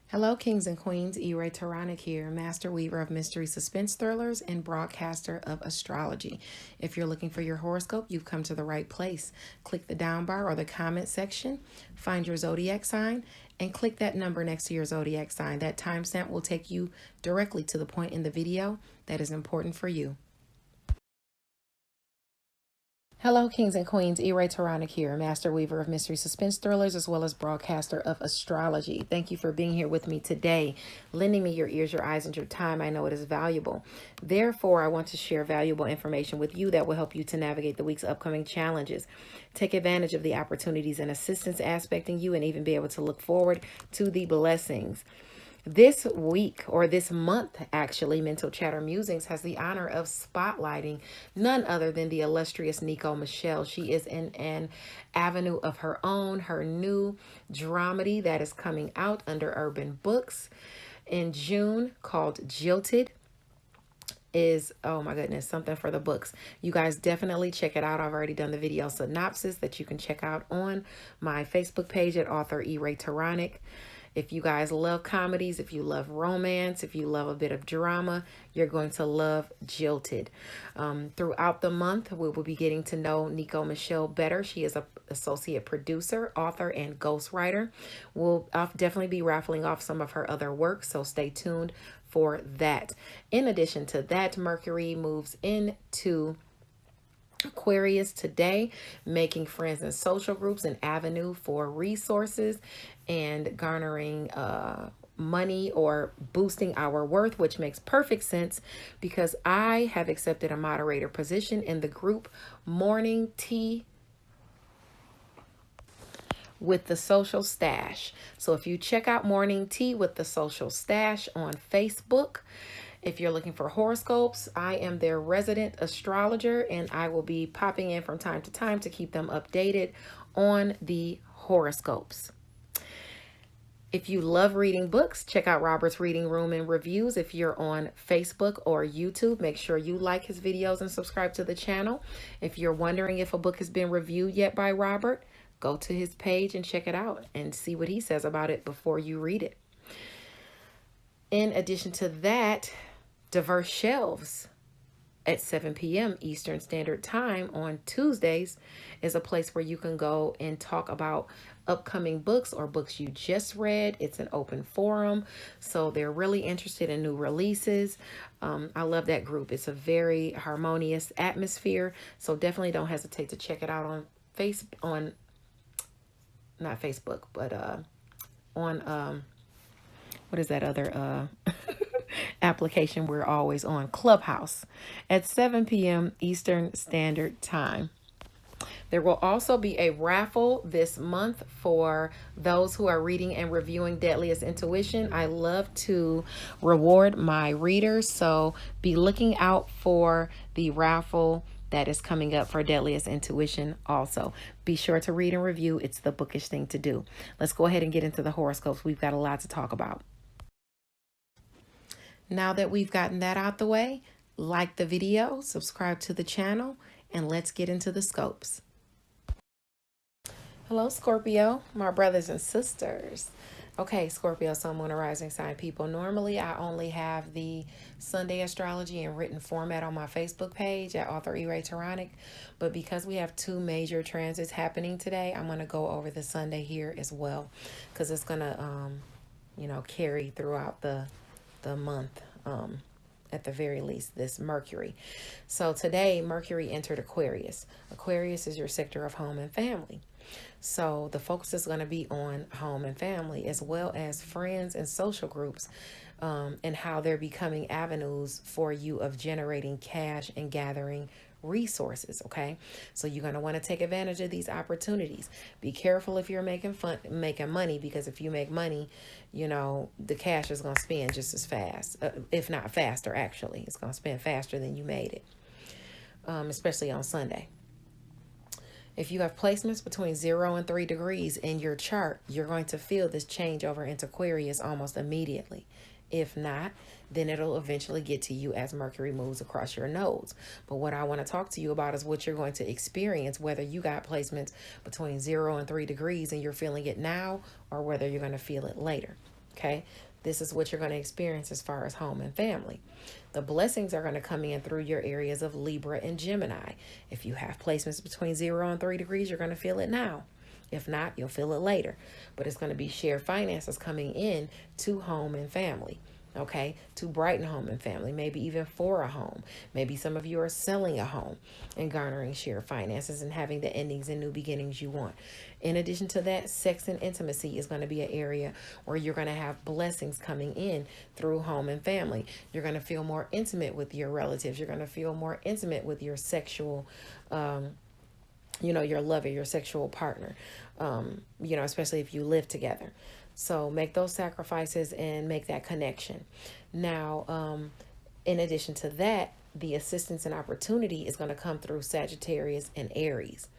Hello, kings and queens. E-Ray Taronic here, master weaver of mystery suspense thrillers and broadcaster of astrology. If you're looking for your horoscope, you've come to the right place. Click the down bar or the comment section, find your zodiac sign, and click that number next to your zodiac sign. That timestamp will take you directly to the point in the video that is important for you. Hello, kings and queens. E-Ray Taronic here, master weaver of mystery suspense thrillers as well as broadcaster of astrology. Thank you for being here with me today, lending me your ears, your eyes, and your time. I know it is valuable. Therefore, I want to share valuable information with you that will help you to navigate the week's upcoming challenges. Take advantage of the opportunities and assistance aspecting you and even be able to look forward to the blessings. This week, or this month actually, Mental Chatter Musings has the honor of spotlighting none other than the illustrious Nico Michelle. She is in an avenue of her own, her new dramedy that is coming out under Urban Books in June called Jilted is, oh my goodness, something for the books. You guys definitely check it out. I've already done the video synopsis that you can check out on my Facebook page at author E-Ray Taronic. If you guys love comedies, if you love romance, if you love a bit of drama, you're going to love Jilted. Throughout the month, we will be getting to know Nico Michelle better. She is an associate producer, author, and ghostwriter. I'll definitely be raffling off some of her other work, so stay tuned for that. In addition to that, Mercury moves into Aquarius today, making friends in social groups an avenue for resources and garnering money or boosting our worth, which makes perfect sense because I have accepted a moderator position in the group Morning Tea with the Social Stash. So if you check out Morning Tea with the Social Stash on Facebook, if you're looking for horoscopes, I am their resident astrologer and I will be popping in from time to time to keep them updated on the horoscopes. If you love reading books, check out Robert's Reading Room and Reviews. If you're on Facebook or YouTube, make sure you like his videos and subscribe to the channel. If you're wondering if a book has been reviewed yet by Robert, go to his page and check it out and see what he says about it before you read it. In addition to that, Diverse Shelves at 7 p.m. Eastern Standard Time on Tuesdays is a place where you can go and talk about upcoming books or books you just read. It's an open forum, so they're really interested in new releases. I love that group. It's a very harmonious atmosphere, so definitely don't hesitate to check it out on not Facebook, but on what is that other application we're always on, Clubhouse, at 7 p.m. Eastern Standard Time. There will also be a raffle this month for those who are reading and reviewing Deadliest Intuition. I love to reward my readers, so be looking out for the raffle that is coming up for Deadliest Intuition also. Be sure to read and review. It's the bookish thing to do. Let's go ahead and get into the horoscopes. We've got a lot to talk about. Now that we've gotten that out the way, like the video, subscribe to the channel, and let's get into the scopes. Hello, Scorpio, my brothers and sisters. Okay, Scorpio, Sun, Moon, and Rising sign people. Normally, I only have the Sunday astrology in written format on my Facebook page at author E-Ray Taronic, but because we have two major transits happening today, I'm going to go over the Sunday here as well, because it's going to, carry throughout the month, at the very least, this Mercury. So today, Mercury entered Aquarius. Aquarius is your sector of home and family. So the focus is going to be on home and family, as well as friends and social groups, and how they're becoming avenues for you of generating cash and gathering resources. Okay, so you're going to want to take advantage of these opportunities. Be careful if you're making money, because if you make money, the cash is going to spend just as fast, if not faster. Actually, it's going to spend faster than you made it, especially on Sunday. If you have placements between 0 and 3 degrees in your chart, you're going to feel this change over into Aquarius almost immediately. If not, then it'll eventually get to you as Mercury moves across your nodes. But what I want to talk to you about is what you're going to experience, whether you got placements between 0 and 3 degrees and you're feeling it now, or whether you're going to feel it later. Okay. This is what you're going to experience as far as home and family. The blessings are going to come in through your areas of Libra and Gemini. If you have placements between 0 and 3 degrees, you're going to feel it now. If not, you'll feel it later. But it's going to be shared finances coming in to home and family. Okay, to brighten home and family, maybe even for a home. Maybe some of you are selling a home and garnering shared finances and having the endings and new beginnings you want. In addition to that, sex and intimacy is going to be an area where you're going to have blessings coming in through home and family. You're going to feel more intimate with your relatives. You're going to feel more intimate with your sexual your lover, your sexual partner, especially if you live together. So make those sacrifices and make that connection. Now, in addition to that, the assistance and opportunity is going to come through Sagittarius and Aries.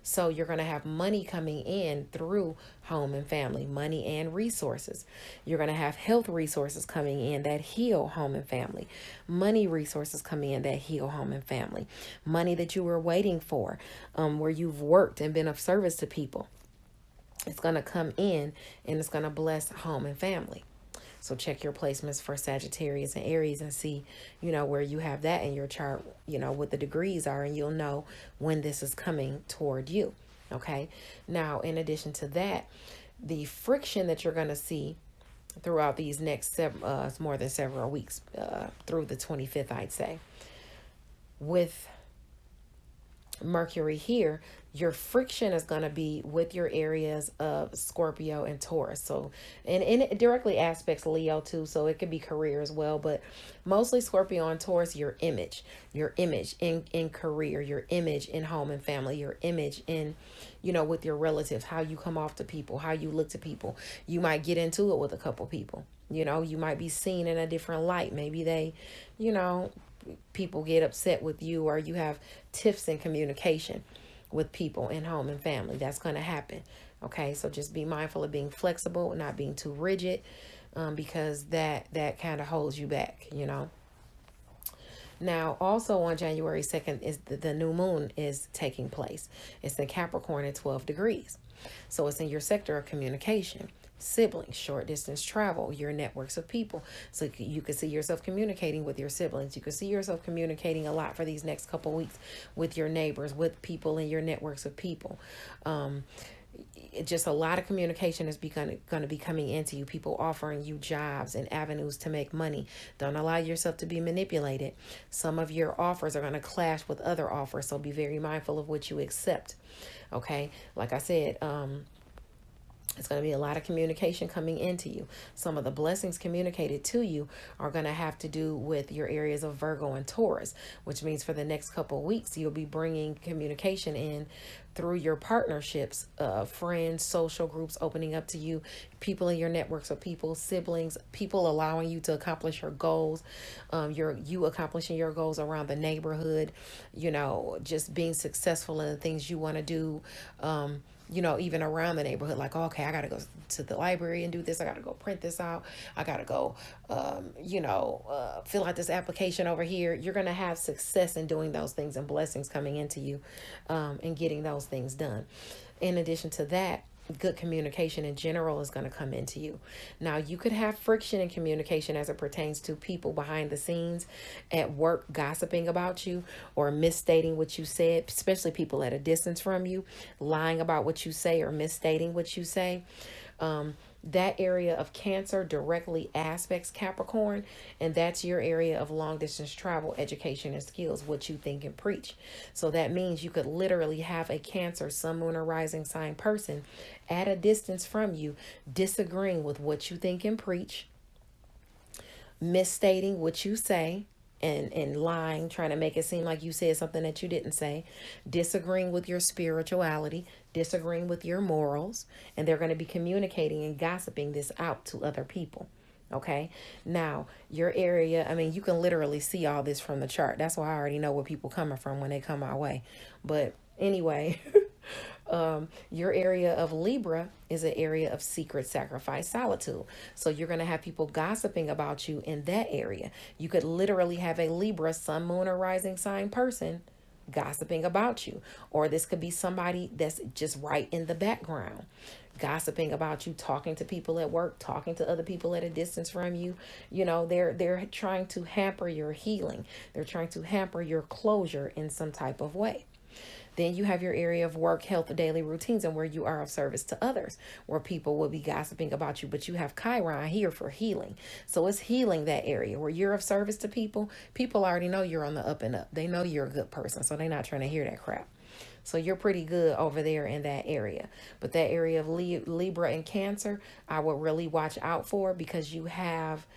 So you're going to have money coming in through home and family, money and resources. You're going to have health resources coming in that heal home and family, money resources coming in that heal home and family, money that you were waiting for, where you've worked and been of service to people. It's going to come in and it's going to bless home and family. So check your placements for Sagittarius and Aries and see, where you have that in your chart, what the degrees are, and you'll know when this is coming toward you. Okay. Now, in addition to that, the friction that you're going to see throughout these next more than several weeks, through the 25th, I'd say, with Mercury here, your friction is going to be with your areas of Scorpio and Taurus. So, and it directly aspects Leo too. So it could be career as well, but mostly Scorpio and Taurus, your image in career, your image in home and family, your image in, with your relatives, how you come off to people, how you look to people. You might get into it with a couple people, you might be seen in a different light. Maybe they, people get upset with you, or you have tiffs in communication with people in home and family. That's going to happen. Okay, so just be mindful of being flexible, not being too rigid, because that kind of holds you back, Now, also on January 2nd is the new moon is taking place. It's in Capricorn at 12 degrees. So it's in your sector of communication, siblings, short distance travel, your networks of people. So you could see yourself communicating with your siblings. You could see yourself communicating a lot for these next couple weeks with your neighbors, with people in your networks of people. Just a lot of communication is going to be coming into you. People offering you jobs and avenues to make money. Don't allow yourself to be manipulated. Some of your offers are going to clash with other offers, so be very mindful of what you accept. Okay, like I said, it's going to be a lot of communication coming into you. Some of the blessings communicated to you are going to have to do with your areas of Virgo and Taurus, which means for the next couple of weeks, you'll be bringing communication in through your partnerships, friends, social groups opening up to you, people in your networks of people, siblings, people allowing you to accomplish your goals, you accomplishing your goals around the neighborhood, just being successful in the things you want to do, even around the neighborhood, like, okay, I got to go to the library and do this. I got to go print this out. I got to go, fill out this application over here. You're going to have success in doing those things and blessings coming into you, and getting those things done. In addition to that, good communication in general is going to come into you. Now, you could have friction in communication as it pertains to people behind the scenes at work gossiping about you or misstating what you said, especially people at a distance from you, lying about what you say or misstating what you say. That area of Cancer directly aspects Capricorn, and that's your area of long distance travel, education, and skills, what you think and preach. So that means you could literally have a Cancer, Sun, Moon, or Rising sign person at a distance from you, disagreeing with what you think and preach, misstating what you say, and lying, trying to make it seem like you said something that you didn't say, disagreeing with your spirituality, disagreeing with your morals, and they're going to be communicating and gossiping this out to other people. Okay. Now, your area, you can literally see all this from the chart. That's why I already know where people coming from when they come my way. But anyway, your area of Libra is an area of secret, sacrifice, solitude. So you're going to have people gossiping about you in that area. You could literally have a Libra, Sun, Moon, or Rising sign person gossiping about you. Or this could be somebody that's just right in the background, gossiping about you, talking to people at work, talking to other people at a distance from you. You know, they're trying to hamper your healing. They're trying to hamper your closure in some type of way. Then you have your area of work, health, daily routines, and where you are of service to others, where people will be gossiping about you. But you have Chiron here for healing. So it's healing that area where you're of service to people. People already know you're on the up and up. They know you're a good person, so they're not trying to hear that crap. So you're pretty good over there in that area. But that area of Libra and Cancer, I would really watch out for, because you have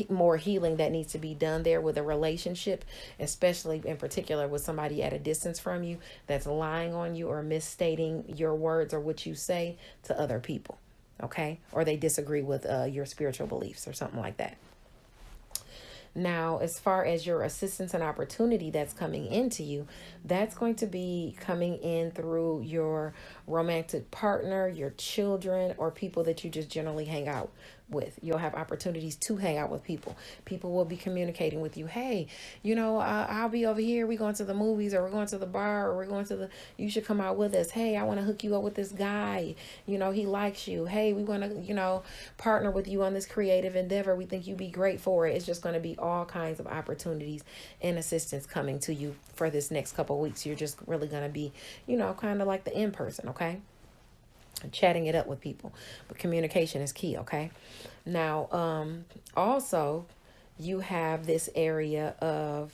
more healing that needs to be done there with a relationship, especially in particular with somebody at a distance from you that's lying on you or misstating your words or what you say to other people. Okay. Or they disagree with your spiritual beliefs or something like that. Now, as far as your assistance and opportunity that's coming into you, that's going to be coming in through your romantic partner, your children, or people that you just generally hang out with. You'll have opportunities to hang out with people. People will be communicating with you. Hey, you know, I'll be over here. We're going to the movies, or we're going to the bar, or we're going to the, you should come out with us. Hey, I want to hook you up with this guy. You know, he likes you. Hey, we want to, you know, partner with you on this creative endeavor. We think you'd be great for it. It's just going to be all kinds of opportunities and assistance coming to you for this next couple of weeks. You're just really going to be, you know, kind of like the in person. Okay. Chatting it up with people, but communication is key. Okay. Now, also you have this area of,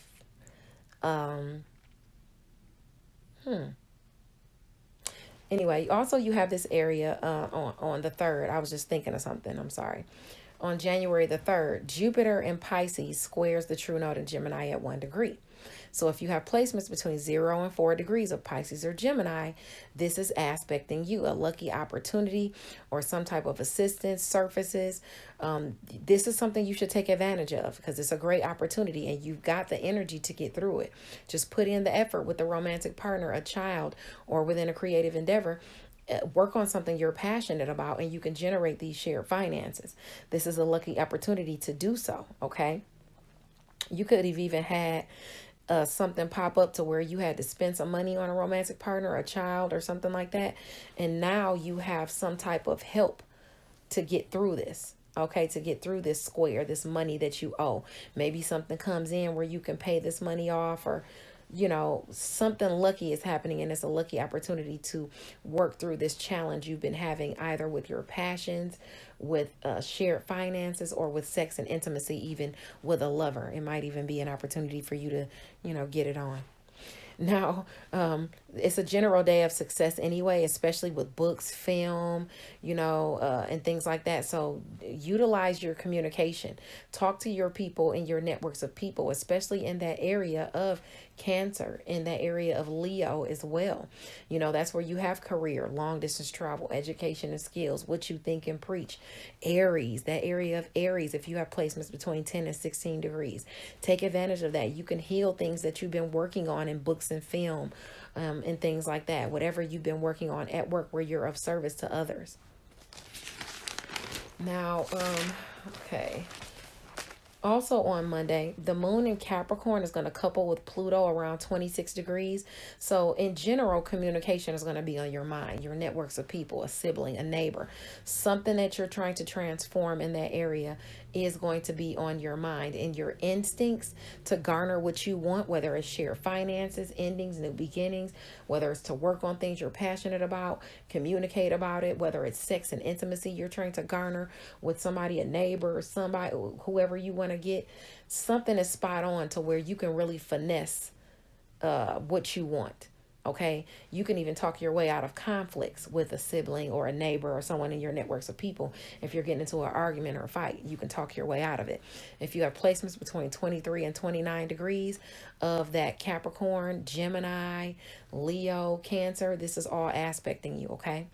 anyway, also you have this area, on the 3rd. I was just thinking of something. I'm sorry. On January the 3rd, Jupiter in Pisces squares the true node in Gemini at 1 degree. So if you have placements between 0 and 4 degrees of Pisces or Gemini, this is aspecting you, a lucky opportunity or some type of assistance surfaces. This is something you should take advantage of, because it's a great opportunity and you've got the energy to get through it. Just put in the effort with a romantic partner, a child, or within a creative endeavor. Work on something you're passionate about, and you can generate these shared finances. This is a lucky opportunity to do so. Okay. You could have even had something pop up to where you had to spend some money on a romantic partner, a child, or something like that. And now you have some type of help to get through this. Okay, to get through this square, this money that you owe. Maybe something comes in where you can pay this money off, or you know, something lucky is happening, and it's a lucky opportunity to work through this challenge you've been having, either with your passions, with shared finances, or with sex and intimacy, even with a lover. It might even be an opportunity for you to, you know, get it on. Now, it's a general day of success anyway, especially with books, film, you know, and things like that. So utilize your communication. Talk to your people and your networks of people, especially in that area of Cancer, in that area of Leo as well. You know, that's where you have career, long distance travel, education and skills, what you think and preach. Aries, that area of Aries, if you have placements between 10 and 16 degrees, take advantage of that. You can heal things that you've been working on in books and film, and things like that. Whatever you've been working on at work where you're of service to others. Now, okay. Also on Monday, the moon in Capricorn is going to couple with Pluto around 26 degrees. So in general, communication is going to be on your mind, your networks of people, a sibling, a neighbor, something that you're trying to transform in that area is going to be on your mind, and your instincts to garner what you want, whether it's share finances, endings, new beginnings, whether it's to work on things you're passionate about, communicate about it, whether it's sex and intimacy you're trying to garner with somebody, a neighbor, or somebody, whoever you want to get. Something is spot on to where you can really finesse what you want. Okay, you can even talk your way out of conflicts with a sibling or a neighbor or someone in your networks of people. If you're getting into an argument or a fight, you can talk your way out of it. If you have placements between 23 and 29 degrees of that Capricorn, Gemini, Leo, Cancer, this is all aspecting you. Okay,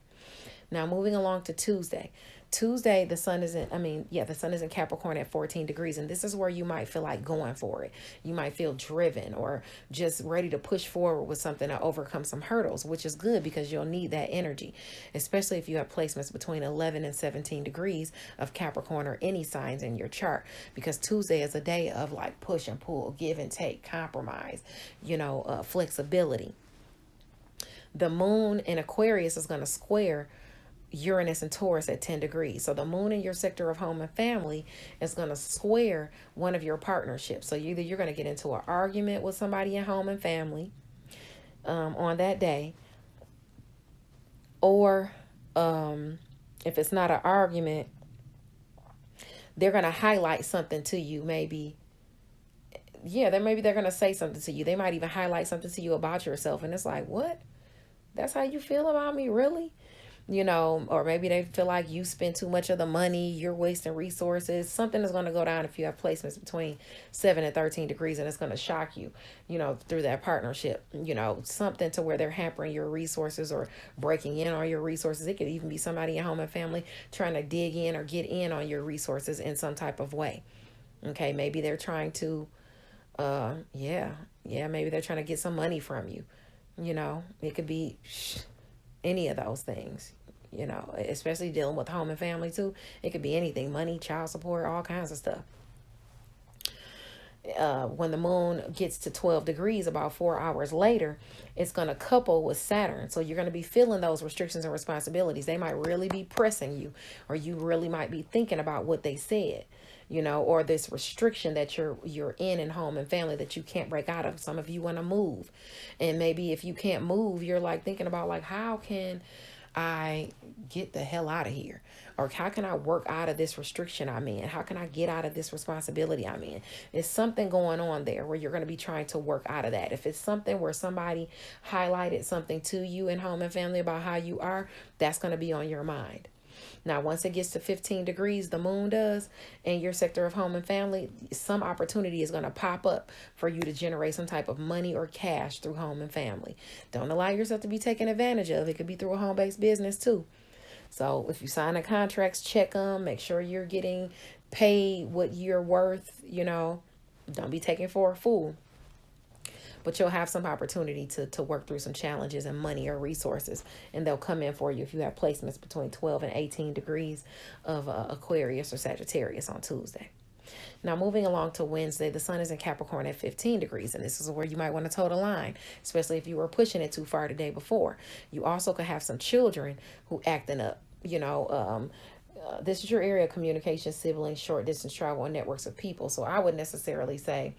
now moving along to Tuesday. Tuesday, the sun is in Capricorn at 14 degrees. And this is where you might feel like going for it. You might feel driven or just ready to push forward with something to overcome some hurdles, which is good because you'll need that energy, especially if you have placements between 11 and 17 degrees of Capricorn or any signs in your chart, because Tuesday is a day of like push and pull, give and take, compromise, flexibility. The moon in Aquarius is going to square Uranus and Taurus at 10 degrees. So the moon in your sector of home and family is going to square one of your partnerships. So either you're going to get into an argument with somebody in home and family on that day, or if it's not an argument, they're going to highlight something to you. Maybe, yeah, maybe they're going to say something to you. They might even highlight something to you about yourself. And it's like, what? That's how you feel about me? Really? You know, or maybe they feel like you spend too much of the money, you're wasting resources. Something is going to go down if you have placements between 7 and 13 degrees, and it's going to shock you, you know, through that partnership, you know, something to where they're hampering your resources or breaking in on your resources. It could even be somebody in home and family trying to dig in or get in on your resources in some type of way. Okay, maybe they're trying to, maybe they're trying to get some money from you. You know, it could be any of those things, you know, especially dealing with home and family too. It could be anything, money, child support, all kinds of stuff. When the moon gets to 12 degrees, about 4 hours later, it's going to couple with Saturn. So you're going to be feeling those restrictions and responsibilities. They might really be pressing you, or you really might be thinking about what they said, you know, or this restriction that you're in home and family that you can't break out of. Some of you want to move, and maybe if you can't move, you're like thinking about like, how can I get the hell out of here? Or how can I work out of this restriction I'm in? How can I get out of this responsibility I'm in? There's something going on there where you're going to be trying to work out of that. If it's something where somebody highlighted something to you in home and family about how you are, that's going to be on your mind. Now, once it gets to 15 degrees, the moon does, in your sector of home and family, some opportunity is going to pop up for you to generate some type of money or cash through home and family. Don't allow yourself to be taken advantage of. It could be through a home-based business too. So if you sign the contracts, check them. Make sure you're getting paid what you're worth. You know, don't be taken for a fool. But you'll have some opportunity to work through some challenges and money or resources, and they'll come in for you if you have placements between 12 and 18 degrees of Aquarius or Sagittarius on Tuesday. Now, moving along to Wednesday, the sun is in Capricorn at 15 degrees, and this is where you might want to toe the line, especially if you were pushing it too far the day before. You also could have some children who acting up, you know. This is your area of communication, siblings, short distance travel, and networks of people. So I would necessarily say,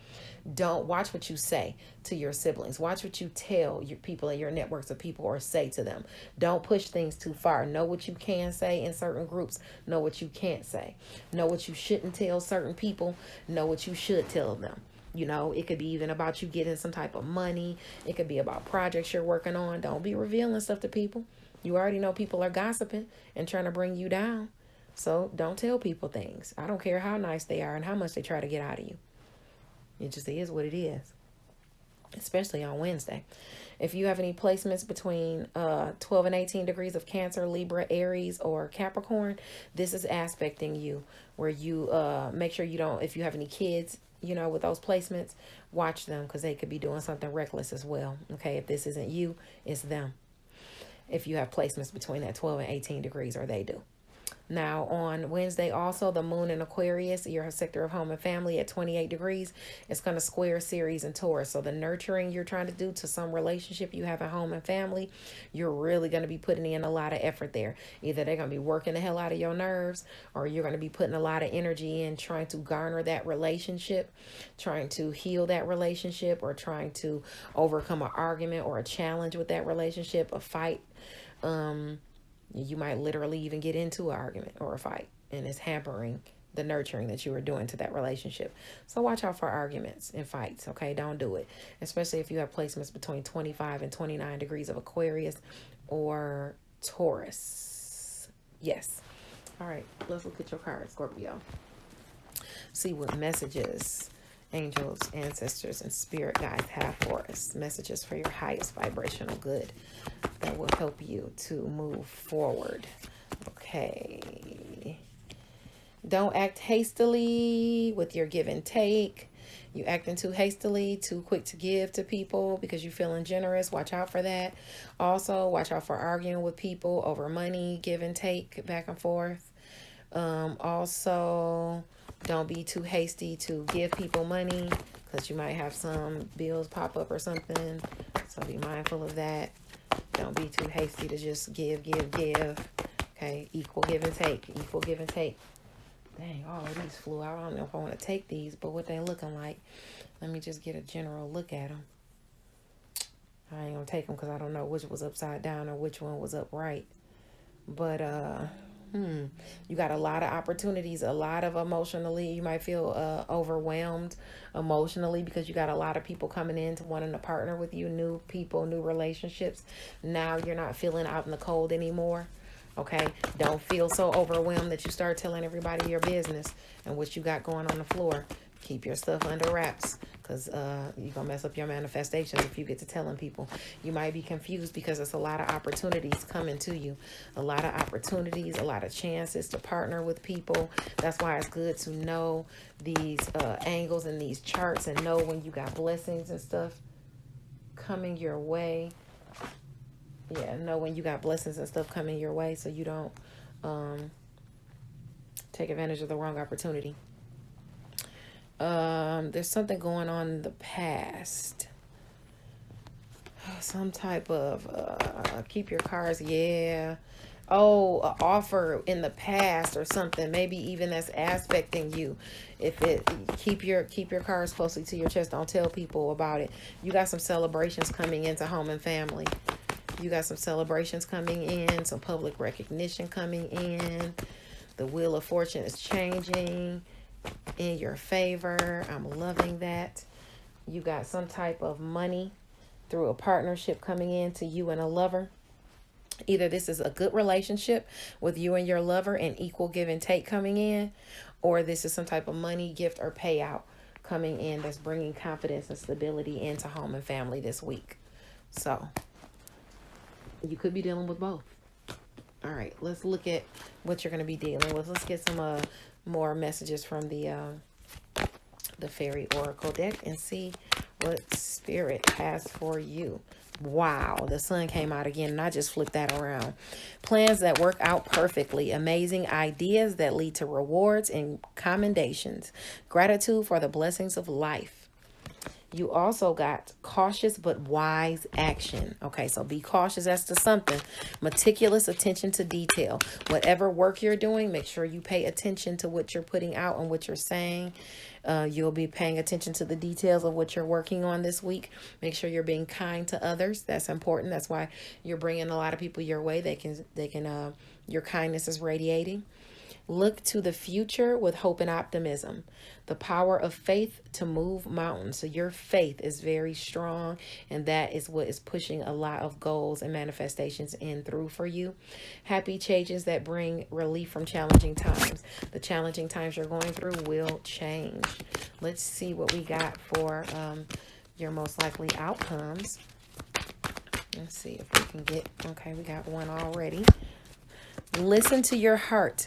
don't watch what you say to your siblings. Watch what you tell your people in your networks of people or say to them. Don't push things too far. Know what you can say in certain groups. Know what you can't say. Know what you shouldn't tell certain people. Know what you should tell them. You know, it could be even about you getting some type of money. It could be about projects you're working on. Don't be revealing stuff to people. You already know people are gossiping and trying to bring you down. So don't tell people things. I don't care how nice they are and how much they try to get out of you. It just is what it is, especially on Wednesday. If you have any placements between 12 and 18 degrees of Cancer, Libra, Aries, or Capricorn, this is aspecting you, where you make sure you don't, if you have any kids, you know, with those placements, watch them, because they could be doing something reckless as well. Okay, if this isn't you, it's them. If you have placements between that 12 and 18 degrees, or they do. Now, on Wednesday, also, the moon in Aquarius, your sector of home and family at 28 degrees, it's going to square Ceres and Taurus. So the nurturing you're trying to do to some relationship you have at home and family, you're really going to be putting in a lot of effort there. Either they're going to be working the hell out of your nerves, or you're going to be putting a lot of energy in trying to garner that relationship, trying to heal that relationship, or trying to overcome an argument or a challenge with that relationship, a fight. You might literally even get into an argument or a fight, and it's hampering the nurturing that you are doing to that relationship. So watch out for arguments and fights, okay? Don't do it, especially if you have placements between 25 and 29 degrees of Aquarius or Taurus. Yes. All right, let's look at your card, Scorpio. See what messages angels, ancestors, and spirit guides have for us. Messages for your highest vibrational good that will help you to move forward. Okay. Don't act hastily with your give and take. You acting too hastily, too quick to give to people because you're feeling generous. Watch out for that. Also, watch out for arguing with people over money, give and take, back and forth. Also, don't be too hasty to give people money, because you might have some bills pop up or something. So be mindful of that. Don't be too hasty to just give. Okay, equal give and take. Equal give and take. Dang, all of these flew out. I don't know if I want to take these, but what they looking like. Let me just get a general look at them. I ain't going to take them because I don't know which was upside down or which one was upright. But, you got a lot of opportunities, a lot of emotionally. You might feel overwhelmed emotionally because you got a lot of people coming in to wanting to partner with you, new people, new relationships. Now you're not feeling out in the cold anymore. Okay, don't feel so overwhelmed that you start telling everybody your business and what you got going on the floor. Keep your stuff under wraps because you're going to mess up your manifestations if you get to telling people. You might be confused because there's a lot of opportunities coming to you. A lot of opportunities, a lot of chances to partner with people. That's why it's good to know these angles and these charts and know when you got blessings and stuff coming your way. Yeah, know when you got blessings and stuff coming your way so you don't take advantage of the wrong opportunity. There's something going on in the past. Some type of keep your cards, yeah. Oh, an offer in the past or something. Maybe even that's aspecting you. If it keep your cards closely to your chest. Don't tell people about it. You got some celebrations coming into home and family. You got some celebrations coming in, some public recognition coming in. The wheel of fortune is changing in your favor. I'm loving that. You got some type of money through a partnership coming in to you and a lover. Either this is a good relationship with you and your lover and equal give and take coming in, or this is some type of money, gift, or payout coming in that's bringing confidence and stability into home and family this week. So you could be dealing with both. All right, let's look at what you're going to be dealing with. Let's get some more messages from the Fairy Oracle deck and see what Spirit has for you. Wow, the sun came out again and I just flipped that around. Plans that work out perfectly. Amazing ideas that lead to rewards and commendations. Gratitude for the blessings of life. You also got cautious but wise action. Okay, so be cautious as to something. Meticulous attention to detail. Whatever work you're doing, make sure you pay attention to what you're putting out and what you're saying. You'll be paying attention to the details of what you're working on this week. Make sure you're being kind to others. That's important. That's why you're bringing a lot of people your way. They can. Your kindness is radiating. Look to the future with hope and optimism. The power of faith to move mountains. So your faith is very strong, and that is what is pushing a lot of goals and manifestations in through for you. Happy changes that bring relief from challenging times. The challenging times you're going through will change. Let's see what we got for your most likely outcomes. Let's see if we can get, okay, we got one already. Listen to your heart.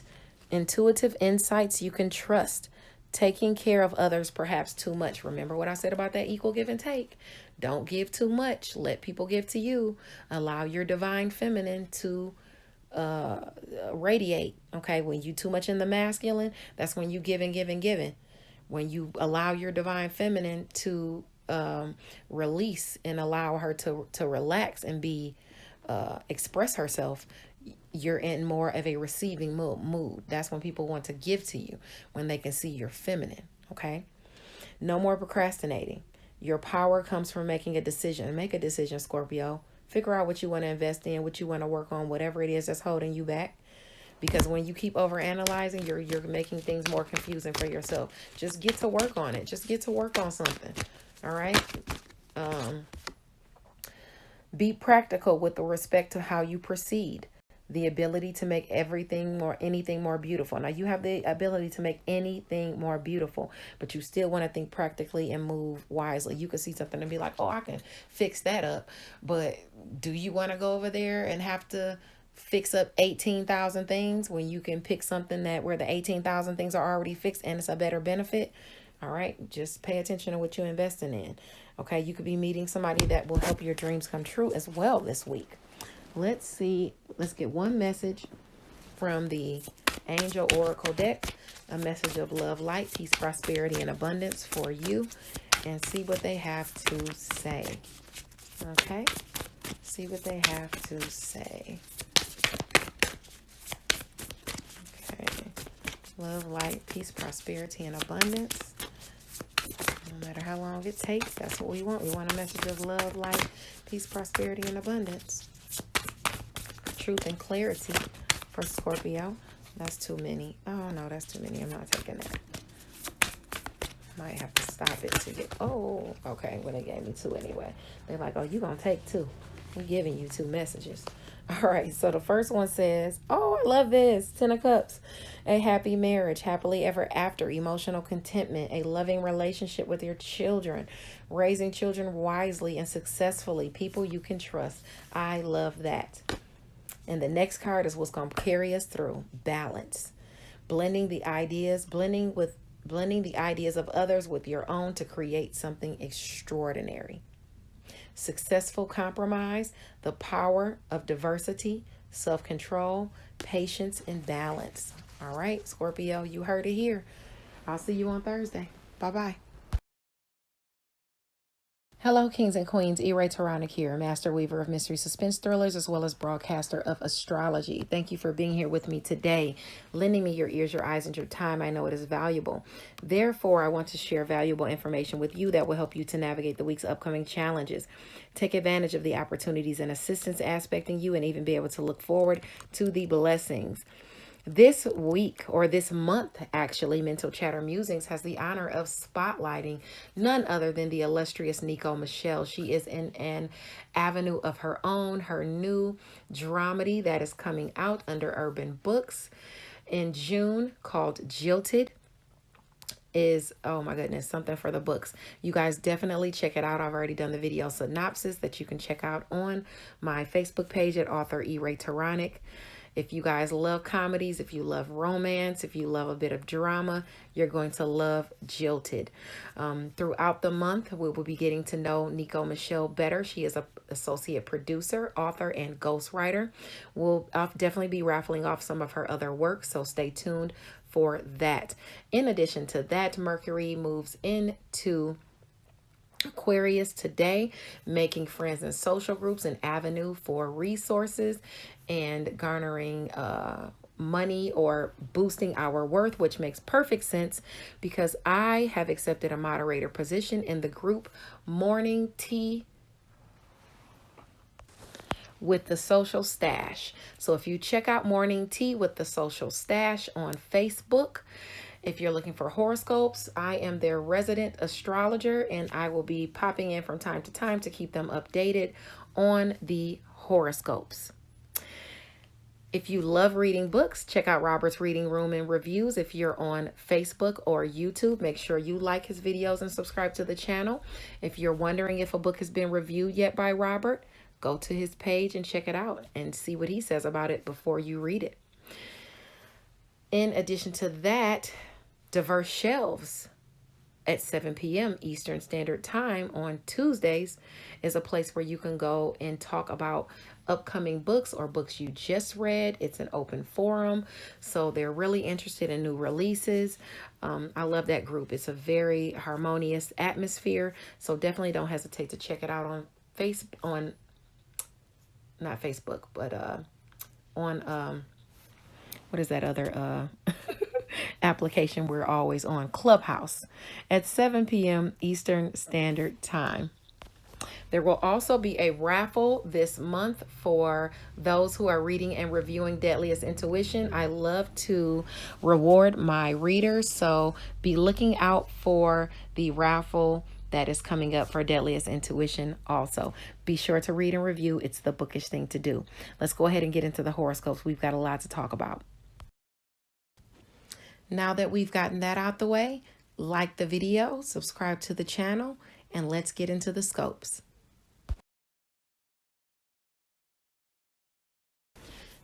Intuitive insights you can trust. Taking care of others perhaps too much. Remember what I said about that equal give and take. Don't give too much. Let people give to you. Allow your divine feminine to radiate. Okay, when you too much in the masculine, that's when you give and give and give. When you allow your divine feminine to release and allow her to relax and be express herself, you're in more of a receiving mood. That's when people want to give to you, when they can see you're feminine. Okay. No more procrastinating. Your power comes from making a decision. Make a decision, Scorpio. Figure out what you want to invest in, what you want to work on, whatever it is that's holding you back. Because when you keep over analyzing, you're making things more confusing for yourself. Just get to work on it. Just get to work on something. All right. Be practical with respect to how you proceed. The ability to make anything more beautiful. Now you have the ability to make anything more beautiful, but you still want to think practically and move wisely. You can see something and be like, oh, I can fix that up. But do you want to go over there and have to fix up 18,000 things when you can pick something where the 18,000 things are already fixed and it's a better benefit? All right. Just pay attention to what you're investing in. Okay. You could be meeting somebody that will help your dreams come true as well this week. Let's see. Let's get one message from the Angel Oracle deck. A message of love, light, peace, prosperity, and abundance for you. And see what they have to say. Okay? See what they have to say. Love, light, peace, prosperity, and abundance. No matter how long it takes, that's what we want. We want a message of love, light, peace, prosperity, and abundance. Truth and clarity for Scorpio. That's too many. Oh, no, that's too many. I'm not taking that. Might have to stop it to get... Oh, okay. Well, they gave me two anyway. They're like, oh, you going to take two. We're giving you two messages. All right. So the first one says, oh, I love this. 10 of Cups. A happy marriage, happily ever after, emotional contentment, a loving relationship with your children, raising children wisely and successfully, people you can trust. I love that. And the next card is what's going to carry us through. Balance. Blending the ideas of others with your own to create something extraordinary. Successful compromise, the power of diversity, self-control, patience, and balance. All right, Scorpio, you heard it here. I'll see you on Thursday. Bye-bye. Hello, kings and queens. Taronic here, master weaver of mystery suspense thrillers, as well as broadcaster of astrology. Thank you for being here with me today, lending me your ears, your eyes, and your time. I know it is valuable. Therefore, I want to share valuable information with you that will help you to navigate the week's upcoming challenges. Take advantage of the opportunities and assistance aspecting you, and even be able to look forward to the blessings. This week, or this month, actually, Mental Chatter Musings has the honor of spotlighting none other than the illustrious Nico Michelle. She is in an avenue of her own, her new dramedy that is coming out under Urban Books in June called Jilted. Is, oh my goodness, something for the books. You guys definitely check it out. I've already done the video synopsis that you can check out on my Facebook page at author Taronic. If you guys love comedies, if you love romance, if you love a bit of drama, you're going to love Jilted. Throughout the month, we will be getting to know Nico Michelle better. She is an associate producer, author, and ghostwriter. I'll definitely be raffling off some of her other work, so stay tuned for that. In addition to that, Mercury moves into Aquarius today, making friends in social groups an avenue for resources and garnering money or boosting our worth, which makes perfect sense because I have accepted a moderator position in the group Morning Tea with the Social Stash. So if you check out Morning Tea with the Social Stash on Facebook, if you're looking for horoscopes, I am their resident astrologer, and I will be popping in from time to time to keep them updated on the horoscopes. If you love reading books, check out Robert's Reading Room and Reviews. If you're on Facebook or YouTube, make sure you like his videos and subscribe to the channel. If you're wondering if a book has been reviewed yet by Robert, go to his page and check it out and see what he says about it before you read it. In addition to that, Diverse Shelves at 7 p.m. Eastern Standard Time on Tuesdays is a place where you can go and talk about upcoming books or books you just read. It's an open forum, so they're really interested in new releases. I love that group. It's a very harmonious atmosphere, so definitely don't hesitate to check it out on not Facebook, but on what is that other application we're always on, Clubhouse, at 7 p.m. Eastern Standard Time. There will also be a raffle this month for those who are reading and reviewing Deadliest Intuition. I love to reward my readers, so be looking out for the raffle that is coming up for Deadliest Intuition also. Be sure to read and review. It's the bookish thing to do. Let's go ahead and get into the horoscopes. We've got a lot to talk about. Now that we've gotten that out the way, like the video, subscribe to the channel, and let's get into the scopes.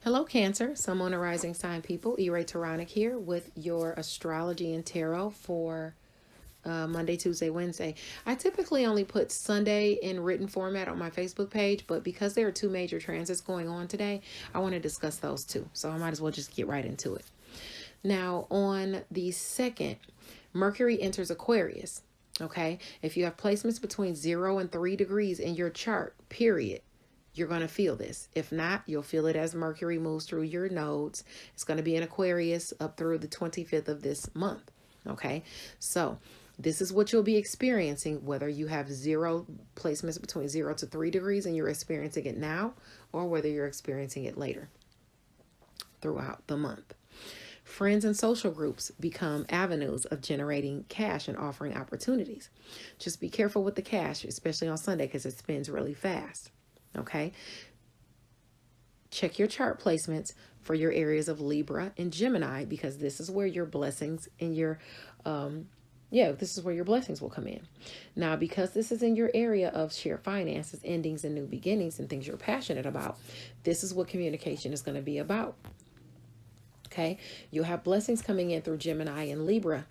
Hello, Cancer, Sun, Moon, and Rising Sign people. Taronic here with your astrology and tarot for Monday, Tuesday, Wednesday. I typically only put Sunday in written format on my Facebook page, but because there are two major transits going on today, I want to discuss those too. So I might as well just get right into it. Now, on the 2nd, Mercury enters Aquarius. Okay, if you have placements between 0 and 3 degrees in your chart, period, you're going to feel this. If not, you'll feel it as Mercury moves through your nodes. It's going to be in Aquarius up through the 25th of this month. Okay, so this is what you'll be experiencing, whether you have 0 placements between 0 to 3 degrees and you're experiencing it now, or whether you're experiencing it later throughout the month. Friends and social groups become avenues of generating cash and offering opportunities. Just be careful with the cash, especially on Sunday, because it spins really fast. Okay. Check your chart placements for your areas of Libra and Gemini, because this is where your blessings and your, this is where your blessings will come in. Now, because this is in your area of shared finances, endings, and new beginnings, and things you're passionate about, this is what communication is going to be about. Okay. You'll have blessings coming in through Gemini and Libra.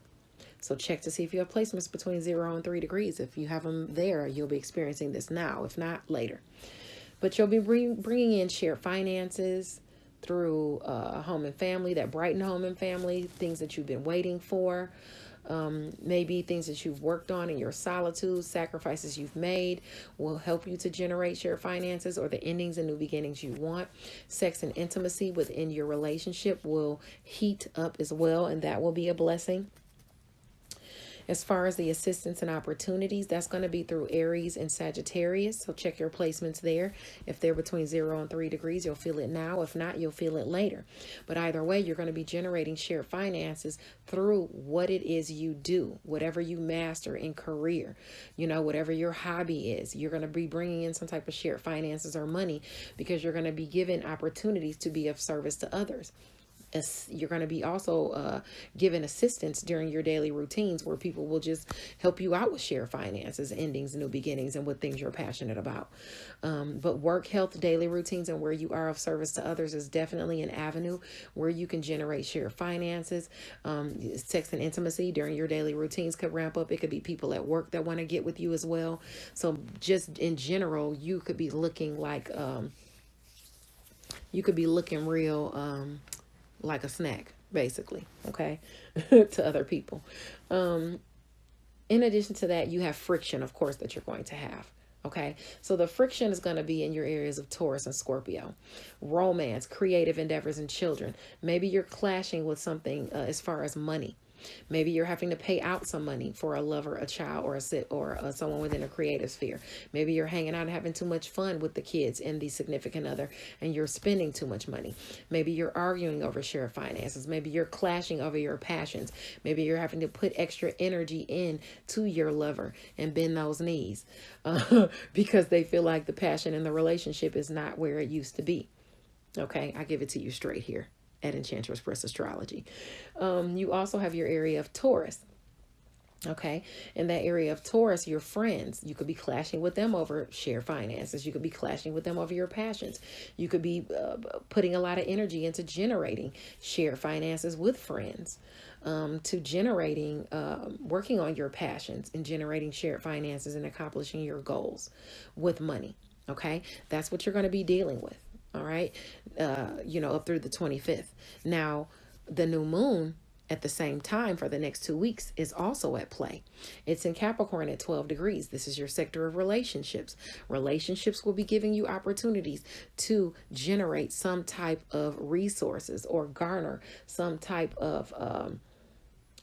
So check to see if you have placements between 0 and 3 degrees. If you have them there, you'll be experiencing this now. If not, later. But you'll be bringing in shared finances through home and family, that brighten home and family, things that you've been waiting for. Maybe things that you've worked on in your solitude, sacrifices you've made will help you to generate shared finances, or the endings and new beginnings you want. Sex and intimacy within your relationship will heat up as well, and that will be a blessing. As far as the assistance and opportunities, that's going to be through Aries and Sagittarius. So check your placements there. If they're between 0 and 3 degrees, you'll feel it now. If not, you'll feel it later. But either way, you're going to be generating shared finances through what it is you do, whatever you master in career, whatever your hobby is. You're going to be bringing in some type of shared finances or money, because you're going to be given opportunities to be of service to others. You're going to be also given assistance during your daily routines, where people will just help you out with shared finances, endings, new beginnings, and what things you're passionate about. But work, health, daily routines, and where you are of service to others is definitely an avenue where you can generate shared finances. Sex and intimacy during your daily routines could ramp up. It could be people at work that want to get with you as well. So just in general, you could be looking like, real, like a snack, basically, okay, to other people. In addition to that, you have friction, of course, that you're going to have. Okay, so the friction is going to be in your areas of Taurus and Scorpio. Romance, creative endeavors, and children. Maybe you're clashing with something as far as money. Maybe you're having to pay out some money for a lover, a child, or someone within a creative sphere. Maybe you're hanging out and having too much fun with the kids and the significant other, and you're spending too much money. Maybe you're arguing over shared finances. Maybe you're clashing over your passions. Maybe you're having to put extra energy in to your lover and bend those knees because they feel like the passion in the relationship is not where it used to be. Okay, I give it to you straight here at Enchantress Press Astrology. You also have your area of Taurus. Okay, in that area of Taurus, your friends, you could be clashing with them over shared finances. You could be clashing with them over your passions. You could be putting a lot of energy into generating shared finances with friends, to generating, working on your passions and generating shared finances and accomplishing your goals with money. Okay, that's what you're going to be dealing with. All right. Up through the 25th. Now, the new moon at the same time for the next 2 weeks is also at play. It's in Capricorn at 12 degrees. This is your sector of relationships. Relationships will be giving you opportunities to generate some type of resources or garner some type of,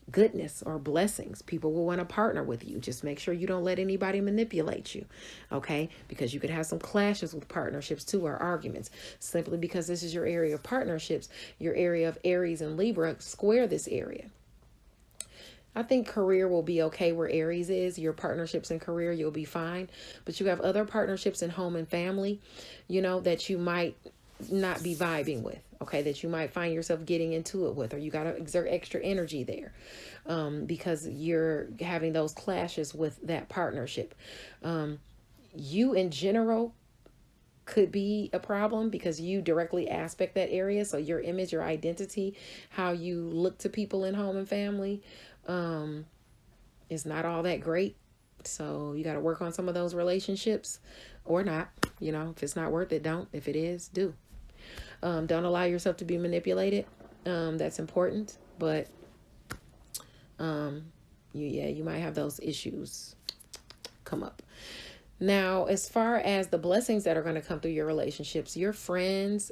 goodness or blessings. People will want to partner with you. Just make sure you don't let anybody manipulate you. Okay. Because you could have some clashes with partnerships too, or arguments, simply because this is your area of partnerships. Your area of Aries and Libra square this area. I think career will be okay where Aries is. Your partnerships in career, you'll be fine. But you have other partnerships in home and family, that you might not be vibing with. Okay, that you might find yourself getting into it with, or you got to exert extra energy there, because you're having those clashes with that partnership. You in general could be a problem because you directly aspect that area. So your image, your identity, how you look to people in home and family, is not all that great. So you got to work on some of those relationships, or not. If it's not worth it, don't. If it is, do. Don't allow yourself to be manipulated. That's important. But you might have those issues come up. Now, as far as the blessings that are going to come through your relationships, your friends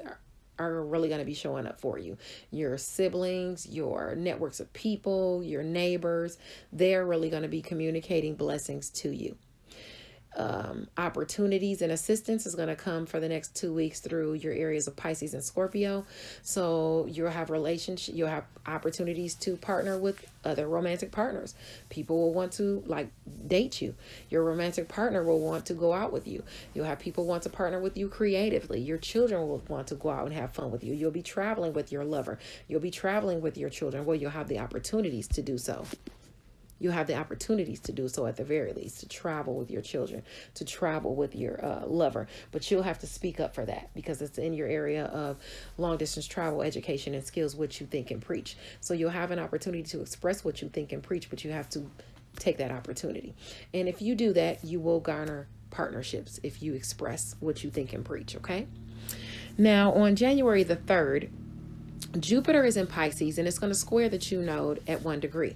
are really going to be showing up for you. Your siblings, your networks of people, your neighbors, they're really going to be communicating blessings to you. Opportunities and assistance is going to come for the next 2 weeks through your areas of Pisces and Scorpio. So you'll have opportunities to partner with other romantic partners. People will want to date you. Your romantic partner will want to go out with you. You'll have people want to partner with you creatively. Your children will want to go out and have fun with you. You'll be traveling with your lover. You'll be traveling with your children. Well, you'll have the opportunities to do so. You have the opportunities to do so at the very least, to travel with your children, to travel with your lover. But you'll have to speak up for that because it's in your area of long distance travel, education, and skills, what you think and preach. So you'll have an opportunity to express what you think and preach, but you have to take that opportunity. And if you do that, you will garner partnerships if you express what you think and preach, okay? Now, on January the 3rd, Jupiter is in Pisces and it's going to square the True Node at 1 degree.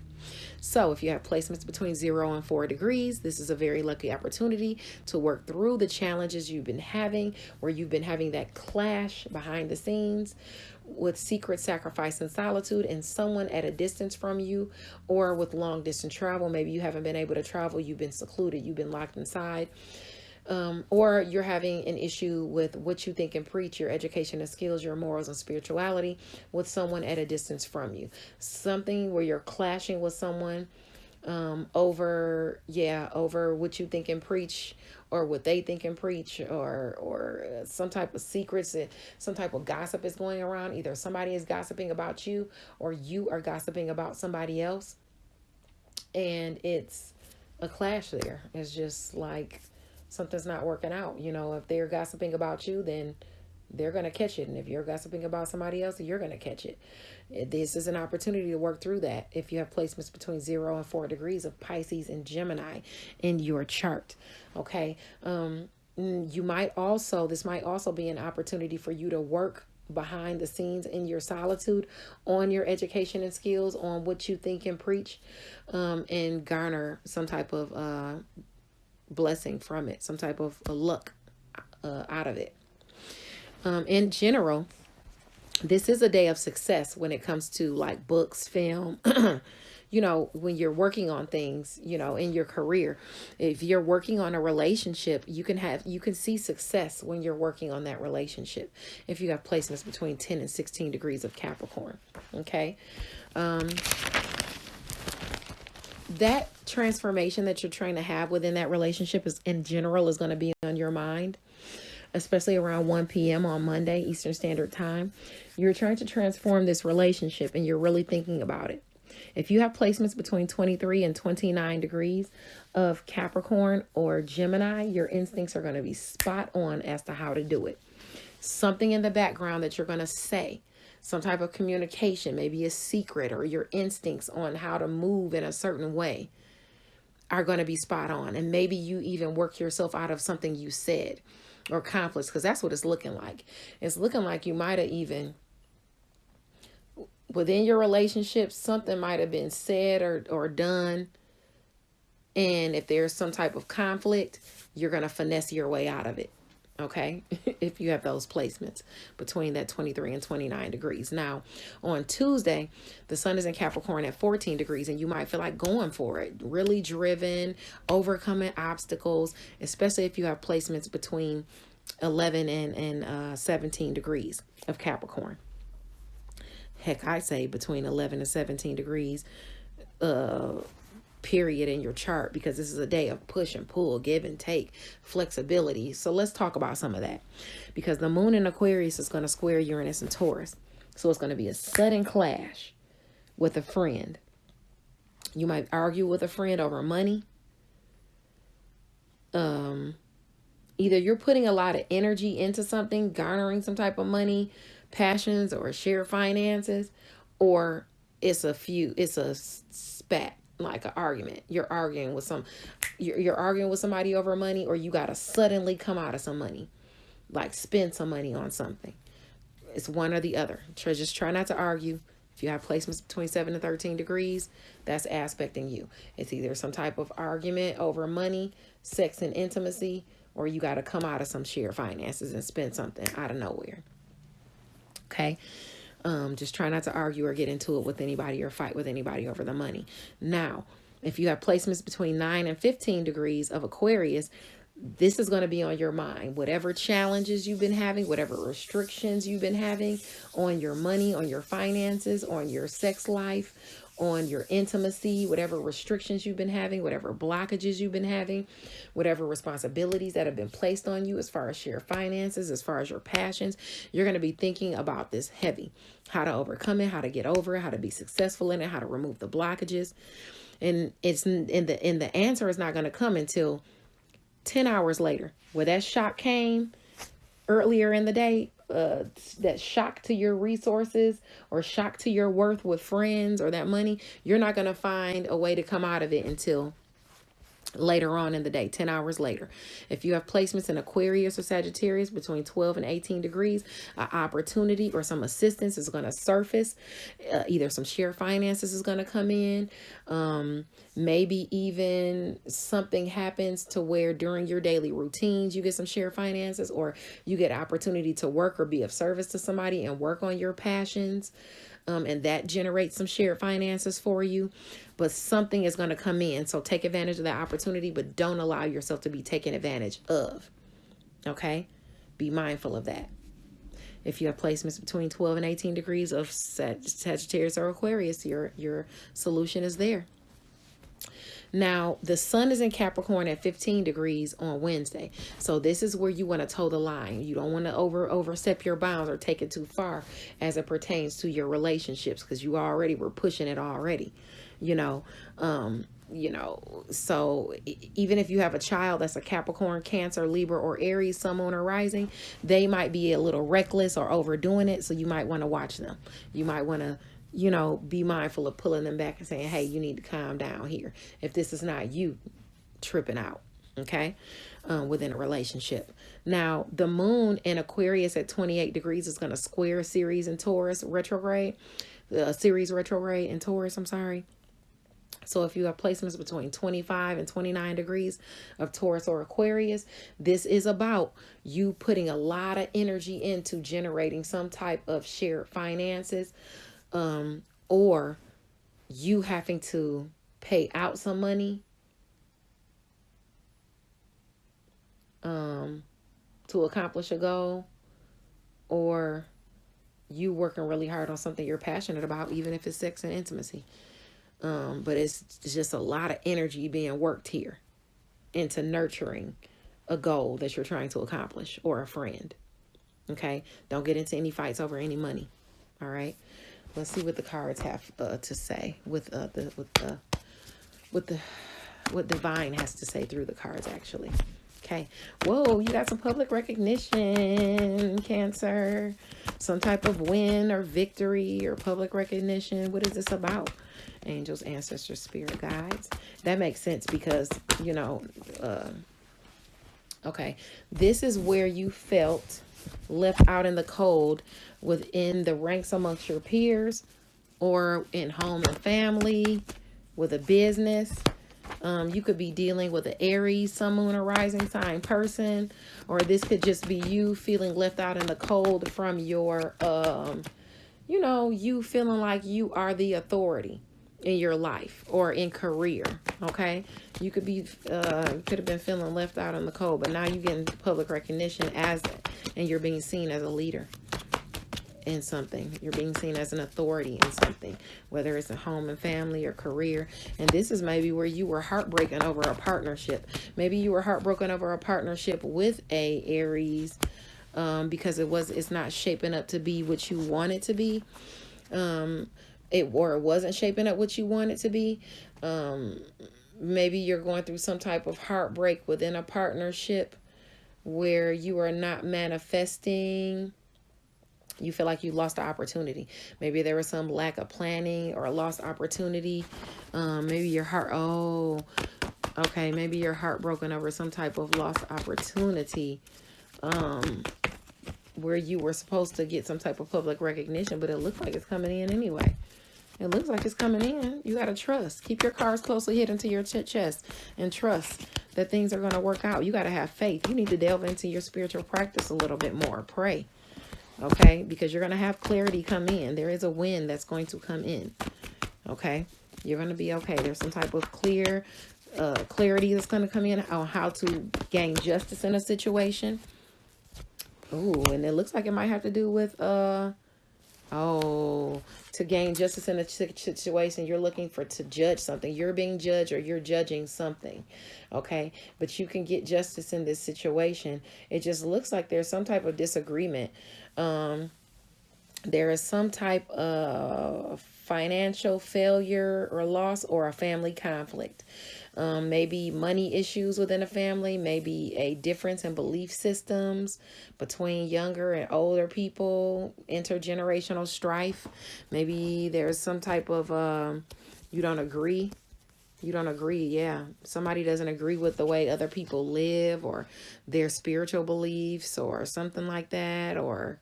So if you have placements between 0 and 4 degrees, this is a very lucky opportunity to work through the challenges you've been having, where you've been having that clash behind the scenes with secret sacrifice and solitude and someone at a distance from you, or with long distance travel. Maybe you haven't been able to travel. You've been secluded. You've been locked inside. Or you're having an issue with what you think and preach, your education and skills, your morals and spirituality with someone at a distance from you. Something where you're clashing with someone over what you think and preach, or what they think and preach, or some type of secrets, some type of gossip is going around. Either somebody is gossiping about you or you are gossiping about somebody else. And it's a clash there. It's just like something's not working out. You know, if they're gossiping about you, then they're going to catch it. And if you're gossiping about somebody else, you're going to catch it. This is an opportunity to work through that if you have placements between 0 and 4 degrees of Pisces and Gemini in your chart. Okay. This might also be an opportunity for you to work behind the scenes in your solitude on your education and skills, on what you think and preach, and garner some type of blessing from it, some type of luck out of it. In general, this is a day of success when it comes to like books, film, you know, when you're working on things, you know, in your career. If you're working on a relationship, you can see success when you're working on that relationship. If you have placements between 10 and 16 degrees of Capricorn, okay? That transformation that you're trying to have within that relationship is in going to be on your mind, especially around 1 p.m. on Monday, Eastern Standard Time. You're trying to transform this relationship and you're really thinking about it. If you have placements between 23 and 29 degrees of Capricorn or Gemini, your instincts are going to be spot on as to how to do it. Something in the background that you're going to say, some type of communication, maybe a secret, or your instincts on how to move in a certain way are going to be spot on. And maybe you even work yourself out of something you said, or conflicts, because that's what it's looking like. It's looking like you might have even, within your relationship, something might have been said or done. And if there's some type of conflict, you're going to finesse your way out of it. Okay, if you have those placements between that 23 and 29 degrees. Now, on Tuesday, the sun is in Capricorn at 14 degrees, and you might feel like going for it, really driven, overcoming obstacles, especially if you have placements between 11 and 17 degrees of Capricorn. Heck, I say between 11 and 17 degrees period in your chart, because this is a day of push and pull, give and take, flexibility. So let's talk about some of that, because the moon in Aquarius is going to square Uranus and Taurus. So it's going to be a sudden clash with a friend. You might argue with a friend over money. Either you're putting a lot of energy into something, garnering some type of money, passions, or shared finances, or it's a spat, like an argument. You're arguing with somebody over money, or you got to suddenly come out of some money, like spend some money on something. It's one or the other. Just try not to argue. If you have placements between 7 and 13 degrees, that's aspecting you. It's either some type of argument over money, sex and intimacy, or you got to come out of some shared finances and spend something out of nowhere. Okay. Just try not to argue or get into it with anybody or fight with anybody over the money. Now, if you have placements between 9 and 15 degrees of Aquarius, this is going to be on your mind. Whatever challenges you've been having, whatever restrictions you've been having on your money, on your finances, on your sex life, on your intimacy, whatever restrictions you've been having, whatever blockages you've been having, whatever responsibilities that have been placed on you as far as shared finances, as far as your passions, you're going to be thinking about this heavy. How to overcome it, how to get over it, how to be successful in it, how to remove the blockages. And the answer is not going to come until 10 hours later, where that shock came earlier in the day, that shock to your resources or shock to your worth with friends or that money, you're not going to find a way to come out of it until later on in the day, 10 hours later. If you have placements in Aquarius or Sagittarius between 12 and 18 degrees, an opportunity or some assistance is going to surface. Either some shared finances is going to come in. Maybe even something happens to where during your daily routines, you get some shared finances, or you get opportunity to work or be of service to somebody and work on your passions. And that generates some shared finances for you. But something is going to come in. So take advantage of that opportunity, but don't allow yourself to be taken advantage of. Okay? Be mindful of that. If you have placements between 12 and 18 degrees of Sagittarius or Aquarius, your solution is there. Now, the sun is in Capricorn at 15 degrees on Wednesday. So this is where you want to toe the line. You don't want to overstep your bounds or take it too far as it pertains to your relationships, because you already were pushing it already, so even if you have a child that's a Capricorn, Cancer, Libra, or Aries, Sun, Moon, or Rising, they might be a little reckless or overdoing it. So you might want to watch them. You might want to be mindful of pulling them back and saying, hey, you need to calm down here. If this is not you tripping out, okay, within a relationship. Now, the moon in Aquarius at 28 degrees is going to square Ceres in Taurus retrograde. Ceres retrograde in Taurus, I'm sorry. So if you have placements between 25 and 29 degrees of Taurus or Aquarius, this is about you putting a lot of energy into generating some type of shared finances, or you having to pay out some money to accomplish a goal, or you working really hard on something you're passionate about, even if it's sex and intimacy. But it's just a lot of energy being worked here into nurturing a goal that you're trying to accomplish, or a friend. Okay, don't get into any fights over any money. All right. Let's see what the cards have to say what divine has to say through the cards, actually. Okay. Whoa, you got some public recognition, Cancer. Some type of win or victory or public recognition. What is this about? Angels, ancestors, spirit guides. That makes sense because, okay, this is where you felt left out in the cold within the ranks amongst your peers, or in home and family, with a business. You could be dealing with an Aries, Sun, Moon, or Rising sign person, or this could just be you feeling left out in the cold from your, you feeling like you are the authority in your life or in career. Okay, you could be could have been feeling left out in the cold, but now you're getting public recognition as it, and you're being seen as a leader in something. You're being seen as an authority in something, whether it's a home and family or career. And this is maybe where you were heartbroken over a partnership. Maybe you were heartbroken over a partnership with a Aries, because it's not shaping up to be what you want it to be. It wasn't shaping up what you want it to be. Maybe you're going through some type of heartbreak within a partnership where you are not manifesting. You feel like you lost the opportunity. Maybe there was some lack of planning or a lost opportunity. Maybe your heart, maybe you're heartbroken over some type of lost opportunity. where you were supposed to get some type of public recognition, but it looks like it's coming in anyway. It looks like it's coming in. You got to trust. Keep your cards closely hidden to your chest and trust that things are going to work out. You got to have faith. You need to delve into your spiritual practice a little bit more. Pray. Okay? Because you're going to have clarity come in. There is a wind that's going to come in. Okay? You're going to be okay. There's some type of clarity that's going to come in on how to gain justice in a situation. Ooh, and it looks like it might have to do with, to gain justice in a situation, you're looking to judge something. You're being judged or you're judging something. Okay. But you can get justice in this situation. It just looks like there's some type of disagreement. There is some type of financial failure or loss or a family conflict. Maybe money issues within a family, maybe a difference in belief systems between younger and older people, intergenerational strife. Maybe there's some type of, you don't agree. Yeah. Somebody doesn't agree with the way other people live or their spiritual beliefs or something like that, or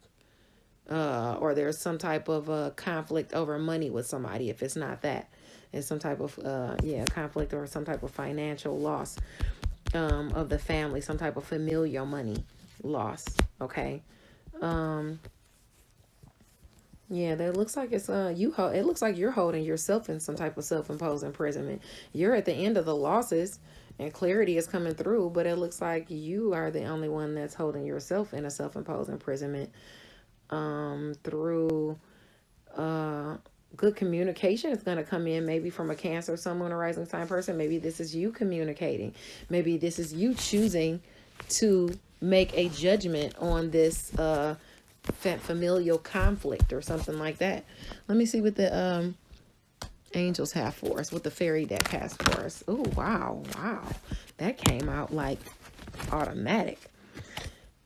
there's some type of conflict over money with somebody. If it's not that, it's some type of conflict or some type of financial loss of the family, some type of familial money loss. Okay. Yeah, that looks like it's it looks like you're holding yourself in some type of self-imposed imprisonment. You're at the end of the losses and clarity is coming through, but it looks like you are the only one that's holding yourself in a self-imposed imprisonment through good communication is going to come in, maybe from a Cancer, Sun, Moon, or Rising sign person. Maybe this is you communicating. Maybe this is you choosing to make a judgment on this familial conflict or something like that. Let me see what the angels have for us, what the fairy deck has for us. Oh, wow. That came out like automatic.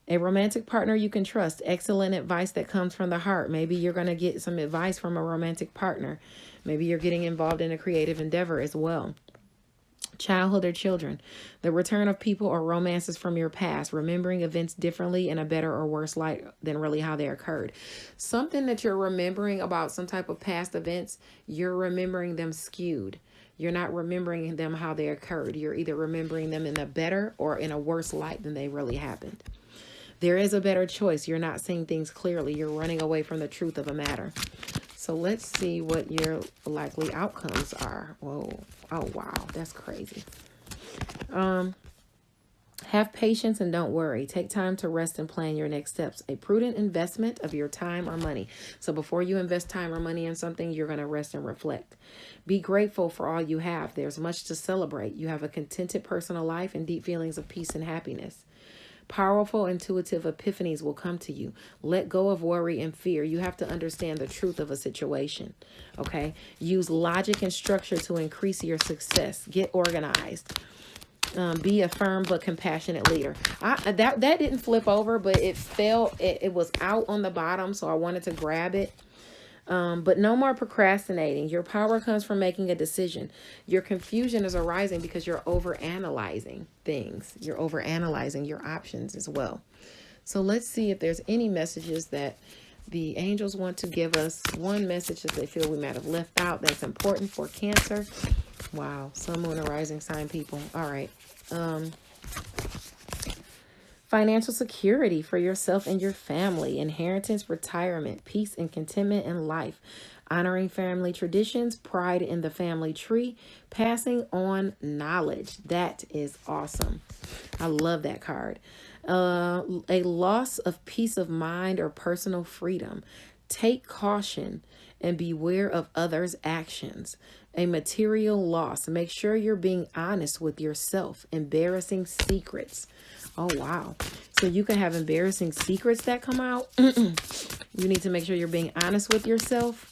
A romantic partner you can trust. Excellent advice that comes from the heart. Maybe you're going to get some advice from a romantic partner. Maybe you're getting involved in a creative endeavor as well. Childhood or children. The return of people or romances from your past. Remembering events differently in a better or worse light than really how they occurred. Something that you're remembering about some type of past events, you're remembering them skewed. You're not remembering them how they occurred. You're either remembering them in a better or in a worse light than they really happened. There is a better choice. You're not seeing things clearly. You're running away from the truth of a matter. So let's see what your likely outcomes are. Whoa. Oh, wow. That's crazy. Have patience and don't worry. Take time to rest and plan your next steps. A prudent investment of your time or money. So before you invest time or money in something, you're going to rest and reflect. Be grateful for all you have. There's much to celebrate. You have a contented personal life and deep feelings of peace and happiness. Powerful, intuitive epiphanies will come to you. Let go of worry and fear. You have to understand the truth of a situation. Okay? Use logic and structure to increase your success. Get organized. Be a firm but compassionate leader. That didn't flip over, but it fell. It was out on the bottom, so I wanted to grab it. But no more procrastinating. Your power comes from making a decision. Your confusion is arising because you're overanalyzing things. You're overanalyzing your options as well. So let's see if there's any messages that the angels want to give us. One message that they feel we might have left out that's important for Cancer. Wow. Sun, Moon, and Rising sign people. All right. Financial security for yourself and your family, inheritance, retirement, peace and contentment in life, honoring family traditions, pride in the family tree, passing on knowledge. That is awesome. I love that card. A loss of peace of mind or personal freedom. Take caution and beware of others' actions. A material loss. Make sure you're being honest with yourself. Embarrassing secrets. Oh, wow. So you can have embarrassing secrets that come out. You need to make sure you're being honest with yourself,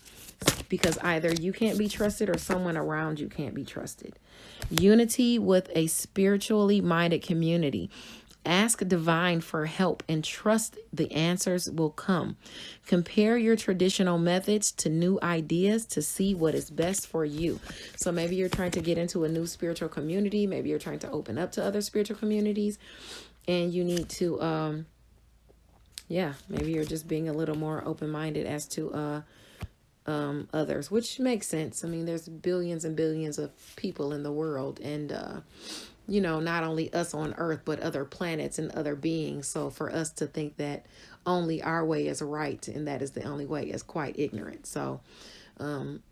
because either you can't be trusted or someone around you can't be trusted. Unity with a spiritually minded community. Ask divine for help and trust the answers will come. Compare your traditional methods to new ideas to see what is best for you. So maybe you're trying to get into a new spiritual community. Maybe you're trying to open up to other spiritual communities. And you need to yeah, maybe you're just being a little more open-minded as to others, which makes sense. I mean, there's billions and billions of people in the world, and you know, not only us on Earth, but other planets and other beings. So for us to think that only our way is right and that is the only way is quite ignorant. So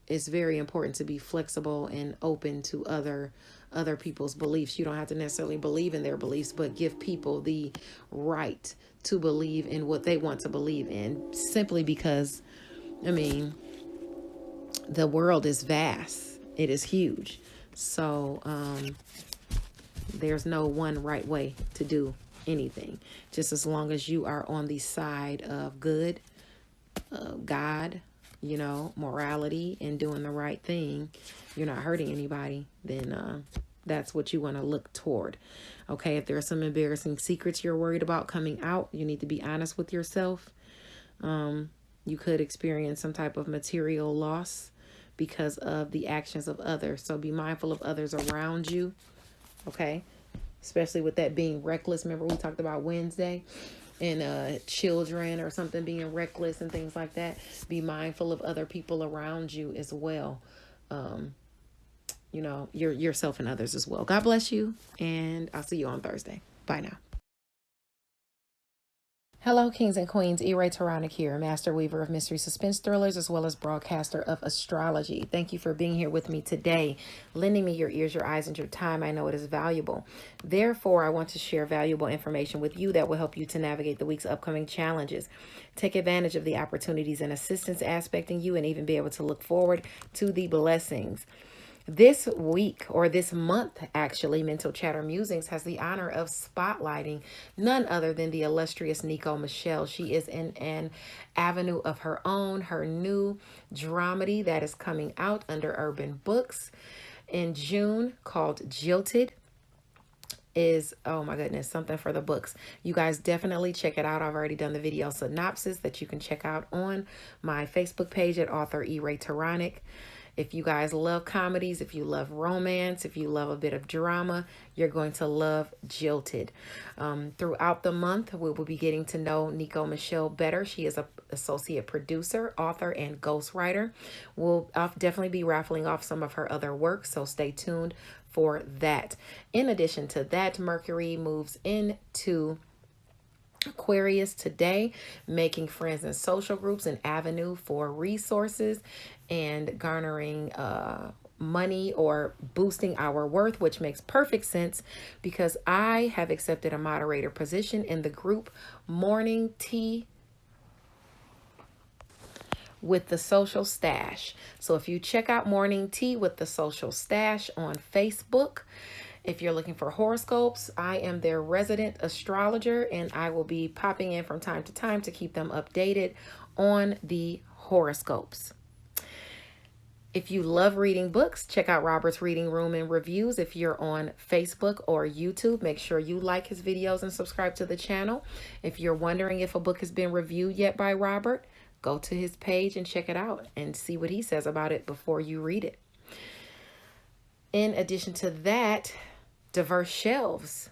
it's very important to be flexible and open to other people's beliefs. You don't have to necessarily believe in their beliefs, but give people the right to believe in what they want to believe in, simply because, I mean, the world is vast. It is huge. So there's no one right way to do anything. Just as long as you are on the side of good, God, you know, morality, and doing the right thing, you're not hurting anybody, then that's what you want to look toward. Okay, if there are some embarrassing secrets you're worried about coming out, you need to be honest with yourself. You could experience some type of material loss because of the actions of others. So be mindful of others around you. Okay, especially with that being reckless. Remember we talked about Wednesday, and children or something being reckless and things like that. Be mindful of other people around you as well. You know, yourself and others as well. God bless you, and I'll see you on Thursday. Bye now. Hello, kings and queens. Taronic here, master weaver of mystery suspense thrillers, as well as broadcaster of astrology. Thank you for being here with me today, lending me your ears, your eyes, and your time. I know it is valuable. Therefore, I want to share valuable information with you that will help you to navigate the week's upcoming challenges. Take advantage of the opportunities and assistance aspecting you, and even be able to look forward to the blessings. This week, or this month actually, Mental Chatter Musings has the honor of spotlighting none other than the illustrious Nico Michelle. She is in an avenue of her own, her new dramedy that is coming out under Urban Books in June called Jilted. Is, oh my goodness, something for the books. You guys definitely check it out. I've already done the video synopsis that you can check out on my Facebook page at author Taronic. If you guys love comedies, if you love romance, if you love a bit of drama, you're going to love Jilted. Throughout the month, we will be getting to know Nico Michelle better. She is an associate producer, author, and ghostwriter. I'll definitely be raffling off some of her other work, so stay tuned for that. In addition to that, Mercury moves into Aquarius today, making friends in social groups an avenue for resources and garnering money or boosting our worth, which makes perfect sense because I have accepted a moderator position in the group Morning Tea with the Social Stash. So if you check out Morning Tea with the Social Stash on Facebook, if you're looking for horoscopes, I am their resident astrologer, and I will be popping in from time to time to keep them updated on the horoscopes. If you love reading books, check out Robert's Reading Room and Reviews. If you're on Facebook or YouTube, make sure you like his videos and subscribe to the channel. If you're wondering if a book has been reviewed yet by Robert, go to his page and check it out and see what he says about it before you read it. In addition to that, Diverse Shelves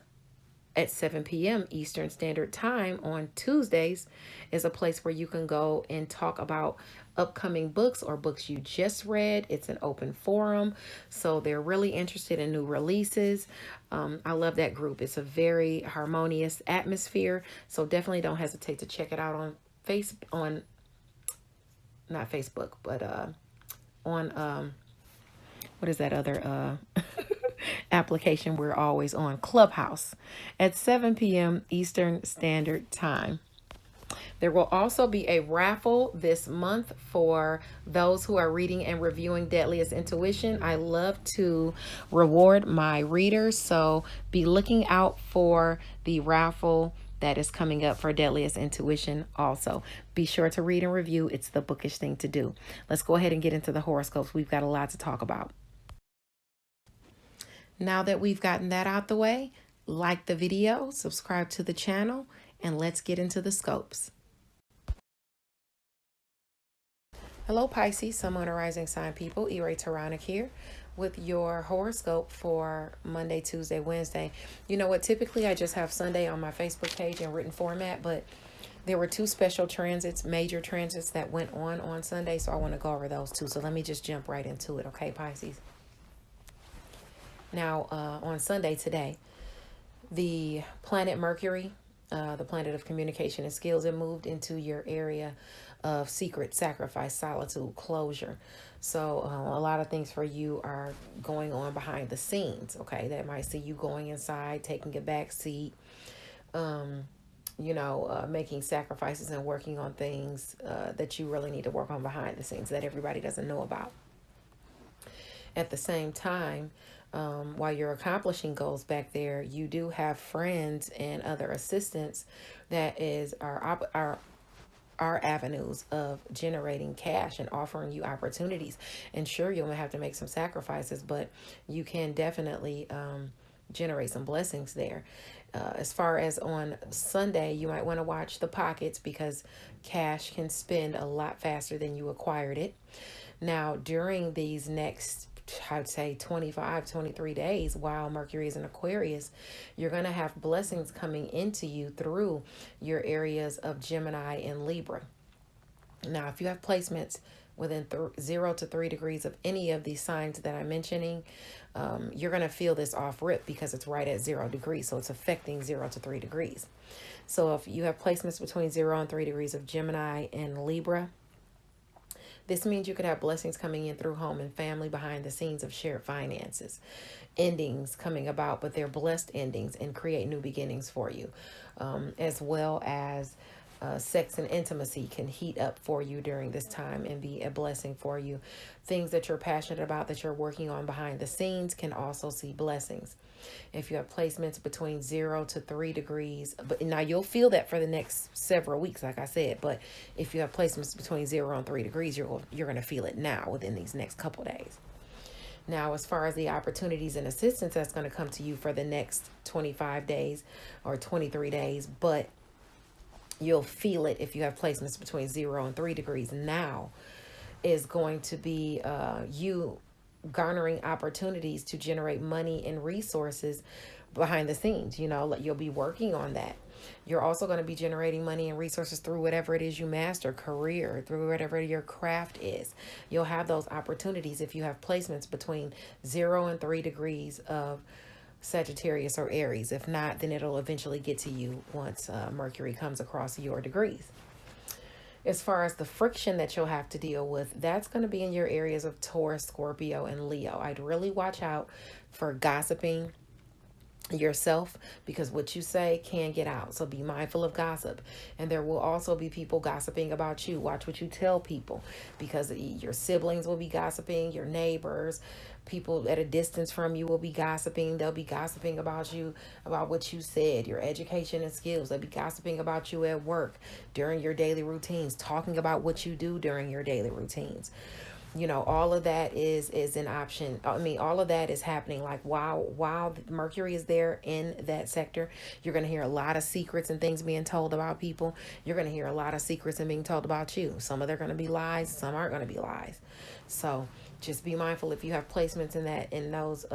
at 7 p.m. Eastern Standard Time on Tuesdays is a place where you can go and talk about upcoming books or books you just read. It's an open forum, so they're really interested in new releases. I love that group. It's a very harmonious atmosphere, so definitely don't hesitate to check it out on not Facebook, but on what is that other application we're always on, Clubhouse, at 7 p.m. Eastern Standard Time. There will also be a raffle this month for those who are reading and reviewing Deadliest Intuition. I love to reward my readers, so be looking out for the raffle that is coming up for Deadliest Intuition also. Be sure to read and review. It's the bookish thing to do. Let's go ahead and get into the horoscopes. We've got a lot to talk about. Now that we've gotten that out the way, like the video, subscribe to the channel, and let's get into the scopes. Hello Pisces, Sun, Moon, and Rising sign people. Taronic here with your horoscope for Monday, Tuesday, Wednesday. You know what? Typically I just have Sunday on my Facebook page in written format, but There were two special transits, major transits that went on Sunday. So I want to go over those two. So let me just jump right into it. Okay, Pisces. Now, on Sunday today, the planet Mercury, the planet of communication and skills, it moved into your area of secret, sacrifice, solitude, closure. So a lot of things for you are going on behind the scenes. Okay, that might see you going inside, taking a back seat, making sacrifices and working on things that you really need to work on behind the scenes that everybody doesn't know about. At the same time, while you're accomplishing goals back there, you do have friends and other assistants that is our avenues of generating cash and offering you opportunities. And sure, you'll have to make some sacrifices, but you can definitely generate some blessings there. As far as on Sunday, you might want to watch the pockets because cash can spend a lot faster than you acquired it. Now, during these next, I'd say 25, 23 days, while Mercury is in Aquarius, you're going to have blessings coming into you through your areas of Gemini and Libra. Now, if you have placements within 0 to 3 degrees of any of these signs that I'm mentioning, you're going to feel this off rip because it's right at 0 degrees. So it's affecting 0 to 3 degrees. So if you have placements between 0 and 3 degrees of Gemini and Libra, this means you could have blessings coming in through home and family behind the scenes of shared finances, endings coming about, but they're blessed endings and create new beginnings for you, as well as sex and intimacy can heat up for you during this time and be a blessing for you. Things that you're passionate about that you're working on behind the scenes can also see blessings. If you have placements between 0 to 3 degrees, but now you'll feel that for the next several weeks, like I said, but if you have placements between 0 and 3 degrees, you're going to feel it now within these next couple days. Now, as far as the opportunities and assistance that's going to come to you for the next 25 days or 23 days, but you'll feel it if you have placements between 0 and 3 degrees now, is going to be you garnering opportunities to generate money and resources behind the scenes. You'll be working on that. You're also going to be generating money and resources through whatever it is you master, career, through whatever your craft is. You'll have those opportunities if you have placements between 0 and 3 degrees of Sagittarius or Aries. If not, then it'll eventually get to you once Mercury comes across your degrees. As far as the friction that you'll have to deal with, that's going to be in your areas of Taurus, Scorpio, and Leo. I'd really watch out for gossiping yourself because what you say can get out. So be mindful of gossip. And there will also be people gossiping about you. Watch what you tell people because your siblings will be gossiping, your neighbors, people at a distance from you will be gossiping. They'll be gossiping about you, about what you said, your education and skills. They'll be gossiping about you at work during your daily routines, talking about what you do during your daily routines. All of that is an option. I mean, all of that is happening like while Mercury is there in that sector. You're going to hear a lot of secrets and things being told about people. You're going to hear a lot of secrets and being told about you. Some of them are going to be lies, some aren't going to be lies. So just be mindful if you have placements in those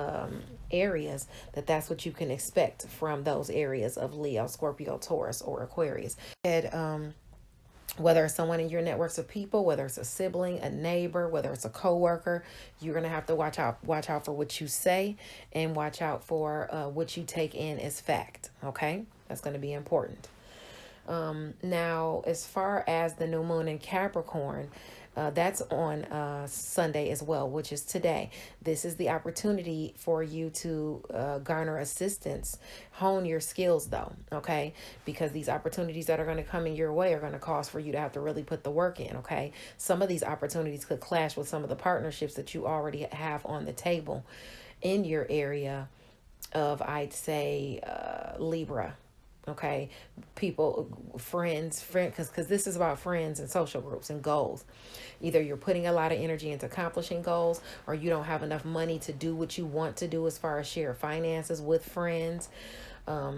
areas that's what you can expect from those areas of Leo, Scorpio, Taurus, or Aquarius. And whether it's someone in your networks of people, whether it's a sibling, a neighbor, whether it's a coworker, you're going to have to watch out for what you say and watch out for what you take in as fact. Okay, that's going to be important. Now, as far as the new moon in Capricorn, that's on Sunday as well, which is today. This is the opportunity for you to garner assistance, hone your skills though, okay? Because these opportunities that are going to come in your way are going to cause for you to have to really put the work in, okay? Some of these opportunities could clash with some of the partnerships that you already have on the table in your area of, I'd say, Libra. Okay, people, friends, because this is about friends and social groups and goals. Either you're putting a lot of energy into accomplishing goals, or you don't have enough money to do what you want to do as far as share finances with friends.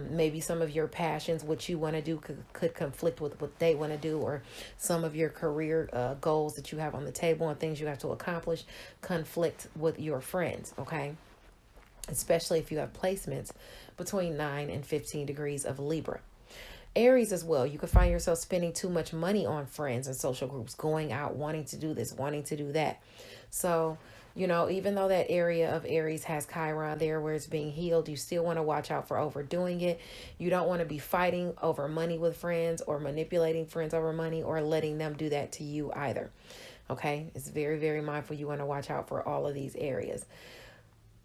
Maybe some of your passions, what you want to do, could conflict with what they want to do, or some of your career goals that you have on the table and things you have to accomplish conflict with your friends. Okay, especially if you have placements between 9 and 15 degrees of Libra. Aries as well. You could find yourself spending too much money on friends and social groups, going out, wanting to do this, wanting to do that. So, even though that area of Aries has Chiron there where it's being healed, you still want to watch out for overdoing it. You don't want to be fighting over money with friends or manipulating friends over money or letting them do that to you either. Okay, it's very, very mindful. You want to watch out for all of these areas.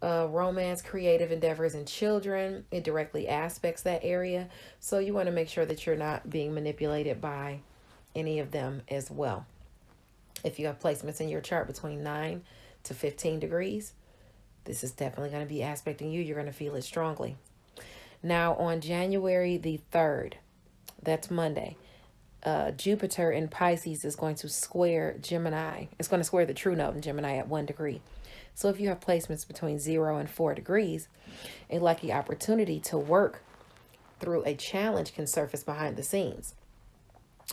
Romance, creative endeavors, and children, it directly aspects that area. So you want to make sure that you're not being manipulated by any of them as well. If you have placements in your chart between 9 to 15 degrees, this is definitely going to be aspecting you. You're going to feel it strongly. Now on January the 3rd, that's Monday, Jupiter in Pisces is going to square Gemini. It's going to square the true node in Gemini at 1 degree. So if you have placements between 0 and 4 degrees, a lucky opportunity to work through a challenge can surface behind the scenes.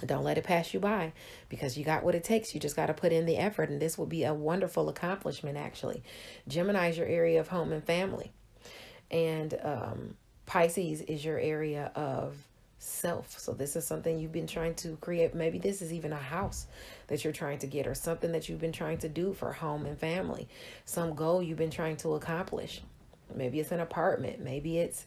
Don't let it pass you by because you got what it takes. You just got to put in the effort, and this will be a wonderful accomplishment, actually. Gemini is your area of home and family, and Pisces is your area of self. So this is something you've been trying to create. Maybe this is even a house that you're trying to get, or something that you've been trying to do for home and family, some goal you've been trying to accomplish. Maybe it's an apartment, maybe it's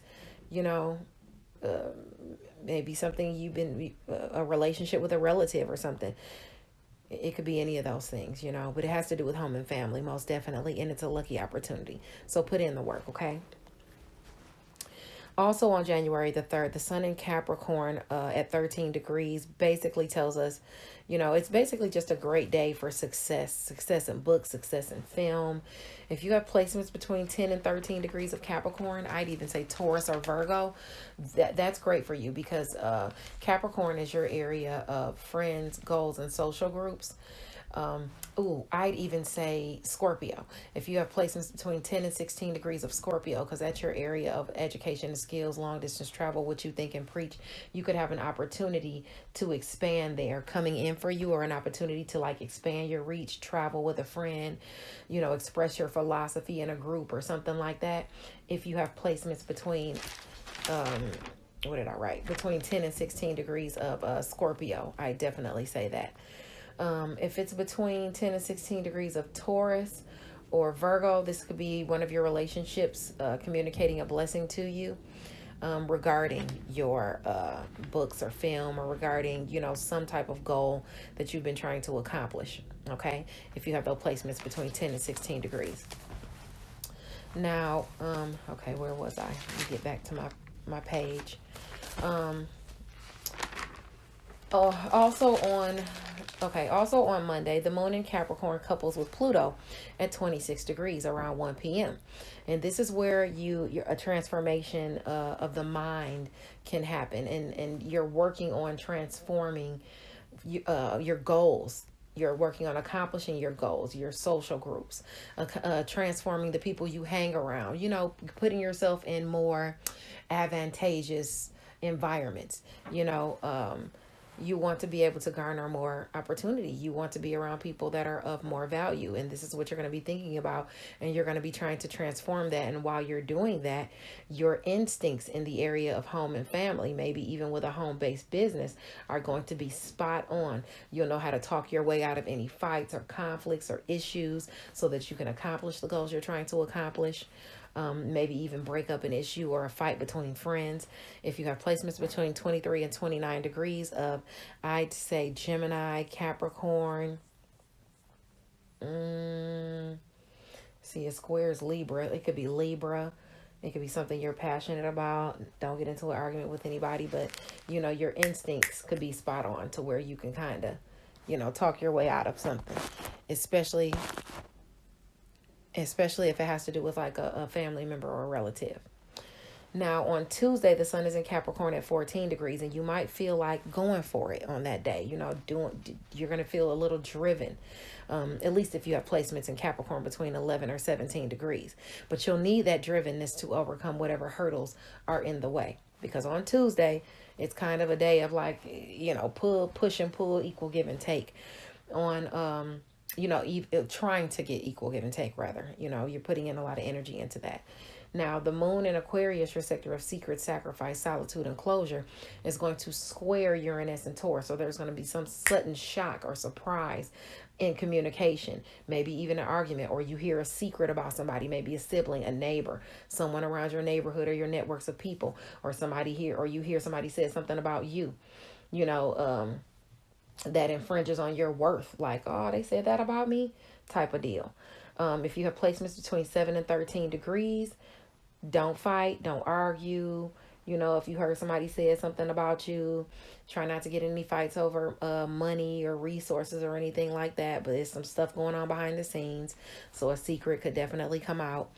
maybe something you've been a relationship with a relative or something. It could be any of those things, but it has to do with home and family most definitely, and it's a lucky opportunity. So put in the work. Okay. Also on January the 3rd, the sun in Capricorn at 13 degrees basically tells us, it's basically just a great day for success in books, success in film. If you have placements between 10 and 13 degrees of Capricorn, I'd even say Taurus or Virgo, that's great for you because Capricorn is your area of friends, goals, and social groups. I'd even say Scorpio. If you have placements between 10 and 16 degrees of Scorpio, because that's your area of education and skills, long distance travel, what you think and preach, you could have an opportunity to expand there coming in for you, or an opportunity to expand your reach, travel with a friend, express your philosophy in a group or something like that. If you have placements between, what did I write? Between 10 and 16 degrees of Scorpio, I definitely say that. If it's between 10 and 16 degrees of Taurus or Virgo, this could be one of your relationships communicating a blessing to you regarding your books or film, or regarding, some type of goal that you've been trying to accomplish. Okay. If you have those placements between 10 and 16 degrees. Now, okay, where was I? Let me get back to my page. Also on Monday, the moon in Capricorn couples with Pluto at 26 degrees around 1 p.m. And this is where a transformation of the mind can happen. And you're working on transforming your goals. You're working on accomplishing your goals, your social groups, transforming the people you hang around, putting yourself in more advantageous environments, you want to be able to garner more opportunity. You want to be around people that are of more value. And this is what you're going to be thinking about. And you're going to be trying to transform that. And while you're doing that, your instincts in the area of home and family, maybe even with a home-based business, are going to be spot on. You'll know how to talk your way out of any fights or conflicts or issues so that you can accomplish the goals you're trying to accomplish. Maybe even break up an issue or a fight between friends. If you have placements between 23 and 29 degrees of, I'd say Gemini, Capricorn. See, a square is Libra. It could be Libra. It could be something you're passionate about. Don't get into an argument with anybody, but, your instincts could be spot on to where you can kind of, talk your way out of something, especially if it has to do with a family member or a relative. Now on Tuesday, the sun is in Capricorn at 14 degrees, and you might feel like going for it on that day. You're going to feel a little driven, at least if you have placements in Capricorn between 11 or 17 degrees. But you'll need that drivenness to overcome whatever hurdles are in the way, because on Tuesday, it's kind of a day of push and pull, equal give and take. On trying to get equal give and take, rather. You're putting in a lot of energy into that. Now, the moon in Aquarius, your sector of secret, sacrifice, solitude, and closure, is going to square Uranus and Taurus. So there's going to be some sudden shock or surprise in communication, maybe even an argument, or you hear a secret about somebody, maybe a sibling, a neighbor, someone around your neighborhood or your networks of people, or you hear somebody said something about you, that infringes on your worth, like, oh, they said that about me, type of deal. If you have placements between 7 and 13 degrees, don't fight, don't argue. If you heard somebody say something about you, try not to get any fights over money or resources or anything like that. But there's some stuff going on behind the scenes, so a secret could definitely come out.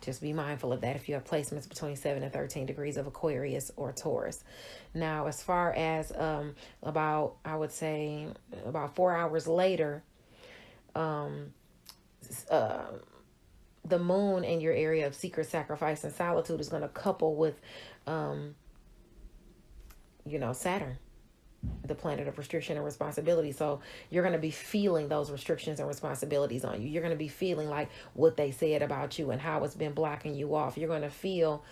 Just be mindful of that if you have placements between 7 and 13 degrees of Aquarius or Taurus. Now, as far as I would say about 4 hours later, the moon in your area of secret, sacrifice, and solitude is going to couple with, Saturn, the planet of restriction and responsibility. So you're going to be feeling those restrictions and responsibilities on you. You're going to be feeling like what they said about you and how it's been blocking you off. You're going to feel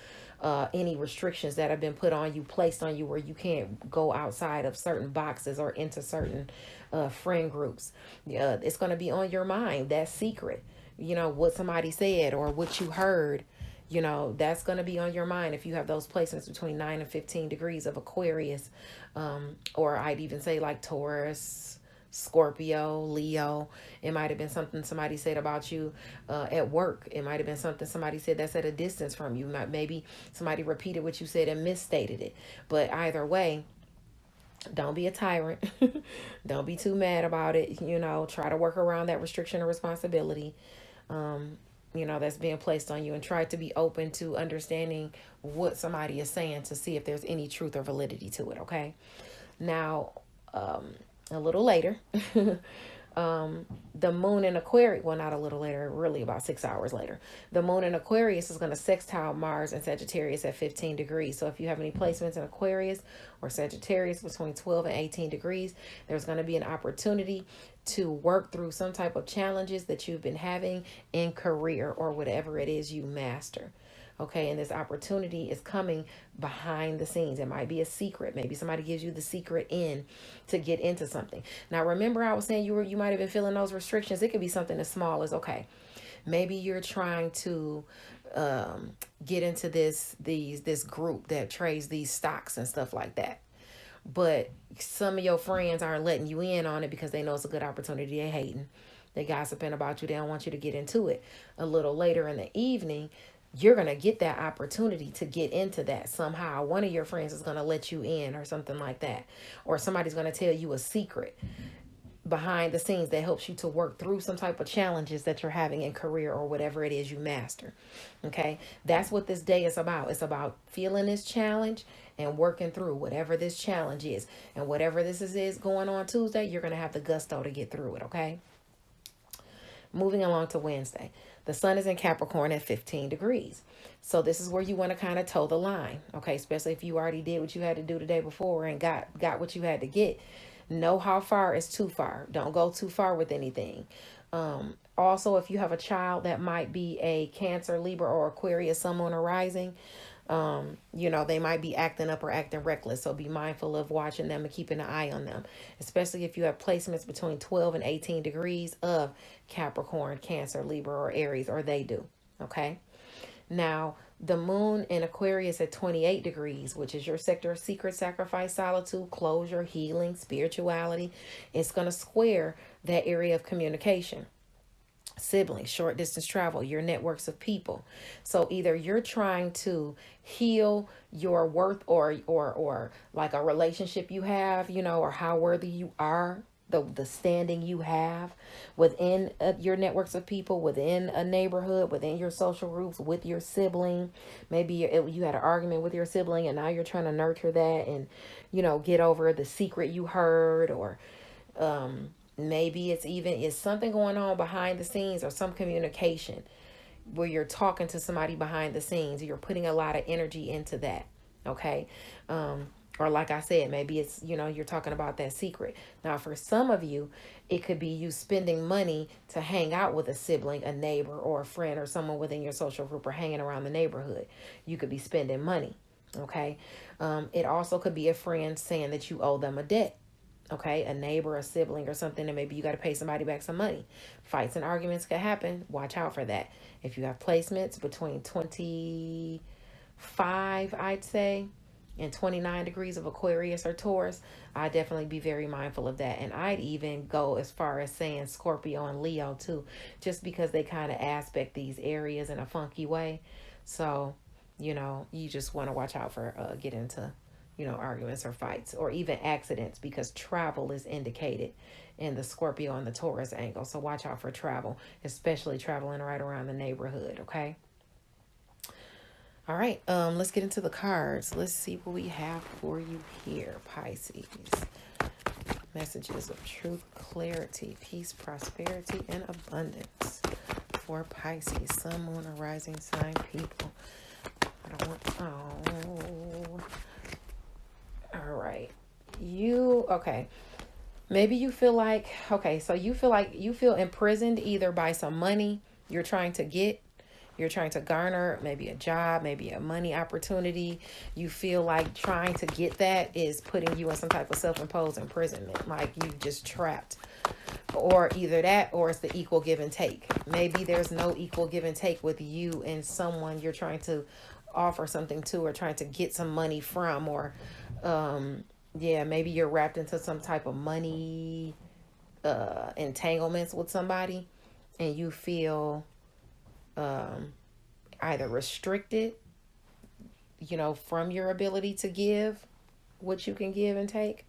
any restrictions that have been put on you, placed on you, where you can't go outside of certain boxes or into certain friend groups. It's going to be on your mind, that secret. What somebody said or what you heard, that's going to be on your mind if you have those placements between 9 and 15 degrees of Aquarius, or I'd even say like Taurus, Scorpio, Leo. It might have been something somebody said about you at work. It might have been something somebody said that's at a distance from you. Maybe somebody repeated what you said and misstated it. But either way, don't be a tyrant. Don't be too mad about it. Try to work around that restriction or responsibility, that's being placed on you, and try to be open to understanding what somebody is saying to see if there's any truth or validity to it. Okay. Now, a little later, the moon in Aquarius, well, not a little later, really about 6 hours later, the moon in Aquarius is going to sextile Mars and Sagittarius at 15 degrees. So if you have any placements in Aquarius or Sagittarius between 12 and 18 degrees, there's going to be an opportunity to work through some type of challenges that you've been having in career or whatever it is you master. Okay, and this opportunity is coming behind the scenes. It might be a secret. Maybe somebody gives you the secret in to get into something. Now, remember I was saying you might have been feeling those restrictions. It could be something as small as, okay, maybe you're trying to get into this group that trades these stocks and stuff like that. But some of your friends aren't letting you in on it because they know it's a good opportunity. They hating. They gossiping about you. They don't want you to get into it. A little later in the evening, you're going to get that opportunity to get into that somehow. One of your friends is going to let you in or something like that. Or somebody's going to tell you a secret behind the scenes that helps you to work through some type of challenges that you're having in career or whatever it is you master. Okay. That's what this day is about. It's about feeling this challenge and working through whatever this challenge is. And whatever this is going on Tuesday, you're going to have the gusto to get through it. Okay. Moving along to Wednesday. The sun is in Capricorn at 15 degrees. So this is where you want to kind of toe the line. Okay. Especially if you already did what you had to do the day before and got what you had to get. Know how far is too far. Don't go too far with anything. Also, if you have a child that might be a Cancer, Libra, or Aquarius, Sun, Moon, or Rising, they might be acting up or acting reckless. So be mindful of watching them and keeping an eye on them, especially if you have placements between 12 and 18 degrees of Capricorn, Cancer, Libra, or Aries, or they do. Okay. Now, the moon in Aquarius at 28 degrees, which is your sector of secret, sacrifice, solitude, closure, healing, spirituality, it's going to square that area of communication. Siblings, short distance travel, your networks of people. So either you're trying to heal your worth or like a relationship you have, or how worthy you are, the standing you have within your networks of people, within a neighborhood, within your social groups, with your sibling. Maybe you had an argument with your sibling and now you're trying to nurture that and, get over the secret you heard, or maybe it's something going on behind the scenes or some communication where you're talking to somebody behind the scenes. You're putting a lot of energy into that. Okay. Or like I said, maybe it's, you're talking about that secret. Now, for some of you, it could be you spending money to hang out with a sibling, a neighbor, or a friend, or someone within your social group, or hanging around the neighborhood. You could be spending money. Okay. It also could be a friend saying that you owe them a debt. Okay. A neighbor, a sibling, or something, and maybe you got to pay somebody back some money. Fights and arguments could happen. Watch out for that. If you have placements between 25, I'd say, and 29 degrees of Aquarius or Taurus, I'd definitely be very mindful of that. And I'd even go as far as saying Scorpio and Leo too, just because they kind of aspect these areas in a funky way. So, you just want to watch out for get into, arguments or fights or even accidents, because travel is indicated in the Scorpio and the Taurus angle. So watch out for travel, especially traveling right around the neighborhood. Okay. All right, let's get into the cards. Let's see what we have for you here, Pisces. Messages of truth, clarity, peace, prosperity, and abundance for Pisces. Sun, moon, or rising sign people. I don't want... All right. Okay. Maybe you feel like... Okay, so you feel imprisoned either by some money you're trying to get. You're trying to garner maybe a job, maybe a money opportunity. You feel like trying to get that is putting you in some type of self-imposed imprisonment, like you just trapped. Or either that, or it's the equal give and take. Maybe there's no equal give and take with you and someone you're trying to offer something to, or trying to get some money from, or maybe you're wrapped into some type of money entanglements with somebody, and you feel either restricted, from your ability to give what you can give and take,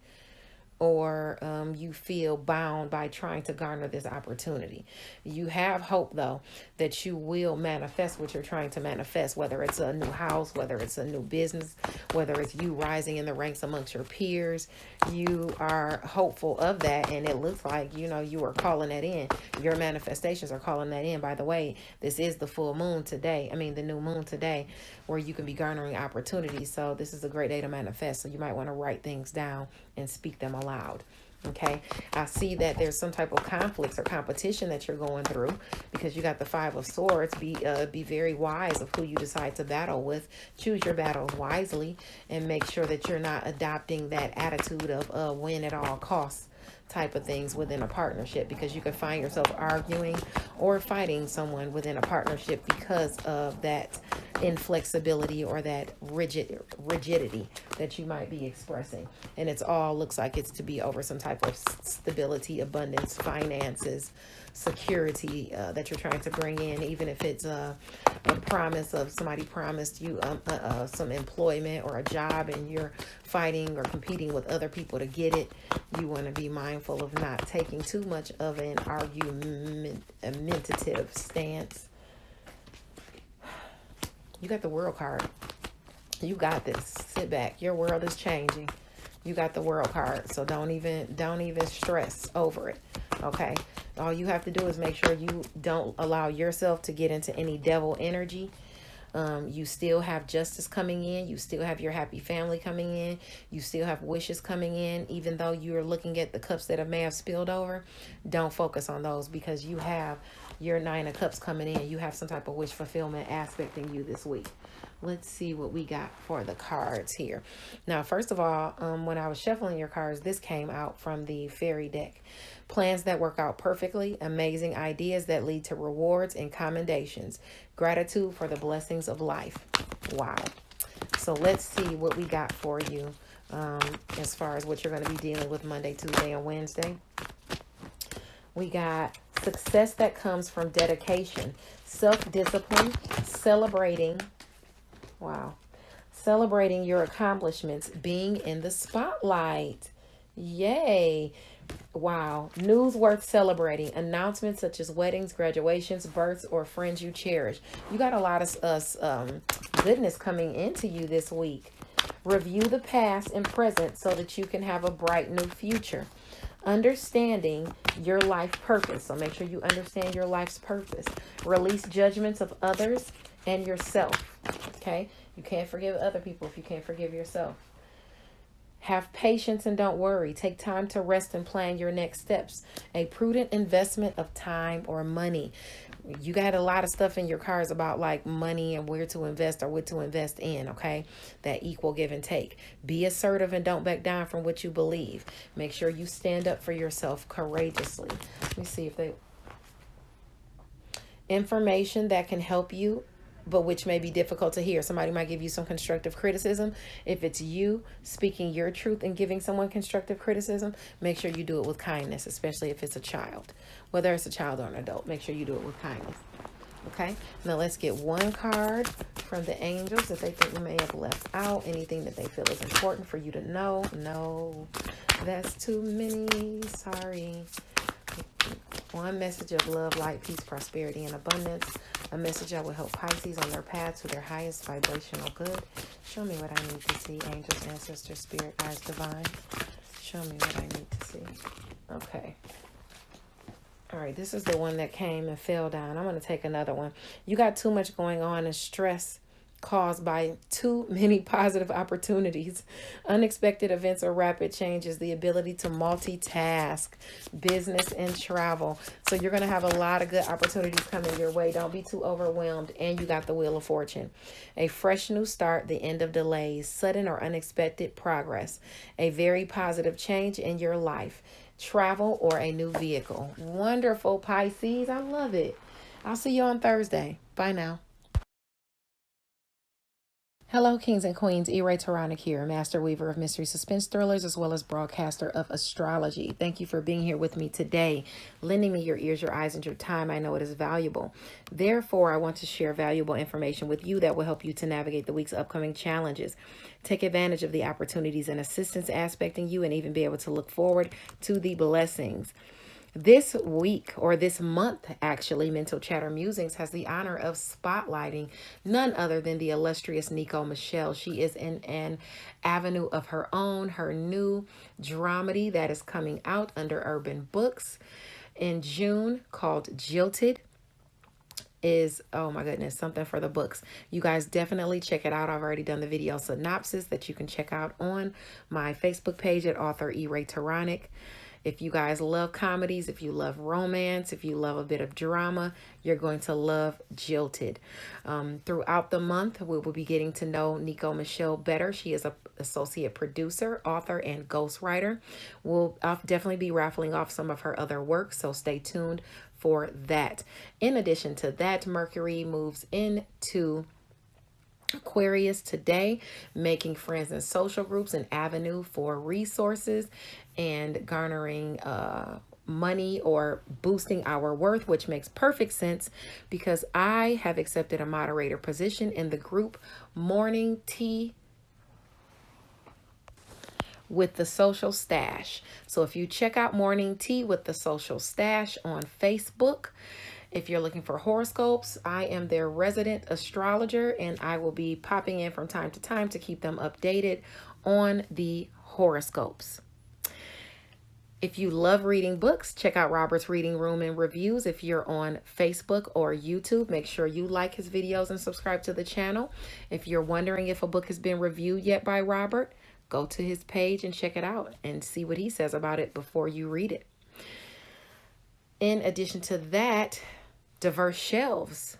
or you feel bound by trying to garner this opportunity. You have hope, though, that you will manifest what you're trying to manifest, whether it's a new house, whether it's a new business, whether it's you rising in the ranks amongst your peers. You are hopeful of that, and it looks like, you are calling that in. Your manifestations are calling that in. By the way, this is the full moon today. The new moon today, where you can be garnering opportunities. So this is a great day to manifest. So you might want to write things down and speak them aloud. Okay. I see that there's some type of conflicts or competition that you're going through, because you got the Five of Swords. Be very wise of who you decide to battle with. Choose your battles wisely, and make sure that you're not adopting that attitude of win at all costs type of things within a partnership, because you could find yourself arguing or fighting someone within a partnership because of that inflexibility or that rigidity that you might be expressing. And it's all looks like it's to be over some type of stability, abundance, finances, security that you're trying to bring in, even if it's a promise of somebody promised you some employment or a job, and you're fighting or competing with other people to get it. You want to be mindful of not taking too much of an argumentative stance. You got the World card. You got this. Sit back. Your world is changing. You got the World card, so don't even stress over it. Okay. All you have to do is make sure you don't allow yourself to get into any devil energy. You still have justice coming in. You still have your happy family coming in. You still have wishes coming in, even though you're looking at the cups that may have spilled over. Don't focus on those, because you have your Nine of Cups coming in. You have some type of wish fulfillment aspecting you this week. Let's see what we got for the cards here. Now, first of all, when I was shuffling your cards, this came out from the fairy deck. Plans that work out perfectly, amazing ideas that lead to rewards and commendations, gratitude for the blessings of life. Wow. So let's see what we got for you as far as what you're going to be dealing with Monday, Tuesday, and Wednesday. We got success that comes from dedication, self-discipline, celebrating. Wow. Celebrating your accomplishments, being in the spotlight. Yay. Wow. News worth celebrating. Announcements such as weddings, graduations, births, or friends you cherish. You got a lot of goodness coming into you this week. Review the past and present so that you can have a bright new future. Understanding your life purpose. So make sure you understand your life's purpose. Release judgments of others and yourself. Okay? You can't forgive other people if you can't forgive yourself. Have patience and don't worry. Take time to rest and plan your next steps. A prudent investment of time or money. You got a lot of stuff in your cards about like money and where to invest or what to invest in, okay? That equal give and take. Be assertive and don't back down from what you believe. Make sure you stand up for yourself courageously. Let me see if they... Information that can help you, but which may be difficult to hear. Somebody might give you some constructive criticism. If it's you speaking your truth and giving someone constructive criticism, make sure you do it with kindness, especially if it's a child. Whether it's a child or an adult, make sure you do it with kindness. Okay, now let's get one card from the angels that they think you may have left out. Anything that they feel is important for you to know. No, that's too many. Sorry. One message of love, light, peace, prosperity, and abundance. A message that will help Pisces on their path to their highest vibrational good. Show me what I need to see. Angels, ancestors, spirit, guides, divine. Show me what I need to see. Okay. All right, this is the one that came and fell down. I'm going to take another one. You got too much going on and stress caused by too many positive opportunities, unexpected events, or rapid changes. The ability to multitask, business and travel. So you're going to have a lot of good opportunities coming your way. Don't be too overwhelmed. And you got the Wheel of Fortune. A fresh new start, the end of delays, sudden or unexpected progress, a very positive change in your life, travel, or a new vehicle. Wonderful, Pisces. I love it. I'll see you on Thursday. Bye now. Hello, kings and queens. Taronic here, master weaver of mystery suspense thrillers, as well as broadcaster of astrology. Thank you for being here with me today, lending me your ears, your eyes, and your time. I know it is valuable. Therefore, I want to share valuable information with you that will help you to navigate the week's upcoming challenges. Take advantage of the opportunities and assistance aspecting you, and even be able to look forward to the blessings. This week, or this month, actually, Mental Chatter Musings has the honor of spotlighting none other than the illustrious Nico Michelle. She is in an avenue of her own, her new dramedy that is coming out under Urban Books in June called Jilted. Is, oh my goodness, something for the books. You guys definitely check it out. I've already done the video synopsis that you can check out on my Facebook page at author Taronic. If you guys love comedies, if you love romance, if you love a bit of drama, you're going to love Jilted. Throughout the month, we will be getting to know Nico Michelle better. She is an associate producer, author, and ghostwriter. I'll definitely be raffling off some of her other work, so stay tuned for that. In addition to that, Mercury moves into Aquarius today, making friends in social groups an avenue for resources and garnering money or boosting our worth, which makes perfect sense because I have accepted a moderator position in the group Morning Tea with the Social Stash. So if you check out Morning Tea with the Social Stash on Facebook, if you're looking for horoscopes, I am their resident astrologer, and I will be popping in from time to time to keep them updated on the horoscopes. If you love reading books, check out Robert's Reading Room and Reviews. If you're on Facebook or YouTube, make sure you like his videos and subscribe to the channel. If you're wondering if a book has been reviewed yet by Robert, go to his page and check it out and see what he says about it before you read it. In addition to that, Diverse Shelves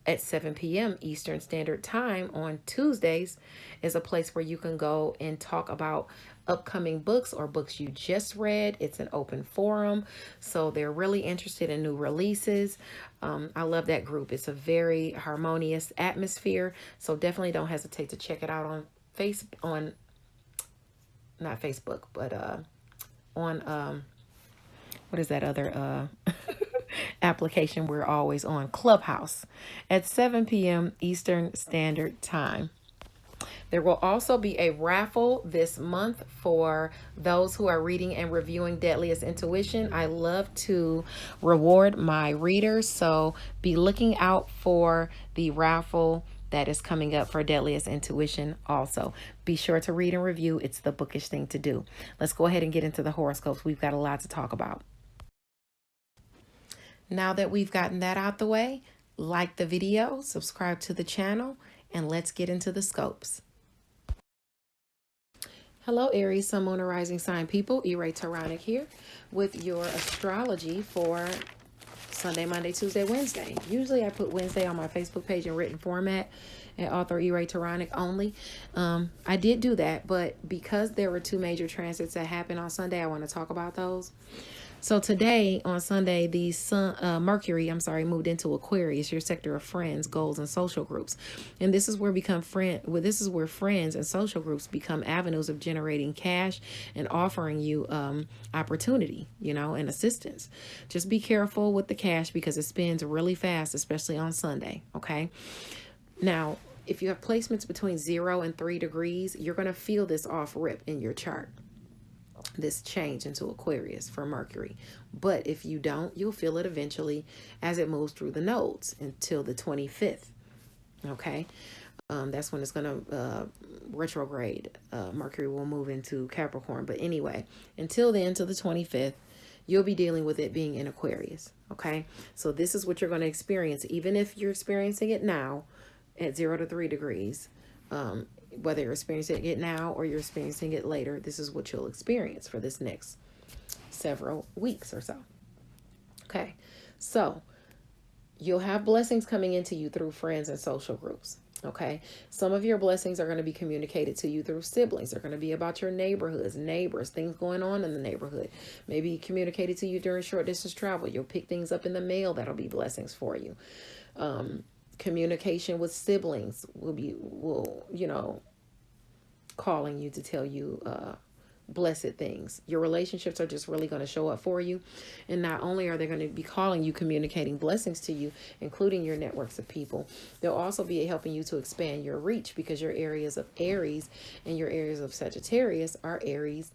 at 7 p.m. Eastern Standard Time on Tuesdays is a place where you can go and talk about upcoming books or books you just read. It's an open forum, so they're really interested in new releases. I love that group. It's a very harmonious atmosphere, so definitely don't hesitate to check it out on not Facebook, but on what is that other application we're always on, Clubhouse, at 7 p.m. Eastern Standard Time. There will also be a raffle this month for those who are reading and reviewing Deadliest Intuition. I love to reward my readers, so be looking out for the raffle that is coming up for Deadliest Intuition also. Be sure to read and review. It's the bookish thing to do. Let's go ahead and get into the horoscopes. We've got a lot to talk about. Now that we've gotten that out the way, like the video, subscribe to the channel, and let's get into the scopes. Hello, Aries, Sun, Moon, and Rising Sign people. Taronic here with your astrology for Sunday, Monday, Tuesday, Wednesday. Usually I put Wednesday on my Facebook page in written format at author Taronic only. I did do that, but because there were two major transits that happened on Sunday, I want to talk about those. So today, on Sunday, the Mercury, moved into Aquarius, your sector of friends, goals, and social groups. And this is where this is where friends and social groups become avenues of generating cash and offering you opportunity, and assistance. Just be careful with the cash because it spins really fast, especially on Sunday, okay? Now, if you have placements between 0 and 3 degrees, you're going to feel this off rip in your chart. This change into Aquarius for Mercury. But if you don't, you'll feel it eventually as it moves through the nodes until the 25th. Okay. That's when it's going to retrograde. Mercury will move into Capricorn. But anyway, until then, to the 25th, you'll be dealing with it being in Aquarius. Okay. So this is what you're going to experience. Even if you're experiencing it now at 0 to 3 degrees, whether you're experiencing it now or you're experiencing it later, this is what you'll experience for this next several weeks or so. Okay, so you'll have blessings coming into you through friends and social groups. Okay, some of your blessings are going to be communicated to you through siblings. They're going to be about your neighbors, things going on in the neighborhood. Maybe communicated to you during short distance travel. You'll pick things up in the mail that'll be blessings for you. Communication with siblings will calling you to tell you blessed things. Your relationships are just really going to show up for you. And not only are they going to be calling you, communicating blessings to you, including your networks of people, they'll also be helping you to expand your reach because your areas of Aries and your areas of Sagittarius are areas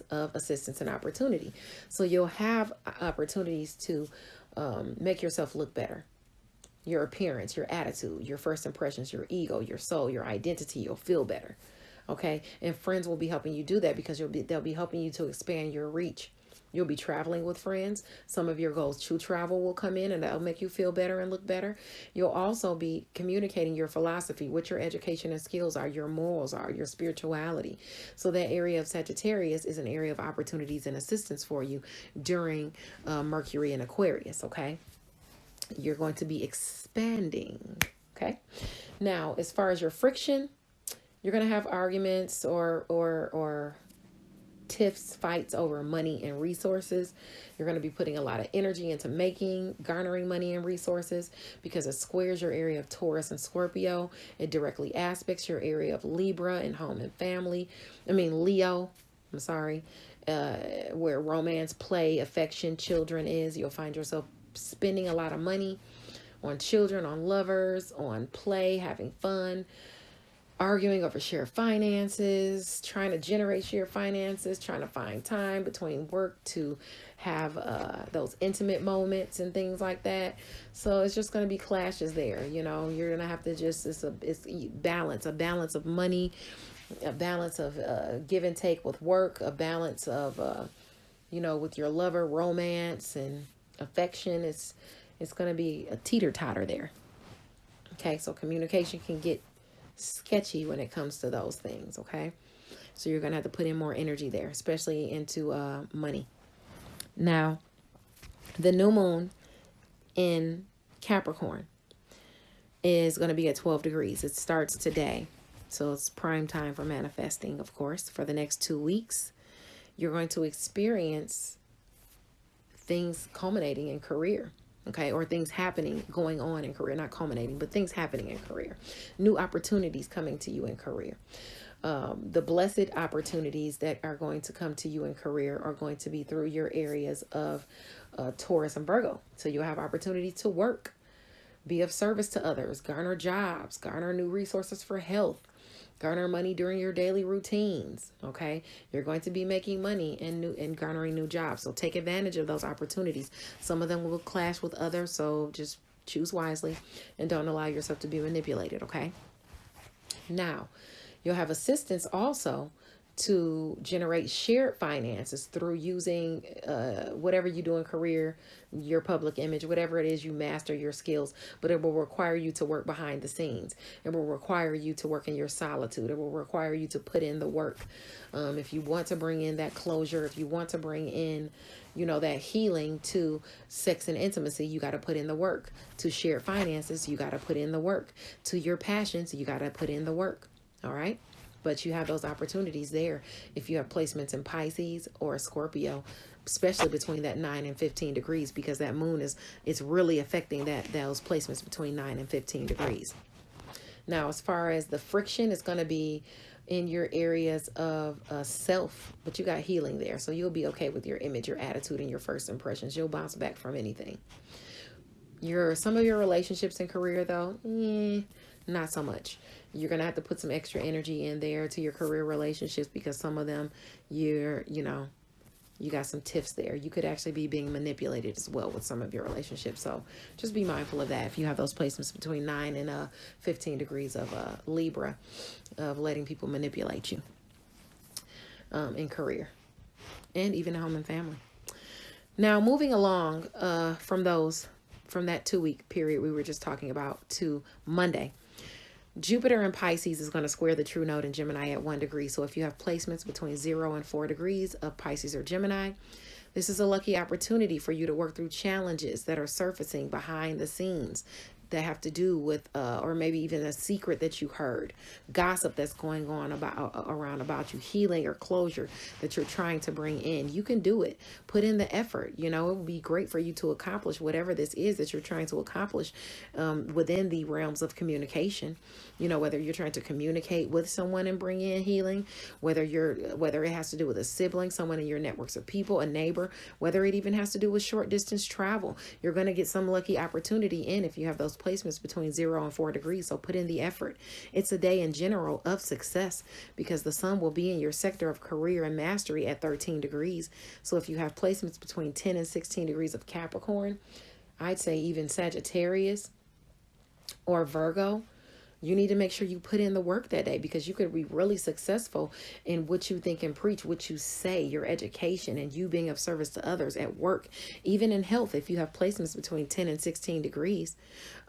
of assistance and opportunity. So you'll have opportunities to make yourself look better. Your appearance, your attitude, your first impressions, your ego, your soul, your identity, you'll feel better. Okay. And friends will be helping you do that because they'll be helping you to expand your reach. You'll be traveling with friends. Some of your goals to travel will come in and that'll make you feel better and look better. You'll also be communicating your philosophy, what your education and skills are, your morals are, your spirituality. So that area of Sagittarius is an area of opportunities and assistance for you during Mercury and Aquarius. Okay. You're going to be expanding. Okay. Now, as far as your friction, you're going to have arguments or tiffs, fights over money and resources. You're going to be putting a lot of energy into garnering money and resources because it squares your area of Taurus and Scorpio. It directly aspects your area of Libra and home and family. Leo, where romance, play, affection, children is. You'll find yourself spending a lot of money on children, on lovers, on play, having fun, arguing over shared finances, trying to generate shared finances, trying to find time between work to have those intimate moments and things like that. So it's just going to be clashes there. You're going to have to it's balance, a balance of money, a balance of give and take with work, a balance of, with your lover, romance and affection. It's going to be a teeter-totter there. Okay, so communication can get sketchy when it comes to those things. Okay, so you're going to have to put in more energy there, especially into money. Now, the new moon in Capricorn is going to be at 12 degrees. It starts today, so it's prime time for manifesting, of course. For the next 2 weeks, you're going to experience things culminating in career, okay, or things going on in career, not culminating, but things happening in career, new opportunities coming to you in career. The blessed opportunities that are going to come to you in career are going to be through your areas of Taurus and Virgo. So you'll have opportunity to work, be of service to others, garner jobs, garner new resources for health, garner money during your daily routines. Okay, you're going to be making money and garnering new jobs. So take advantage of those opportunities. Some of them will clash with others, so just choose wisely and don't allow yourself to be manipulated. Okay. Now, you'll have assistance also to generate shared finances through using whatever you do in career, your public image, whatever it is, you master your skills, but it will require you to work behind the scenes. It will require you to work in your solitude. It will require you to put in the work. If you want to bring in that closure, if you want to bring in, that healing to sex and intimacy, you got to put in the work. To shared finances, you got to put in the work. To your passions, you got to put in the work. All right. But you have those opportunities there if you have placements in Pisces or Scorpio, especially between that 9 and 15 degrees, because that moon it's really affecting those placements between 9 and 15 degrees. Now, as far as the friction, it's going to be in your areas of self, but you got healing there. So you'll be okay with your image, your attitude, and your first impressions. You'll bounce back from anything. Some of your relationships and career, though, not so much. You're going to have to put some extra energy in there to your career relationships, because some of them, you got some tiffs there. You could actually be being manipulated as well with some of your relationships. So just be mindful of that if you have those placements between 9 and 15 degrees of Libra, of letting people manipulate you in career and even home and family. Now, moving along from that 2-week period we were just talking about to Monday. Jupiter in Pisces is going to square the true node in Gemini at 1 degree. So if you have placements between 0 and 4 degrees of Pisces or Gemini, this is a lucky opportunity for you to work through challenges that are surfacing behind the scenes that have to do with, or maybe even a secret that you heard, gossip that's going on about you, healing or closure that you're trying to bring in. You can do it. Put in the effort. It would be great for you to accomplish whatever this is that you're trying to accomplish within the realms of communication. Whether you're trying to communicate with someone and bring in healing, whether it has to do with a sibling, someone in your networks of people, a neighbor, whether it even has to do with short distance travel. You're going to get some lucky opportunity in if you have those placements between 0 and 4 degrees. So put in the effort. It's a day in general of success, because the sun will be in your sector of career and mastery at 13 degrees. So if you have placements between 10 and 16 degrees of Capricorn, I'd say even Sagittarius or Virgo, you need to make sure you put in the work that day, because you could be really successful in what you think and preach, what you say, your education, and you being of service to others at work, even in health. If you have placements between 10 and 16 degrees,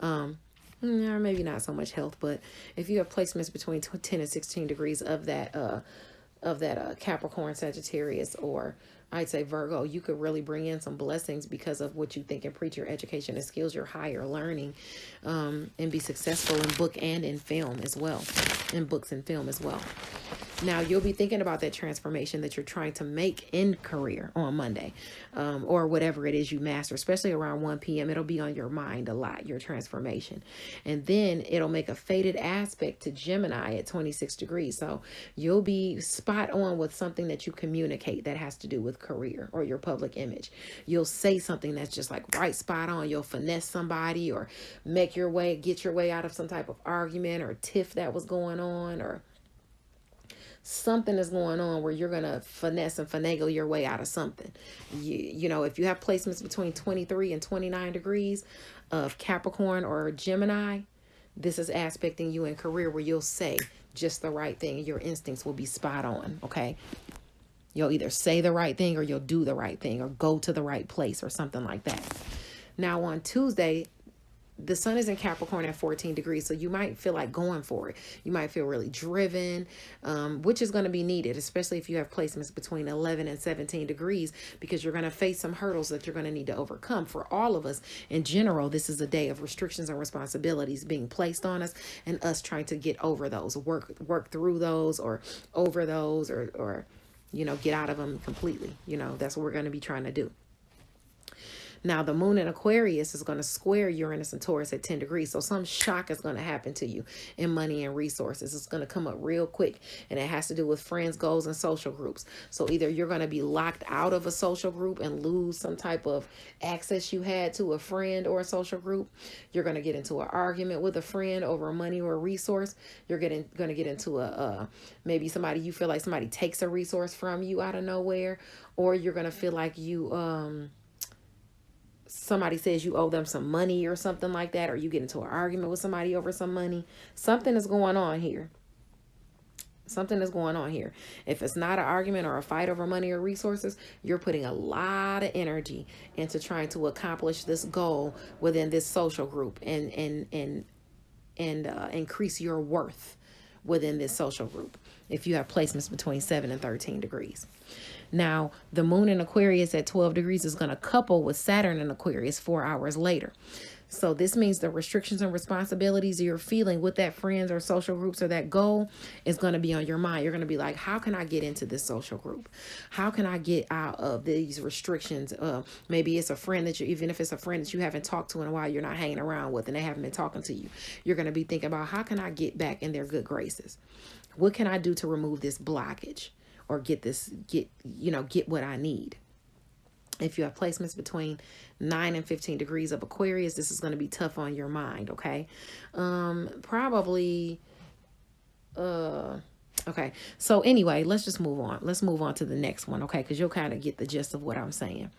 or maybe not so much health, but if you have placements between 10 and 16 degrees of that Capricorn, Sagittarius, or I'd say Virgo, you could really bring in some blessings because of what you think and preach, your education and skills, your higher learning, and be successful in book and in film as well, in books and film as well. Now, you'll be thinking about that transformation that you're trying to make in career on Monday, or whatever it is you master, especially around 1 p.m. It'll be on your mind a lot, your transformation. And then it'll make a fated aspect to Gemini at 26 degrees. So you'll be spot on with something that you communicate that has to do with career or your public image. You'll say something that's just like right spot on. You'll finesse somebody or get your way out of some type of argument or tiff that was going on, or something is going on where you're going to finesse and finagle your way out of something. If you have placements between 23 and 29 degrees of Capricorn or Gemini, this is aspecting you in career where you'll say just the right thing and your instincts will be spot on. Okay. You'll either say the right thing or you'll do the right thing or go to the right place or something like that. Now on Tuesday, the sun is in Capricorn at 14 degrees, so you might feel like going for it. You might feel really driven, which is going to be needed, especially if you have placements between 11 and 17 degrees, because you're going to face some hurdles that you're going to need to overcome. For all of us in general, this is a day of restrictions and responsibilities being placed on us, and us trying to get over those, work through those, or over those, or get out of them completely. That's what we're going to be trying to do. Now, the moon in Aquarius is going to square Uranus and Taurus at 10 degrees. So some shock is going to happen to you in money and resources. It's going to come up real quick. And it has to do with friends, goals, and social groups. So either you're going to be locked out of a social group and lose some type of access you had to a friend or a social group. You're going to get into an argument with a friend over money or a resource. You're going to get into maybe you feel like somebody takes a resource from you out of nowhere. Or you're going to feel like somebody says you owe them some money or something like that, or you get into an argument with somebody over some money. Something is going on here. Something is going on here. If it's not an argument or a fight over money or resources, you're putting a lot of energy into trying to accomplish this goal within this social group and increase your worth within this social group. If you have placements between 7 and 13 degrees. Now, the moon in Aquarius at 12 degrees is going to couple with Saturn in Aquarius 4 hours later. So this means the restrictions and responsibilities you're feeling with that friends or social groups or that goal is going to be on your mind. You're going to be like, how can I get into this social group? How can I get out of these restrictions? Maybe it's a friend that even if it's a friend that you haven't talked to in a while, you're not hanging around with and they haven't been talking to you. You're going to be thinking about, how can I get back in their good graces? What can I do to remove this blockage or get what I need? If you have placements between 9 and 15 degrees of Aquarius, this is going to be tough on your mind, okay? Probably, okay. So anyway, let's just move on. Let's move on to the next one, okay? Because you'll kind of get the gist of what I'm saying.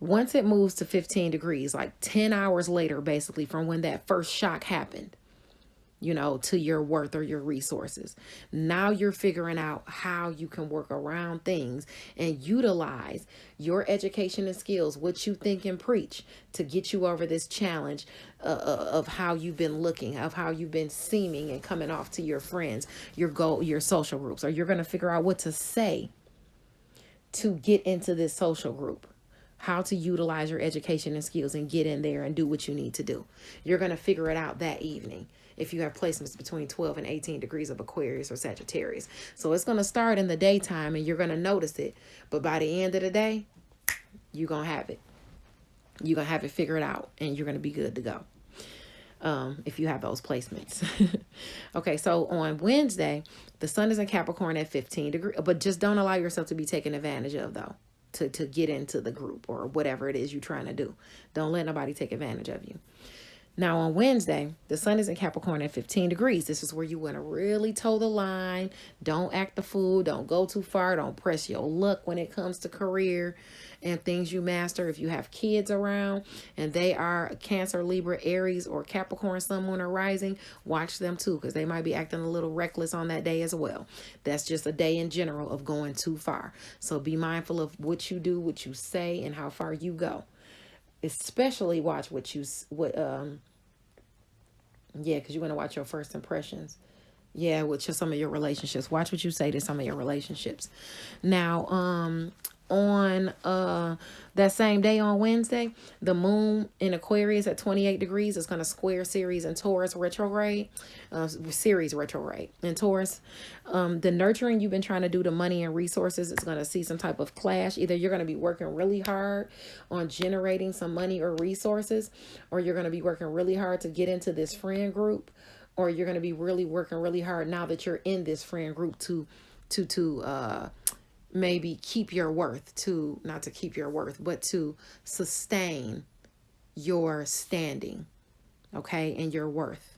Once it moves to 15 degrees, like 10 hours later, basically, from when that first shock happened, to your worth or your resources. Now you're figuring out how you can work around things and utilize your education and skills, what you think and preach, to get you over this challenge of how you've been looking, of how you've been seeming and coming off to your friends, your social groups, or you're going to figure out what to say to get into this social group. How to utilize your education and skills and get in there and do what you need to do. You're going to figure it out that evening if you have placements between 12 and 18 degrees of Aquarius or Sagittarius. So it's going to start in the daytime and you're going to notice it. But by the end of the day, you're going to have it. You're going to have it figured out and you're going to be good to go. If you have those placements. Okay, so on Wednesday, the sun is in Capricorn at 15 degrees. But just don't allow yourself to be taken advantage of, though. To get into the group or whatever it is you're trying to do. Don't let nobody take advantage of you. Now on Wednesday, the sun is in Capricorn at 15 degrees. This is where you want to really toe the line. Don't act the fool. Don't go too far. Don't press your luck when it comes to career and things you master. If you have kids around and they are Cancer, Libra, Aries, or Capricorn, Sun, Moon, or Rising, watch them too, because they might be acting a little reckless on that day as well. That's just a day in general of going too far. So be mindful of what you do, what you say, and how far you go. Especially watch because you want to watch your first impressions. Yeah, with some of your relationships. Watch what you say to some of your relationships. Now, on that same day on Wednesday, the moon in Aquarius at 28 degrees is going to square Ceres and Taurus retrograde. Ceres retrograde in Taurus. The nurturing you've been trying to do to money and resources is going to see some type of clash. Either you're going to be working really hard on generating some money or resources, or you're going to be working really hard to get into this friend group, or you're going to be working really hard now that you're in this friend group to maybe keep your worth, not to keep your worth, but to sustain your standing, okay, and your worth,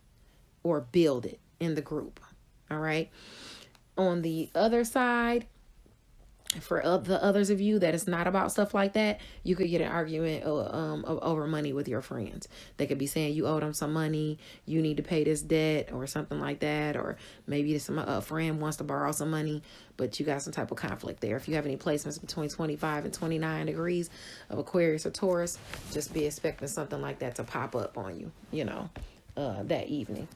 or build it in the group. All right. On the other side, for the others of you that it's not about stuff like that, you could get an argument over money with your friends. They could be saying you owe them some money, you need to pay this debt or something like that, or maybe a friend wants to borrow some money, but you got some type of conflict there. If you have any placements between 25 and 29 degrees of Aquarius or Taurus, just be expecting something like that to pop up on you, that evening.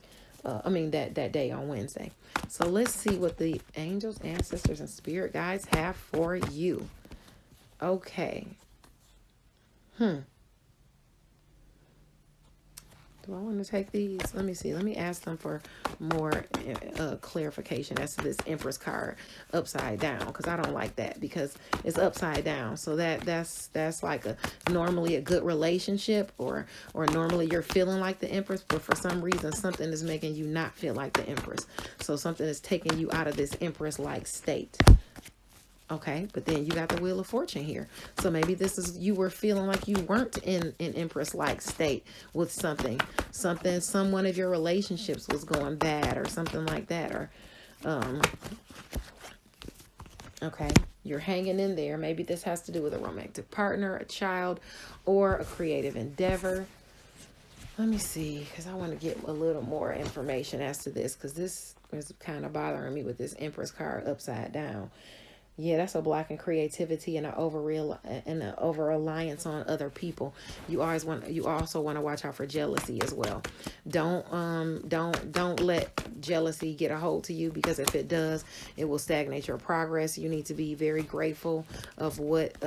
That day on Wednesday. So let's see what the angels, ancestors, and spirit guides have for you. Okay. Do I want to take these? Let me see. Let me ask them for more clarification as to this Empress card upside down, because I don't like that because it's upside down. So that's like normally a good relationship, or normally you're feeling like the Empress, but for some reason something is making you not feel like the Empress. So something is taking you out of this Empress-like state. Okay, but then you got the Wheel of Fortune here. So maybe this is, you were feeling like you weren't in an Empress-like state with something. Some one of your relationships was going bad or something like that. Or, okay, you're hanging in there. Maybe this has to do with a romantic partner, a child, or a creative endeavor. Let me see, because I want to get a little more information as to this, because this is kind of bothering me with this Empress card upside down. Yeah, that's a block in creativity and an over reliance on other people. You also want to watch out for jealousy as well. Don't let jealousy get a hold to you, because if it does, it will stagnate your progress. You need to be very grateful of what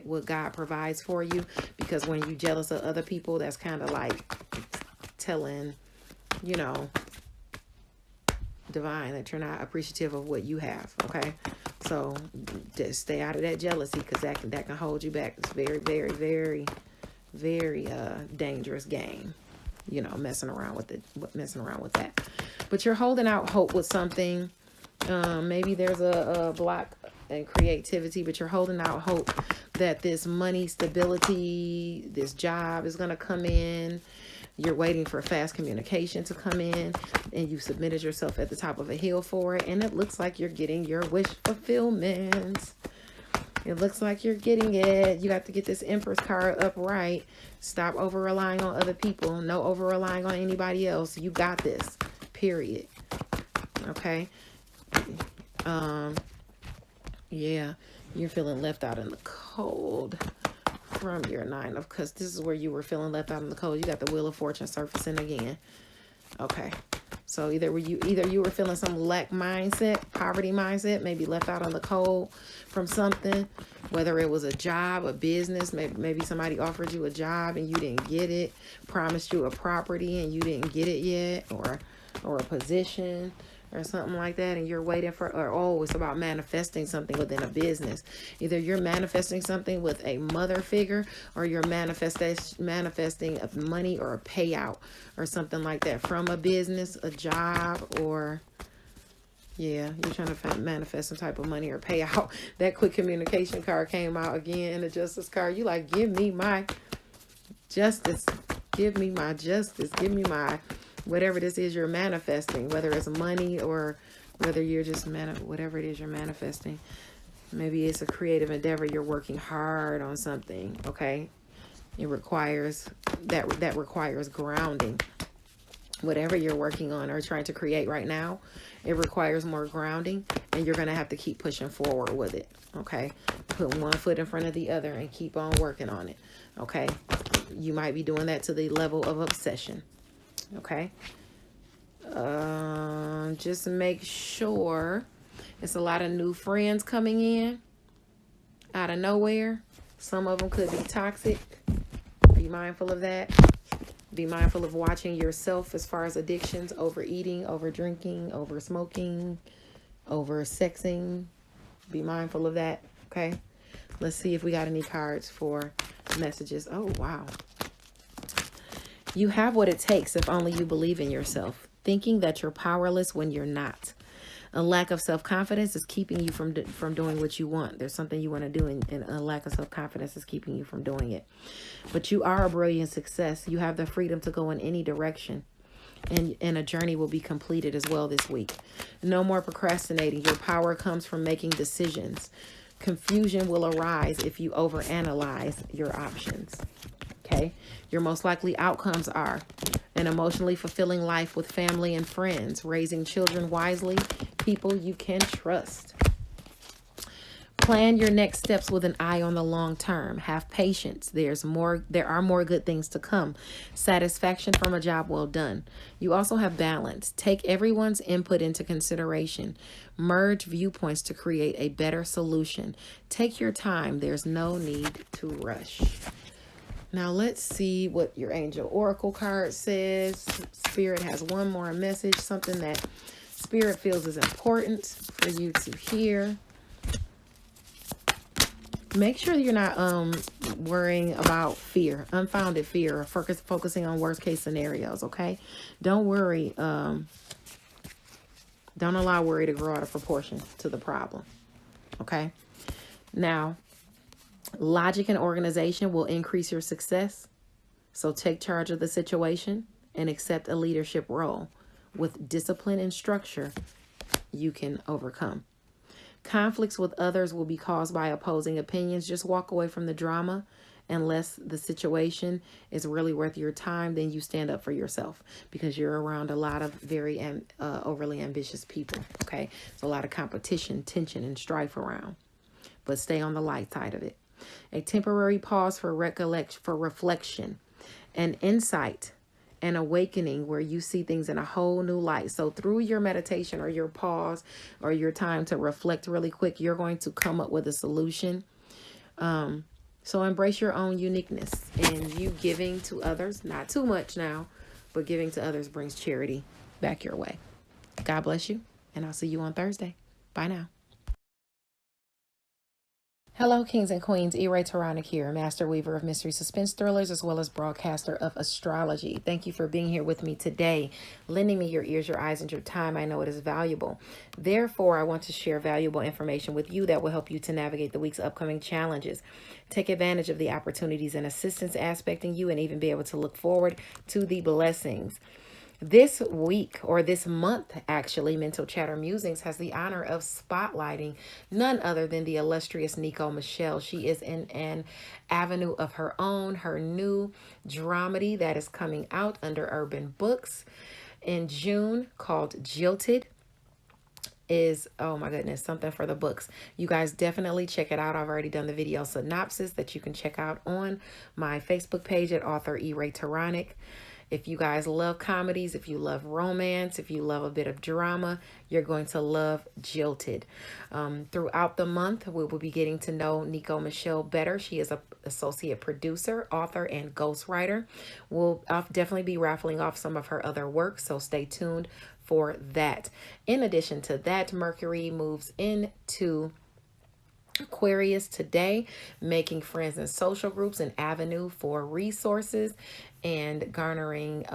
what God provides for you, because when you jealous of other people, that's kind of like telling, you know, divine, that you're not appreciative of what you have. Okay, so just stay out of that jealousy, because that can hold you back. It's very, very, very, very dangerous game, you know, messing around with that. But you're holding out hope with something. Maybe there's a block in creativity, but you're holding out hope that this money stability, this job is going to come in. You're waiting for fast communication to come in, and you submitted yourself at the top of a hill for it, and it looks like you're getting your wish fulfillment. It looks like you're getting it. You have to get this Empress card upright. Stop over-relying on other people. No over-relying on anybody else. You got this. Period. Okay? Yeah. You're feeling left out in the cold from your Nine of Cups. This is where you were feeling left out in the cold. You got the Wheel of Fortune surfacing again. Okay. So either you were feeling some lack mindset, poverty mindset, maybe left out on the cold from something, whether it was a job, a business, maybe somebody offered you a job and you didn't get it, promised you a property and you didn't get it yet, or a position or something like that, and you're waiting for, or it's about manifesting something within a business. Either you're manifesting something with a mother figure, or you're manifesting of money or a payout or something like that from a business, a job, or yeah, you're trying to manifest some type of money or payout. That quick communication card came out again, and the Justice card. You like, give me my justice, give me my justice, give me my whatever this is you're manifesting, whether it's money or whether you're just whatever it is you're manifesting. Maybe it's a creative endeavor. You're working hard on something. Okay, it requires that requires grounding. Whatever you're working on or trying to create right now, it requires more grounding, and you're gonna have to keep pushing forward with it. Okay, put one foot in front of the other and keep on working on it. Okay, you might be doing that to the level of obsession. Okay, just make sure. It's a lot of new friends coming in out of nowhere. Some of them could be toxic. Be mindful of that. Be mindful of watching yourself as far as addictions, overeating, over drinking, over smoking, over sexing. Be mindful of that. Okay, let's see if we got any cards for messages. Oh, wow. You have what it takes if only you believe in yourself. Thinking that you're powerless when you're not. A lack of self-confidence is keeping you from doing what you want. There's something you want to do, and a lack of self-confidence is keeping you from doing it. But you are a brilliant success. You have the freedom to go in any direction. And a journey will be completed as well this week. No more procrastinating. Your power comes from making decisions. Confusion will arise if you overanalyze your options. Okay, your most likely outcomes are an emotionally fulfilling life with family and friends, raising children wisely, people you can trust. Plan your next steps with an eye on the long term. Have patience. There are more good things to come. Satisfaction from a job well done. You also have balance. Take everyone's input into consideration. Merge viewpoints to create a better solution. Take your time. There's no need to rush. Now let's see what your angel oracle card says. Spirit has one more message, something that Spirit feels is important for you to hear. Make sure you're not worrying about fear, unfounded fear, or focusing on worst case scenarios, okay? Don't worry. Don't allow worry to grow out of proportion to the problem, okay? Now, logic and organization will increase your success. So take charge of the situation and accept a leadership role. With discipline and structure, you can overcome. Conflicts with others will be caused by opposing opinions. Just walk away from the drama unless the situation is really worth your time, then you stand up for yourself, because you're around a lot of very overly ambitious people. Okay, so a lot of competition, tension, and strife around, but stay on the light side of it. A temporary pause for reflection, and insight, and awakening, where you see things in a whole new light. So through your meditation or your pause or your time to reflect really quick, you're going to come up with a solution. So embrace your own uniqueness, and you giving to others, not too much now, but giving to others brings charity back your way. God bless you, and I'll see you on Thursday. Bye now. Hello, kings and queens. Taronic here, master weaver of mystery suspense thrillers, as well as broadcaster of astrology. Thank you for being here with me today, lending me your ears, your eyes, and your time. I know it is valuable. Therefore, I want to share valuable information with you that will help you to navigate the week's upcoming challenges. Take advantage of the opportunities and assistance aspecting you, and even be able to look forward to the blessings. This week, or this month actually, Mental Chatter Musings has the honor of spotlighting none other than the illustrious Nico Michelle. She is in an avenue of her own. Her new dramedy that is coming out under Urban Books in June, called Jilted, is, oh my goodness, something for the books. You guys definitely check it out. I've already done the video synopsis that you can check out on my Facebook page at author Taronic. If you guys love comedies, if you love romance, if you love a bit of drama, you're going to love Jilted. Throughout the month, we will be getting to know Nico Michelle better. She is an associate producer, author, and ghostwriter. I'll definitely be raffling off some of her other work, so stay tuned for that. In addition to that, Mercury moves into Aquarius today, making friends in social groups an avenue for resources and garnering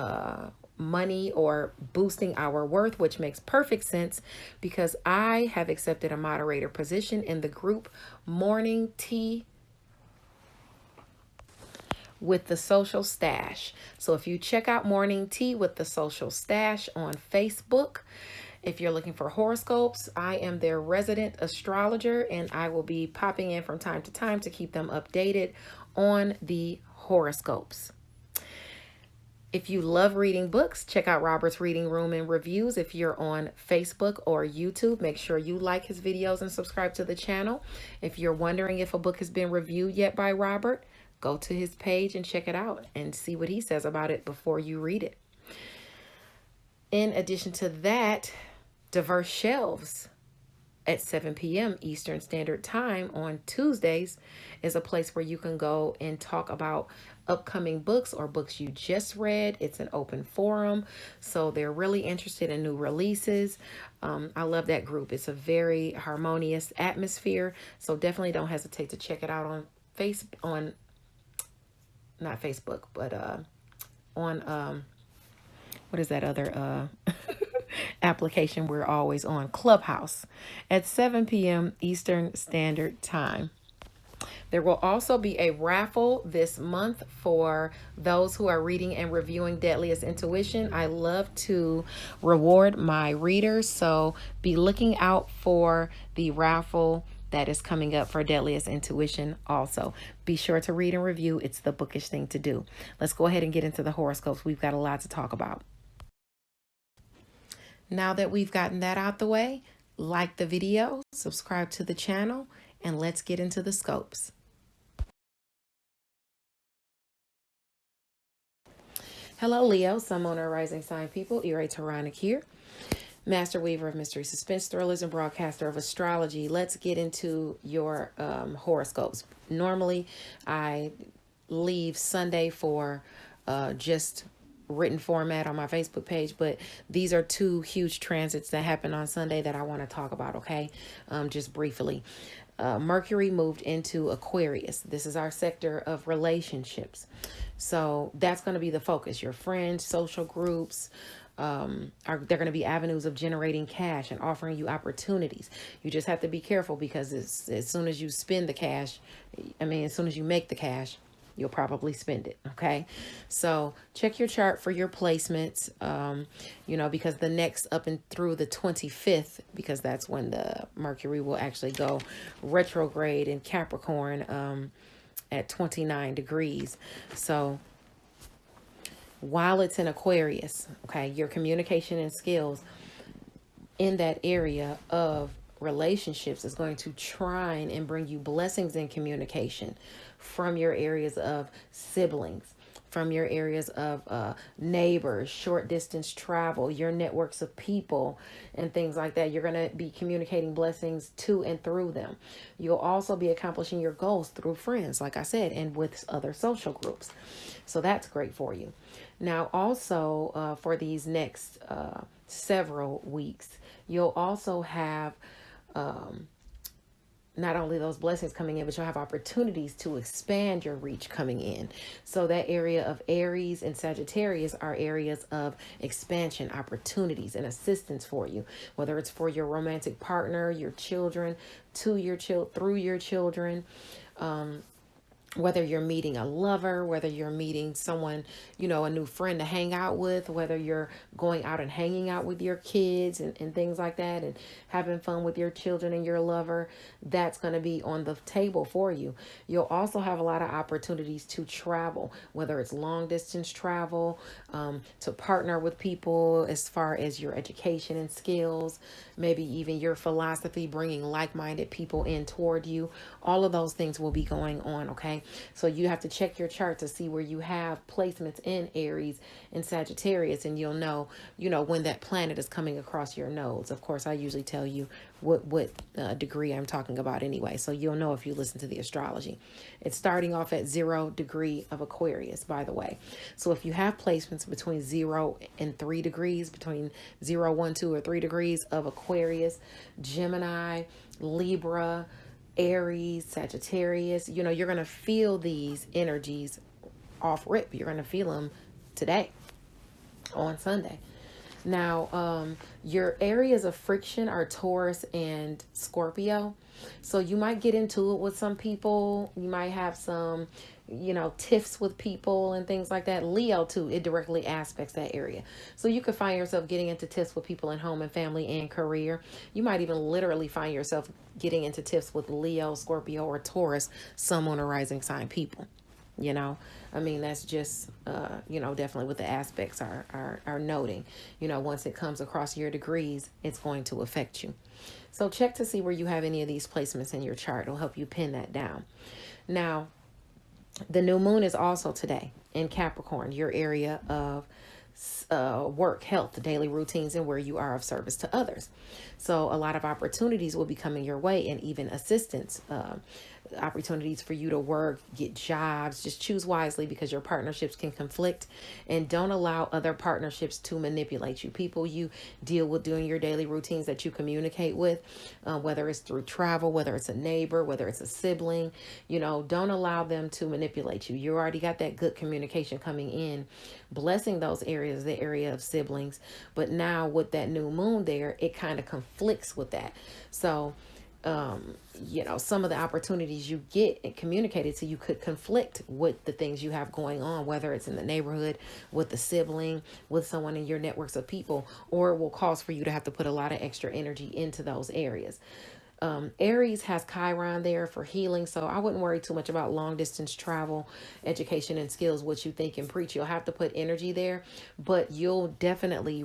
money or boosting our worth, which makes perfect sense because I have accepted a moderator position in the group Morning Tea with the Social Stash. So if you check out Morning Tea with the Social Stash on Facebook, if you're looking for horoscopes, I am their resident astrologer, and I will be popping in from time to time to keep them updated on the horoscopes. If you love reading books, check out Robert's Reading Room and Reviews. If you're on Facebook or YouTube, make sure you like his videos and subscribe to the channel. If you're wondering if a book has been reviewed yet by Robert, go to his page and check it out and see what he says about it before you read it. In addition to that, Diverse Shelves at 7 p.m. Eastern Standard Time on Tuesdays is a place where you can go and talk about upcoming books or books you just read. It's an open forum, so they're really interested in new releases. I love that group. It's a very harmonious atmosphere, so definitely don't hesitate to check it out on not Facebook, but on what is that other application we're always on, Clubhouse, at 7 p.m. Eastern Standard Time. There will also be a raffle this month for those who are reading and reviewing Deadliest Intuition. I love to reward my readers, so be looking out for the raffle that is coming up for Deadliest Intuition also. Be sure to read and review. It's the bookish thing to do. Let's go ahead and get into the horoscopes. We've got a lot to talk about. Now that we've gotten that out the way, like the video, subscribe to the channel, and let's get into the scopes. Hello, Leo, Sun, Moon, or Rising Sign people. Taronic here, master weaver of mystery suspense thrillers and broadcaster of astrology. Let's get into your horoscopes. Normally, I leave Sunday for just written format on my Facebook page, but these are two huge transits that happen on Sunday that I want to talk about, okay? Just briefly. Mercury moved into Aquarius. This is our sector of relationships. So that's going to be the focus. Your friends, social groups, they're going to be avenues of generating cash and offering you opportunities. You just have to be careful because as soon as you spend the cash, as soon as you make the cash, you'll probably spend it. Okay. So check your chart for your placements, because the next up and through the 25th, because that's when the Mercury will actually go retrograde in Capricorn, at 29 degrees. So while it's in Aquarius, okay, your communication and skills in that area of relationships is going to trine and bring you blessings in communication from your areas of siblings, from your areas of neighbors, short distance travel, your networks of people, and things like that. You're going to be communicating blessings to and through them. You'll also be accomplishing your goals through friends, like I said, and with other social groups. So that's great for you. Now, also for these next several weeks, you'll also have not only those blessings coming in, but you'll have opportunities to expand your reach coming in. So that area of Aries and Sagittarius are areas of expansion, opportunities, and assistance for you, whether it's for your romantic partner, your children, through your children, whether you're meeting a lover, whether you're meeting someone, a new friend to hang out with, whether you're going out and hanging out with your kids and things like that, and having fun with your children and your lover, that's going to be on the table for you. You'll also have a lot of opportunities to travel, whether it's long distance travel, to partner with people as far as your education and skills, maybe even your philosophy, bringing like-minded people in toward you. All of those things will be going on, okay? So you have to check your chart to see where you have placements in Aries and Sagittarius, and you'll know, when that planet is coming across your nodes. Of course, I usually tell you what degree I'm talking about anyway, so you'll know if you listen to the astrology. It's starting off at 0 degree of Aquarius, by the way. So if you have placements between 0 and 3 degrees, between 0, 1, 2, or 3 degrees of Aquarius, Gemini, Libra, Aries, Sagittarius, you're going to feel these energies off rip. You're going to feel them today on Sunday. Now, your areas of friction are Taurus and Scorpio. So you might get into it with some people. You might have some, tiffs with people and things like that. Leo too, it directly aspects that area. So you could find yourself getting into tiffs with people in home and family and career. You might even literally find yourself getting into tiffs with Leo, Scorpio, or Taurus, Sun, Moon, or rising sign people. That's just, definitely what the aspects are noting. Once it comes across your degrees, it's going to affect you. So check to see where you have any of these placements in your chart. It'll help you pin that down. Now, the new moon is also today in Capricorn, your area of work, health, daily routines, and where you are of service to others. So a lot of opportunities will be coming your way, and even assistance opportunities for you to work, get jobs. Just choose wisely, because your partnerships can conflict, and don't allow other partnerships to manipulate you. People you deal with doing your daily routines that you communicate with, whether it's through travel, whether it's a neighbor, whether it's a sibling, don't allow them to manipulate you. You already got that good communication coming in, blessing those areas, the area of siblings. But now with that new moon there, it kind of conflicts with that. So some of the opportunities you get communicated to you could conflict with the things you have going on, whether it's in the neighborhood, with the sibling, with someone in your networks of people, or it will cause for you to have to put a lot of extra energy into those areas. Aries has Chiron there for healing, so I wouldn't worry too much about long distance travel, education, and skills, what you think and preach. You'll have to put energy there, but you'll definitely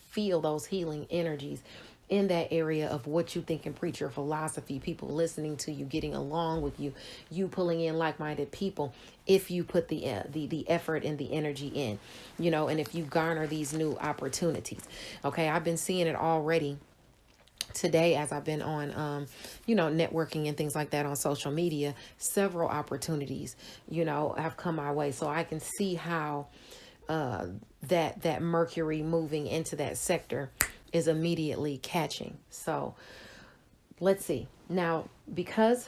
feel those healing energies in that area of what you think and preach, your philosophy, people listening to you, getting along with you, you pulling in like-minded people, if you put the effort and the energy in, and if you garner these new opportunities. Okay, I've been seeing it already today as I've been on, networking and things like that on social media. Several opportunities, have come my way. So I can see how that Mercury moving into that sector is immediately catching. So let's see. Now, because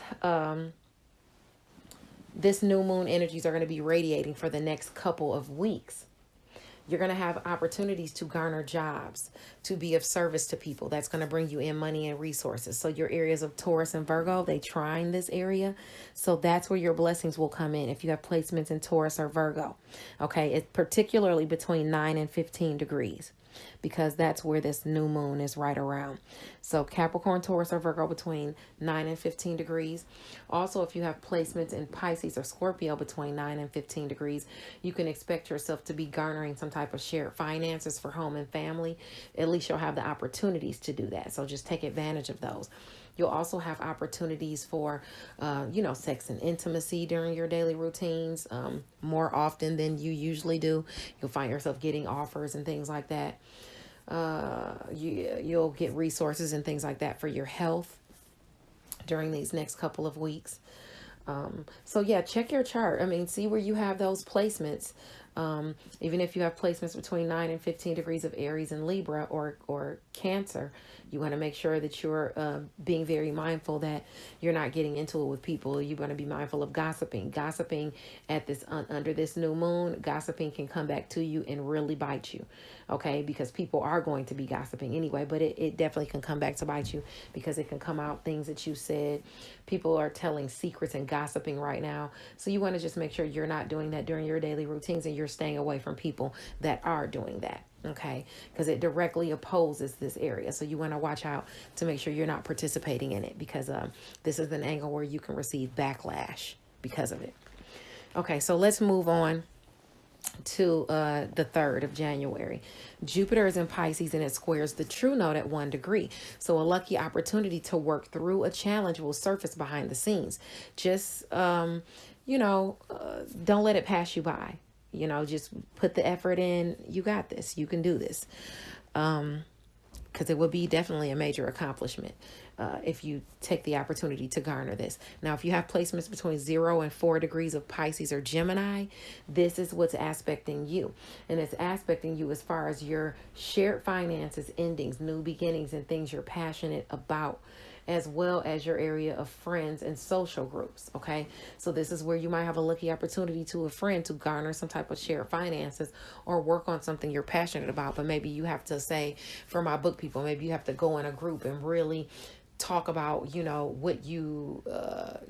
this new moon energies are going to be radiating for the next couple of weeks, you're going to have opportunities to garner jobs, to be of service to people. That's going to bring you in money and resources. So your areas of Taurus and Virgo, they trine this area. So that's where your blessings will come in if you have placements in Taurus or Virgo. Okay, it's particularly between 9 and 15 degrees. because that's where this new moon is right around. So Capricorn, Taurus, or Virgo between 9 and 15 degrees. Also, if you have placements in Pisces or Scorpio between 9 and 15 degrees, you can expect yourself to be garnering some type of shared finances for home and family. At least you'll have the opportunities to do that. So just take advantage of those. You'll also have opportunities for, sex and intimacy during your daily routines more often than you usually do. You'll find yourself getting offers and things like that. You'll get resources and things like that for your health during these next couple of weeks. So yeah, check your chart. I mean, see where you have those placements. Even if you have placements between 9 and 15 degrees of Aries and Libra or Cancer, you want to make sure that you're being very mindful that you're not getting into it with people. You want to be mindful of gossiping. Gossiping at this under this new moon, gossiping can come back to you and really bite you. Okay, because people are going to be gossiping anyway, but it definitely can come back to bite you because it can come out things that you said. People are telling secrets and gossiping right now. So you want to just make sure you're not doing that during your daily routines and you're staying away from people that are doing that. Okay, because it directly opposes this area. So you want to watch out to make sure you're not participating in it because this is an angle where you can receive backlash because of it. Okay, so let's move on to the 3rd of January. Jupiter is in Pisces and it squares the true node at 1 degree. So a lucky opportunity to work through a challenge will surface behind the scenes. Just, don't let it pass you by. Just put the effort in. You got this. You can do this. Because it would be definitely a major accomplishment if you take the opportunity to garner this. Now, if you have placements between 0 and 4 degrees of Pisces or Gemini, this is what's aspecting you. And it's aspecting you as far as your shared finances, endings, new beginnings, and things you're passionate about, as well as your area of friends and social groups. Okay, so this is where you might have a lucky opportunity to a friend to garner some type of shared finances or work on something you're passionate about. But maybe you have to say, for my book people, maybe you have to go in a group and really talk about, what you,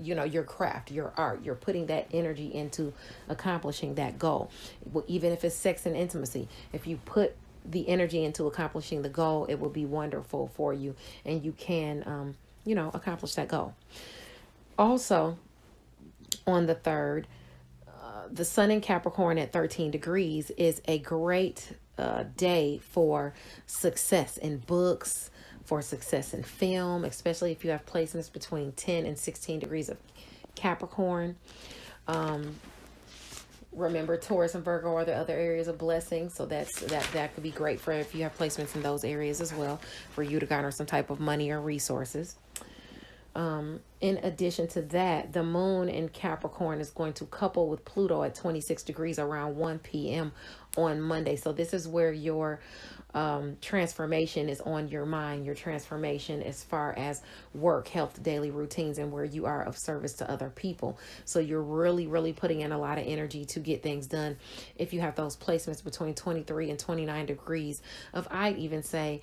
your craft, your art. You're putting that energy into accomplishing that goal. Well, even if it's sex and intimacy, if you put the energy into accomplishing the goal, it will be wonderful for you and you can, accomplish that goal. Also, on the 3rd, the sun in Capricorn at 13 degrees is a great day for success in books, for success in film, especially if you have placements between 10 and 16 degrees of Capricorn. Remember, Taurus and Virgo are the other areas of blessing. So that could be great for if you have placements in those areas as well, for you to garner some type of money or resources. In addition to that, the moon in Capricorn is going to couple with Pluto at 26 degrees around 1 p.m. on Monday. So this is where your transformation is on your mind, your transformation as far as work, health, daily routines, and where you are of service to other people. So you're really, really putting in a lot of energy to get things done. If you have those placements between 23 and 29 degrees of, I'd even say,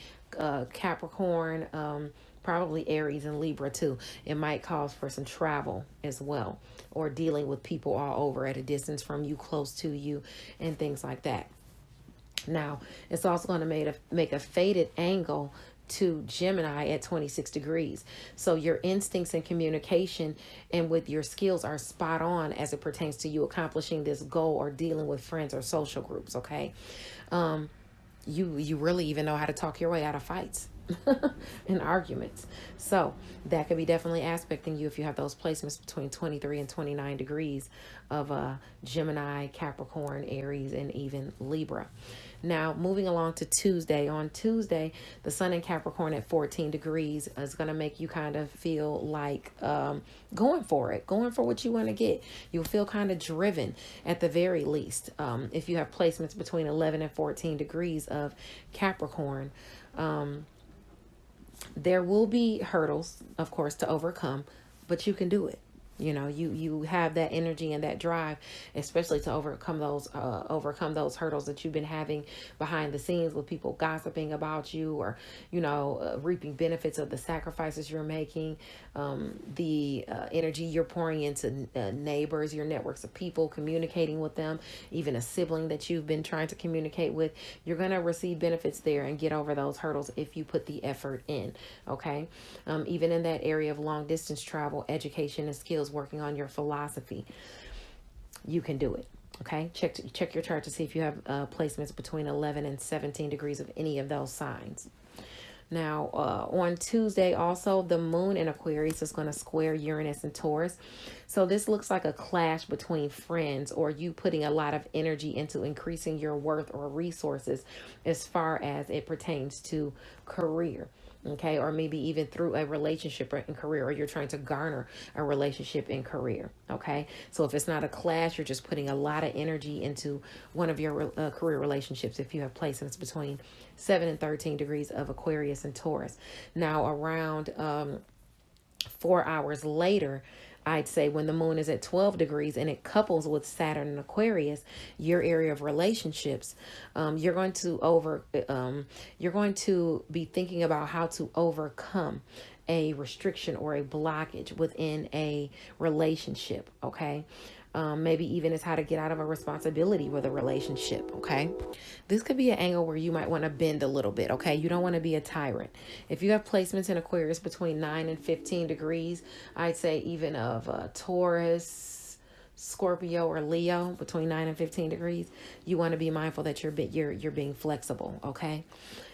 Capricorn, probably Aries and Libra too. It might cause for some travel as well, or dealing with people all over at a distance from you, close to you, and things like that. Now, it's also going to make a faded angle to Gemini at 26 degrees. So your instincts and communication and with your skills are spot on as it pertains to you accomplishing this goal or dealing with friends or social groups. Okay. You really even know how to talk your way out of fights and arguments. So that could be definitely aspecting you if you have those placements between 23 and 29 degrees of Gemini, Capricorn, Aries, and even Libra. Now, moving along to Tuesday. On Tuesday, the sun in Capricorn at 14 degrees is going to make you kind of feel like going for it, going for what you want to get. You'll feel kind of driven at the very least. If you have placements between 11 and 14 degrees of Capricorn, there will be hurdles, of course, to overcome, but you can do it. You know, you have that energy and that drive, especially to overcome those hurdles that you've been having behind the scenes, with people gossiping about you, or reaping benefits of the sacrifices you're making, the energy you're pouring into neighbors, your networks of people, communicating with them, even a sibling that you've been trying to communicate with. You're going to receive benefits there and get over those hurdles if you put the effort in. Okay. Even in that area of long distance travel, education, and skills, working on your philosophy, you can do it. Okay. Check your chart to see if you have placements between 11 and 17 degrees of any of those signs. Now, on Tuesday, also, the moon in Aquarius is going to square Uranus and Taurus. So this looks like a clash between friends, or you putting a lot of energy into increasing your worth or resources as far as it pertains to career. Okay, or maybe even through a relationship in career, or you're trying to garner a relationship in career. Okay, so if it's not a clash, you're just putting a lot of energy into one of your career relationships if you have placements between 7 and 13 degrees of Aquarius and Taurus. Now, around 4 hours later, I'd say when the moon is at 12 degrees and it couples with Saturn and Aquarius, your area of relationships, you're going to be thinking about how to overcome a restriction or a blockage within a relationship. Okay. Maybe even it's how to get out of a responsibility with a relationship. Okay. This could be an angle where you might want to bend a little bit. Okay. You don't want to be a tyrant. If you have placements in Aquarius between 9 and 15 degrees, I'd say even of Taurus, Scorpio, or Leo between 9 and 15 degrees, you want to be mindful that you're being flexible. Okay.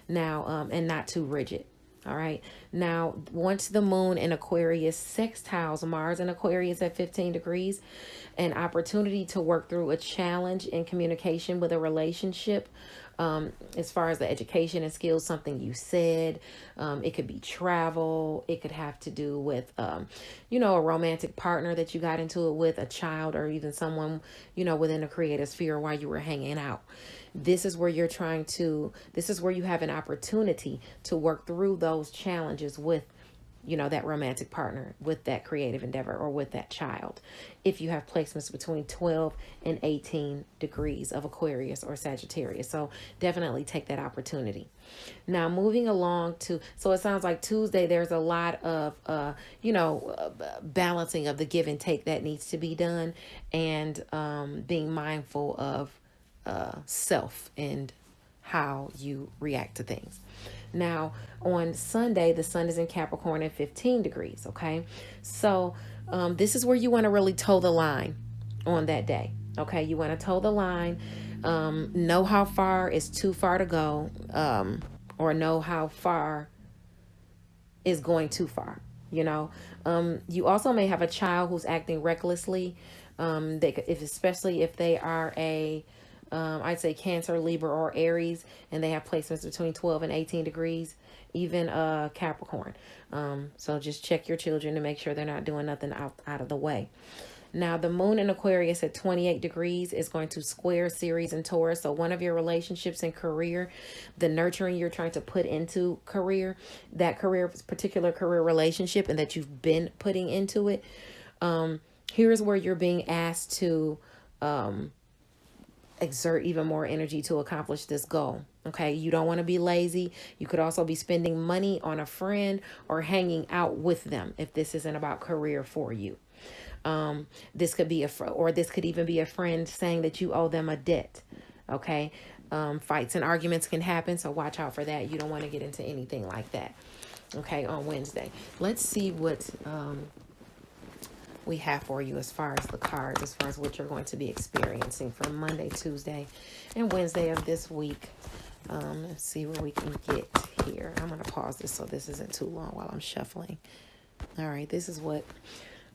Now, and not too rigid. All right. Now, once the moon in Aquarius sextiles Mars in Aquarius at 15 degrees, an opportunity to work through a challenge in communication with a relationship, as far as the education and skills, something you said, it could be travel. It could have to do with, a romantic partner that you got into it with, a child, or even someone, within the creative sphere while you were hanging out. This is where you have an opportunity to work through those challenges with, that romantic partner, with that creative endeavor, or with that child. If you have placements between 12 and 18 degrees of Aquarius or Sagittarius. So definitely take that opportunity. Now, moving along so it sounds like Tuesday, there's a lot of, balancing of the give and take that needs to be done, and being mindful of self and how you react to things. Now, on Sunday, the sun is in Capricorn at 15 degrees. Okay. So this is where you want to really toe the line on that day. Okay. You want to toe the line, know how far is too far to go, or know how far is going too far. You also may have a child who's acting recklessly. Especially if they are I'd say Cancer, Libra, or Aries, and they have placements between 12 and 18 degrees, even Capricorn. So just check your children to make sure they're not doing nothing out of the way. Now, the moon in Aquarius at 28 degrees is going to square Ceres and Taurus. So one of your relationships and career, the nurturing you're trying to put into career, that particular career relationship, and that you've been putting into it, here's where you're being asked to exert even more energy to accomplish this goal. Okay. You don't want to be lazy. You could also be spending money on a friend or hanging out with them if this isn't about career for you. This could be this could even be a friend saying that you owe them a debt. Okay. Fights and arguments can happen, so watch out for that. You don't want to get into anything like that. Okay. On Wednesday, let's see what we have for you as far as the cards, as far as what you're going to be experiencing for Monday, Tuesday, and Wednesday of this week. Let's see where we can get here. I'm going to pause this so this isn't too long while I'm shuffling. All right, this is what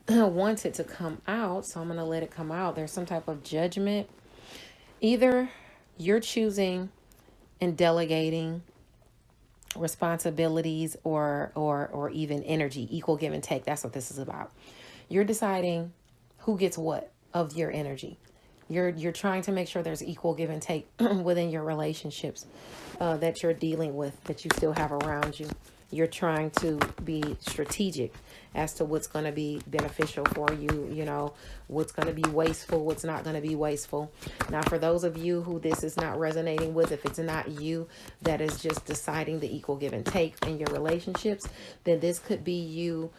I wanted to come out, so I'm going to let it come out. There's some type of judgment. Either you're choosing and delegating responsibilities, or even energy, equal give and take. That's what this is about. You're deciding who gets what of your energy. You're trying to make sure there's equal give and take within your relationships that you're dealing with, that you still have around you. you're trying to be strategic as to what's going to be beneficial for you, you know, what's going to be wasteful, what's not going to be wasteful. Now, for those of you who this is not resonating with, if it's not you that is just deciding the equal give and take in your relationships, then this could be you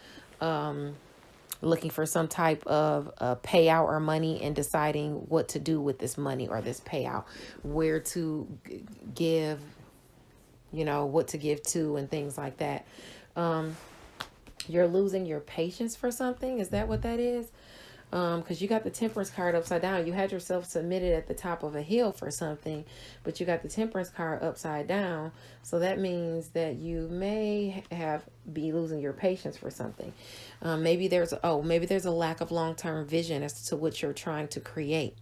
looking for some type of payout or money and deciding what to do with this money or this payout, where to give, you know, what to give to and things like that. You're losing your patience for something. Is that what that is? Because you got the Temperance card upside down. You had yourself submitted at the top of a hill for something, but you got the Temperance card upside down. So that means that you may be losing your patience for something. Maybe there's a lack of long-term vision as to what you're trying to create.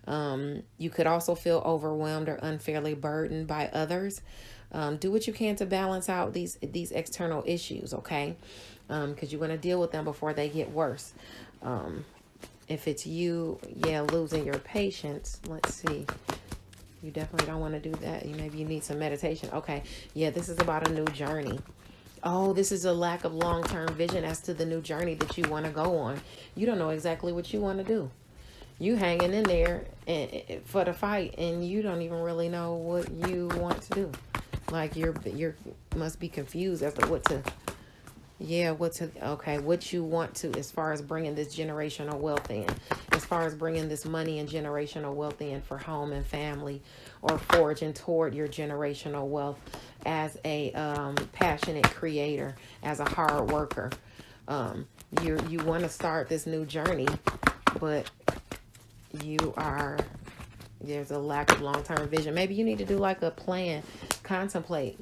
You could also feel overwhelmed or unfairly burdened by others. Do what you can to balance out these external issues, okay? Because you're going to deal with them before they get worse. If it's you, losing your patience, let's see. You definitely don't want to do that. Maybe you need some meditation. Okay, this is about a new journey. Oh, this is a lack of long-term vision as to the new journey that you want to go on. You don't know exactly what you want to do. You hanging in there for the fight, and you don't even really know what you want to do. Like you must be confused as to what you want to, as far as bringing this generational wealth in, as far as bringing this money and generational wealth in for home and family, or forging toward your generational wealth as a passionate creator, as a hard worker. You want to start this new journey, but there's a lack of long-term vision. Maybe you need to do like a plan, contemplate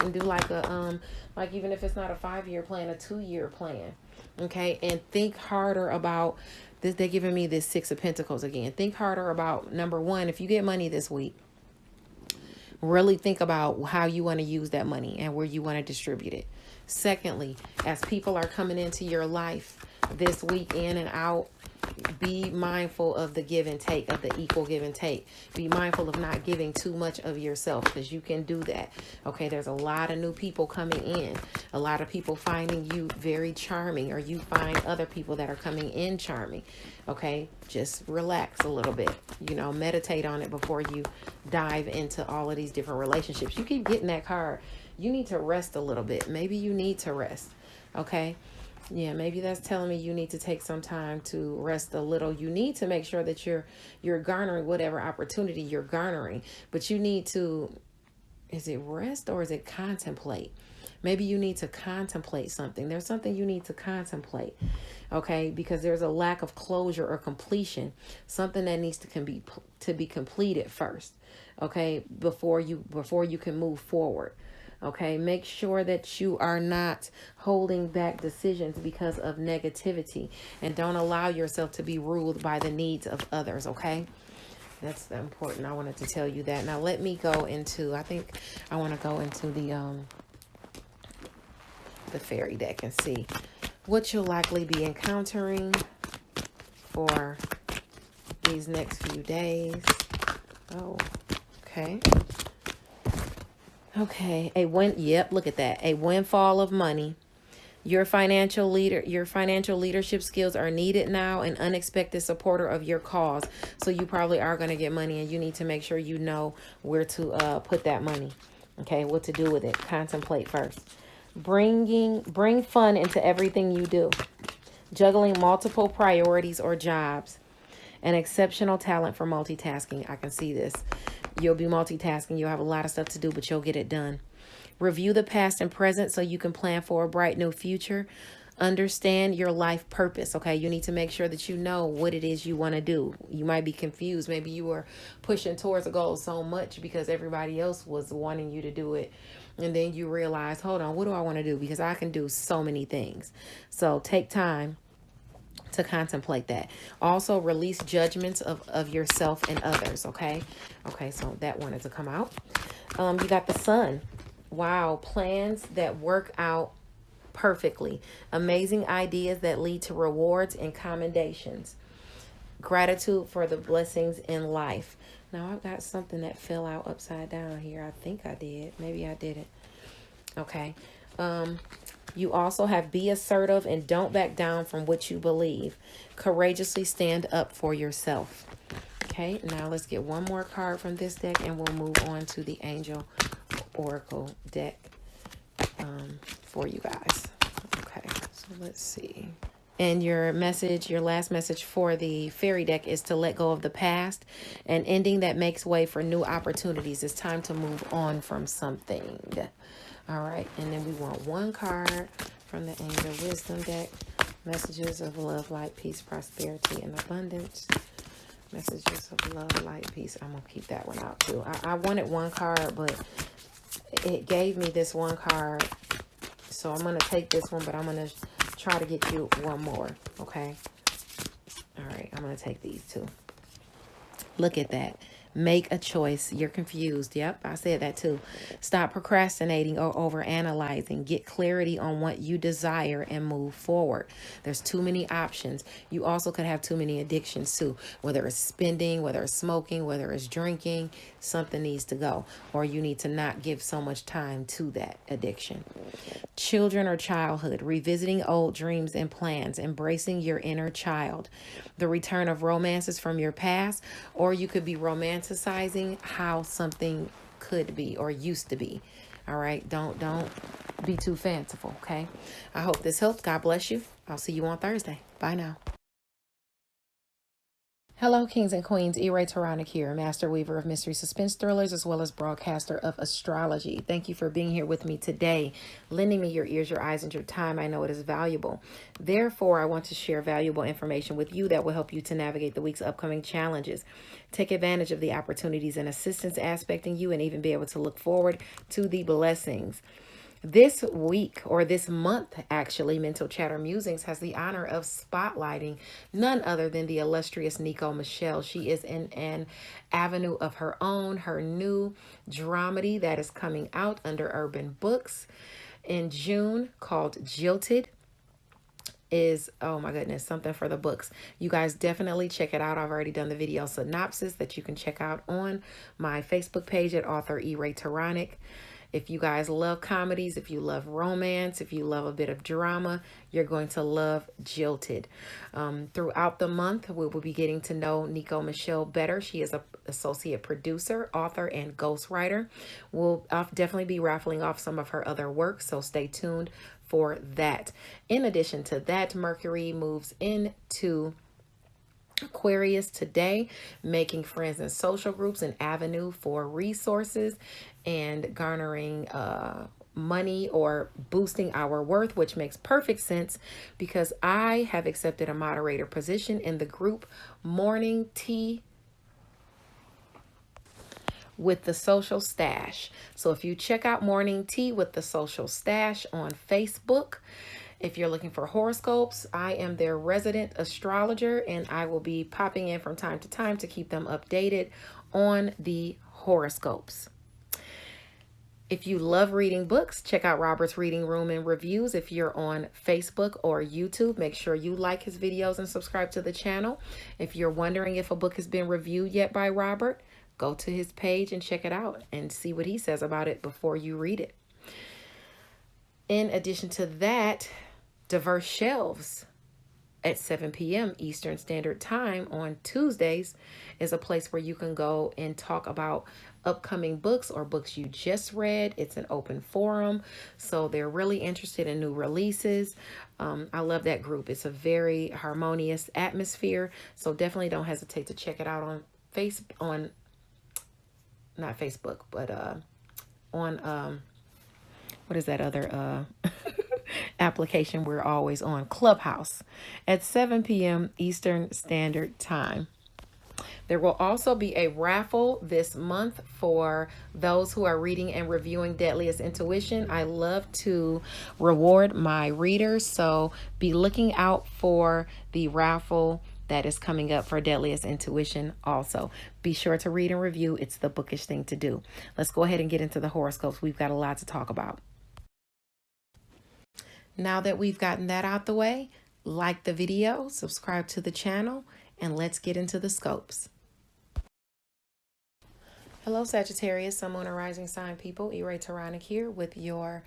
and do like a, like even if it's not a 5-year plan, a 2-year plan. Okay. And think harder about this. They're giving me this 6 of Pentacles again. Think harder about, number one, if you get money this week, really think about how you want to use that money and where you want to distribute it. Secondly, as people are coming into your life this week, in and out, be mindful of the give and take, of the equal give and take. Be mindful of not giving too much of yourself, because you can do that. Okay, there's a lot of new people coming in. A lot of people finding you very charming, or you find other people that are coming in charming. Okay, just relax a little bit. Meditate on it before you dive into all of these different relationships. You keep getting that card. You need to rest a little bit. Maybe you need to rest. Okay. Yeah, maybe that's telling me you need to take some time to rest a little. You need to make sure that you're garnering whatever opportunity you're garnering. But you need to, is it rest or is it contemplate? Maybe you need to contemplate something. There's something you need to contemplate, okay? Because there's a lack of closure or completion. Something that needs to be completed first, okay? Before you can move forward. Okay, make sure that you are not holding back decisions because of negativity, and don't allow yourself to be ruled by the needs of others. Okay, that's important. I wanted to tell you that. Now let me go into, I think I want to go into the fairy deck and see what you'll likely be encountering for these next few days. Oh, okay. Okay, look at that. A windfall of money. Your financial leadership skills are needed now, an unexpected supporter of your cause. So you probably are going to get money, and you need to make sure you know where to put that money. Okay, what to do with it. Contemplate first. Bring fun into everything you do. Juggling multiple priorities or jobs. An exceptional talent for multitasking. I can see this. You'll be multitasking. You'll have a lot of stuff to do, but you'll get it done. Review the past and present so you can plan for a bright new future. Understand your life purpose, okay? You need to make sure that you know what it is you want to do. You might be confused. Maybe you were pushing towards a goal so much because everybody else was wanting you to do it. And then you realize, hold on, what do I want to do? Because I can do so many things. So take time to contemplate that. Also, release judgments of yourself and others, okay? Okay, so that wanted to come out. You got the Sun. Wow, plans that work out perfectly. Amazing ideas that lead to rewards and commendations. Gratitude for the blessings in life. Now, I've got something that fell out upside down here. I think I did. Maybe I didn't. Okay. You also have be assertive and don't back down from what you believe. Courageously stand up for yourself. Okay, now let's get one more card from this deck and we'll move on to the Angel Oracle deck for you guys. Okay, so let's see. And your message, your last message for the fairy deck is to let go of the past. An ending that makes way for new opportunities. It's time to move on from something. All right, and then we want one card from the Angel Wisdom deck. Messages of love, light, peace, prosperity, and abundance. Messages of love, light, peace. I'm going to keep that one out too. I wanted one card, but it gave me this one card. So I'm going to take this one, but I'm going to try to get you one more. Okay. All right. I'm going to take these two. Look at that. Make a choice. You're confused. Yep, I said that too. Stop procrastinating or overanalyzing. Get clarity on what you desire and move forward. There's too many options. You also could have too many addictions too. Whether it's spending, whether it's smoking, whether it's drinking, something needs to go. Or you need to not give so much time to that addiction. Children or childhood. Revisiting old dreams and plans. Embracing your inner child. The return of romances from your past. Or you could be romanticizing how something could be or used to be. All right, don't be too fanciful. Okay, I hope this helped. God bless you. I'll see you on Thursday. Bye now. Hello, kings and queens. Taronic here, master weaver of mystery suspense thrillers, as well as broadcaster of astrology. Thank you for being here with me today, lending me your ears, your eyes, and your time. I know it is valuable. Therefore, I want to share valuable information with you that will help you to navigate the week's upcoming challenges. Take advantage of the opportunities and assistance aspecting you, and even be able to look forward to the blessings. This week, or this month actually, Mental Chatter Musings has the honor of spotlighting none other than the illustrious Nico Michelle. She is in an avenue of her own, her new dramedy that is coming out under Urban Books in June called Jilted. Is, oh my goodness, something for the books. You guys definitely check it out. I've already done the video synopsis that you can check out on my Facebook page at author Taronic. If you guys love comedies, if you love romance, if you love a bit of drama, you're going to love Jilted. Throughout the month, we will be getting to know Nico Michelle better. She is an associate producer, author, and ghostwriter. I'll definitely be raffling off some of her other work, so stay tuned for that. In addition to that, Mercury moves into Aquarius today, making friends in social groups an avenue for resources and garnering money or boosting our worth, which makes perfect sense because I have accepted a moderator position in the group Morning Tea with the Social Stash. So if you check out Morning Tea with the Social Stash on Facebook, if you're looking for horoscopes, I am their resident astrologer, and I will be popping in from time to time to keep them updated on the horoscopes. If you love reading books, check out Robert's Reading Room and Reviews. If you're on Facebook or YouTube, make sure you like his videos and subscribe to the channel. If you're wondering if a book has been reviewed yet by Robert, go to his page and check it out and see what he says about it before you read it. In addition to that, Diverse Shelves at 7 p.m. Eastern Standard Time on Tuesdays is a place where you can go and talk about upcoming books or books you just read. It's an open forum, so they're really interested in new releases. I love that group. It's a very harmonious atmosphere, so definitely don't hesitate to check it out on not Facebook, but on what is that other application we're always on, Clubhouse, at 7 p.m. Eastern Standard Time. There will also be a raffle this month for those who are reading and reviewing Deadliest Intuition. I love to reward my readers, so be looking out for the raffle that is coming up for Deadliest Intuition also. Be sure to read and review. It's the bookish thing to do. Let's go ahead and get into the horoscopes. We've got a lot to talk about. Now that we've gotten that out the way, like the video, subscribe to the channel, and let's get into the scopes. Hello, Sagittarius, Sun, Moon, and Rising sign people. Taronic here with your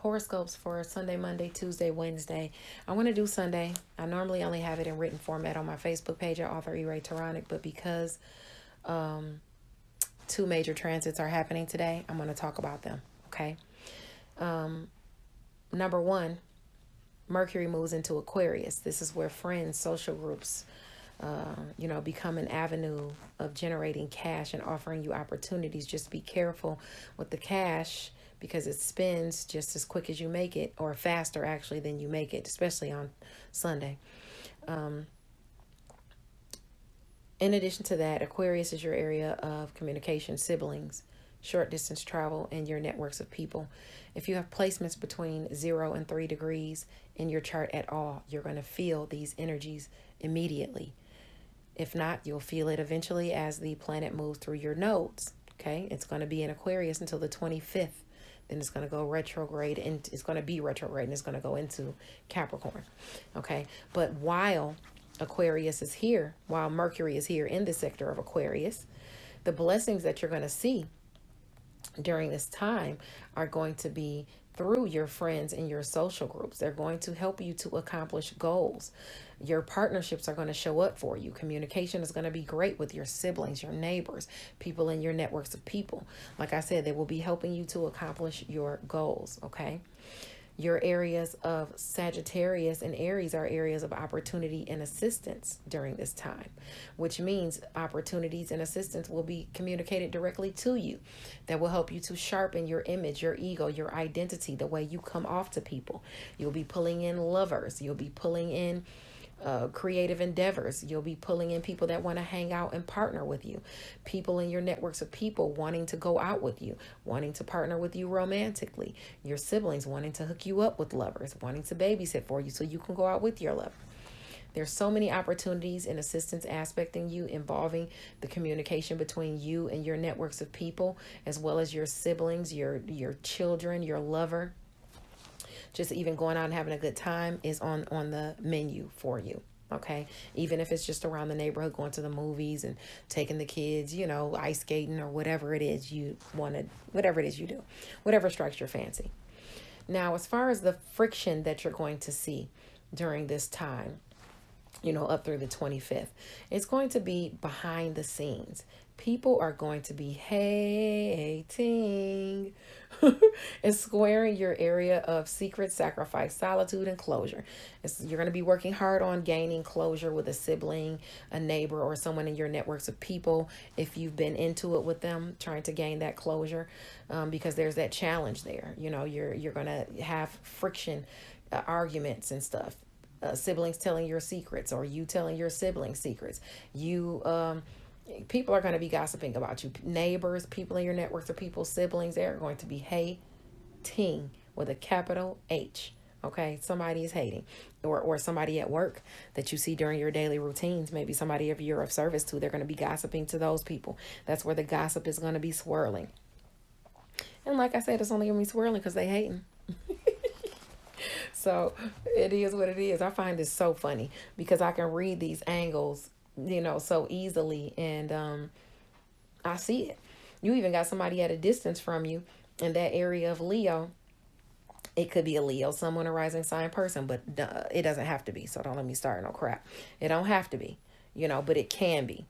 horoscopes for Sunday, Monday, Tuesday, Wednesday. I want to do Sunday. I normally only have it in written format on my Facebook page at Author E. Ray Taronic, but because two major transits are happening today, I'm going to talk about them, okay? Number one, Mercury moves into Aquarius. This is where friends, social groups, become an avenue of generating cash and offering you opportunities. Just be careful with the cash because it spends just as quick as you make it, or faster actually than you make it, especially on Sunday. In addition to that, Aquarius is your area of communication, siblings, short distance travel, and your networks of people. If you have placements between 0 and 3 degrees in your chart at all, you're going to feel these energies immediately. If not, you'll feel it eventually as the planet moves through your nodes. Okay, it's going to be in Aquarius until the 25th. Then it's going to go retrograde, and it's going to be retrograde, and it's going to go into Capricorn. Okay, but while Aquarius is here, while Mercury is here in the sector of Aquarius, the blessings that you're going to see during this time are going to be through your friends and your social groups. They're going to help you to accomplish goals. Your partnerships are going to show up for you. Communication is going to be great with your siblings, your neighbors, people in your networks of people. Like I said, they will be helping you to accomplish your goals, okay? Your areas of Sagittarius and Aries are areas of opportunity and assistance during this time, which means opportunities and assistance will be communicated directly to you. That will help you to sharpen your image, your ego, your identity, the way you come off to people. You'll be pulling in lovers. You'll be pulling in creative endeavors. You'll be pulling in people that want to hang out and partner with you. People in your networks of people wanting to go out with you, wanting to partner with you romantically. Your siblings wanting to hook you up with lovers, wanting to babysit for you so you can go out with your lover. There's so many opportunities and assistance aspecting you, involving the communication between you and your networks of people, as well as your siblings, your children, your lover. Just even going out and having a good time is on the menu for you. Okay. Even if it's just around the neighborhood, going to the movies and taking the kids, ice skating or whatever it is you wanted, whatever it is you do, whatever strikes your fancy. Now, as far as the friction that you're going to see during this time, up through the 25th, it's going to be behind the scenes. People are going to be hating and squaring your area of secret, sacrifice, solitude, and closure. You're going to be working hard on gaining closure with a sibling, a neighbor, or someone in your networks of people. If you've been into it with them, trying to gain that closure, because there's that challenge there. You're going to have friction, arguments and stuff. Siblings telling your secrets, or you telling your siblings secrets. People are going to be gossiping about you. Neighbors, people in your networks of people, siblings, they're going to be hating with a capital H. Okay, somebody is hating, or somebody at work that you see during your daily routines. Maybe somebody of you're of service to. They're going to be gossiping to those people. That's where the gossip is going to be swirling. And like I said, it's only going to be swirling because they hating. So it is what it is. I find this so funny because I can read these angles, so easily. And I see it. You even got somebody at a distance from you in that area of Leo. It could be a Leo, someone, a rising sign person, but it doesn't have to be. So don't let me start no crap. It don't have to be, but it can be.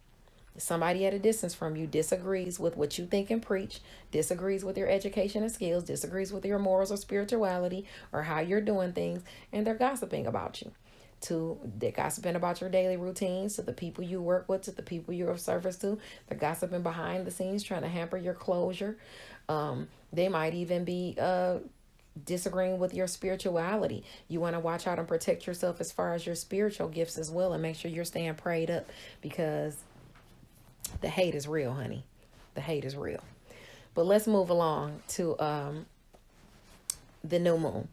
Somebody at a distance from you disagrees with what you think and preach, disagrees with your education and skills, disagrees with your morals or spirituality or how you're doing things, and they're gossiping about you. They're gossiping about your daily routines, to the people you work with, to the people you're of service to. They're gossiping behind the scenes, trying to hamper your closure. They might even be disagreeing with your spirituality. You want to watch out and protect yourself as far as your spiritual gifts as well, and make sure you're staying prayed up, because the hate is real, honey. The hate is real. But let's move along to the new moon.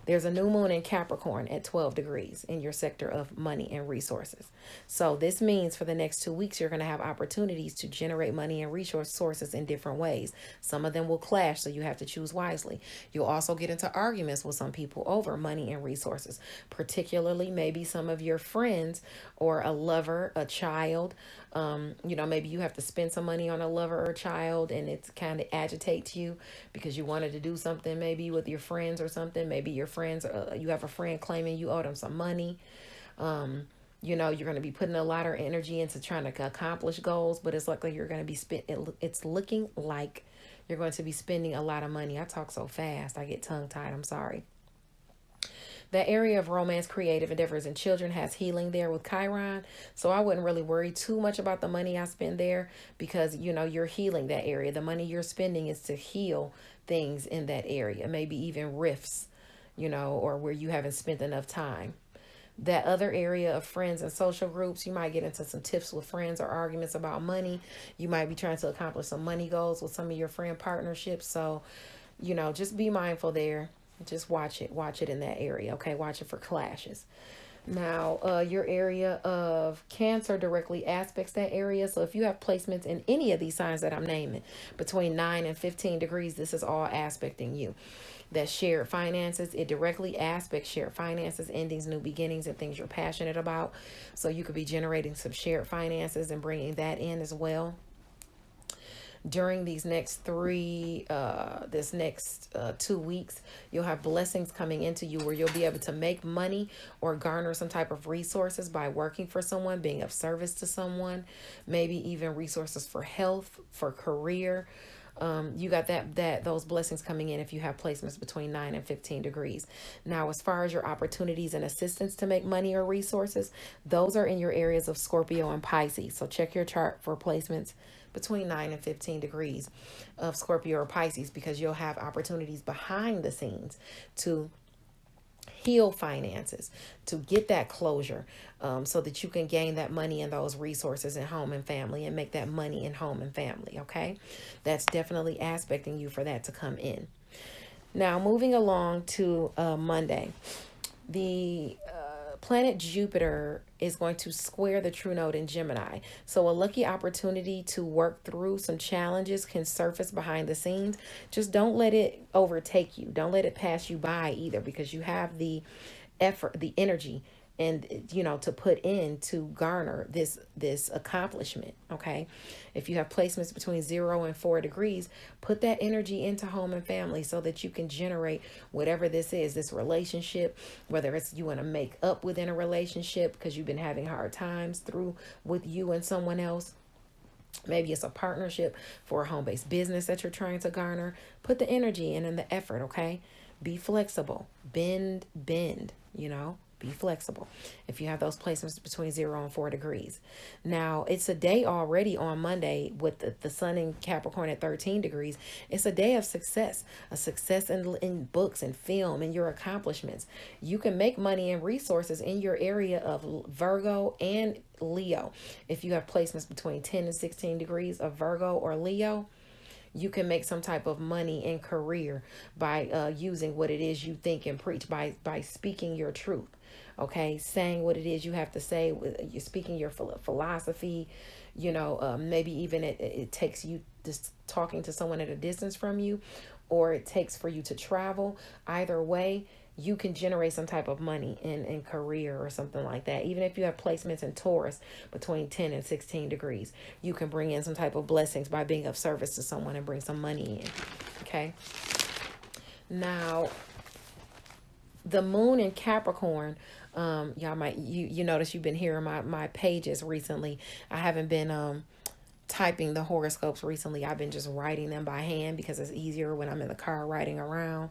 There's a new moon in Capricorn at 12 degrees in your sector of money and resources. So this means for the next 2 weeks, you're going to have opportunities to generate money and resource sources in different ways. Some of them will clash, so you have to choose wisely. You'll also get into arguments with some people over money and resources, particularly maybe some of your friends or a lover, a child, You know, maybe you have to spend some money on a lover or a child, and it kind of agitates you because you wanted to do something maybe with your friends or something. Maybe your friends, you have a friend claiming you owe them some money. You know, you're going to be putting a lot of energy into trying to accomplish goals, but it's likely you're going to be it's looking like you're going to be spending a lot of money. I talk so fast, I get tongue tied. I'm sorry. That area of romance, creative endeavors, and children has healing there with Chiron. So I wouldn't really worry too much about the money I spend there because, you know, you're healing that area. The money you're spending is to heal things in that area, maybe even rifts, you know, or where you haven't spent enough time. That other area of friends and social groups, you might get into some tiffs with friends or arguments about money. You might be trying to accomplish some money goals with some of your friend partnerships. So, you know, just be mindful there. Just watch it in that area. Okay, watch it for clashes. Now, your area of Cancer directly aspects that area. So if you have placements in any of these signs that I'm naming between 9 and 15 degrees, this is all aspecting you. That shared finances, it directly aspects shared finances, endings, new beginnings, and things you're passionate about. So you could be generating some shared finances and bringing that in as well. During these next this next 2 weeks, you'll have blessings coming into you where you'll be able to make money or garner some type of resources by working for someone, being of service to someone, maybe even resources for health, for career. You got those blessings coming in if you have placements between 9 and 15 degrees. Now, as far as your opportunities and assistance to make money or resources, those are in your areas of Scorpio and Pisces. So check your chart for placements between 9 and 15 degrees of Scorpio or Pisces, because you'll have opportunities behind the scenes to heal finances, to get that closure, so that you can gain that money and those resources in home and family and make that money in home and family. Okay, that's definitely aspecting you for that to come in. Now, moving along to Monday, the planet Jupiter is going to square the true node in Gemini. So a lucky opportunity to work through some challenges can surface behind the scenes. Just don't let it overtake you. Don't let it pass you by either, because you have the effort, the energy, and you know, to put in to garner this accomplishment. Okay, if you have placements between 0 and 4 degrees, put that energy into home and family so that you can generate whatever this is, this relationship, whether it's you want to make up within a relationship because you've been having hard times through with you and someone else. Maybe it's a partnership for a home-based business that you're trying to garner. Put the energy in and the effort. Okay, be flexible, bend, you know, be flexible if you have those placements between 0 and 4 degrees. Now, it's a day already on Monday with the sun in Capricorn at 13 degrees. It's a day of success, a success in books and film and your accomplishments. You can make money and resources in your area of Virgo and Leo. If you have placements between 10 and 16 degrees of Virgo or Leo, you can make some type of money and career by using what it is you think and preach, by speaking your truth. Okay, saying what it is you have to say. You're speaking your philosophy. You know, maybe even it takes you just talking to someone at a distance from you, or it takes for you to travel. Either way, you can generate some type of money in career or something like that. Even if you have placements in Taurus between 10 and 16 degrees, you can bring in some type of blessings by being of service to someone and bring some money in. Okay. Now, the moon in Capricorn, y'all might, you notice you've been hearing my pages recently. I haven't been typing the horoscopes recently. I've been just writing them by hand because it's easier when I'm in the car riding around.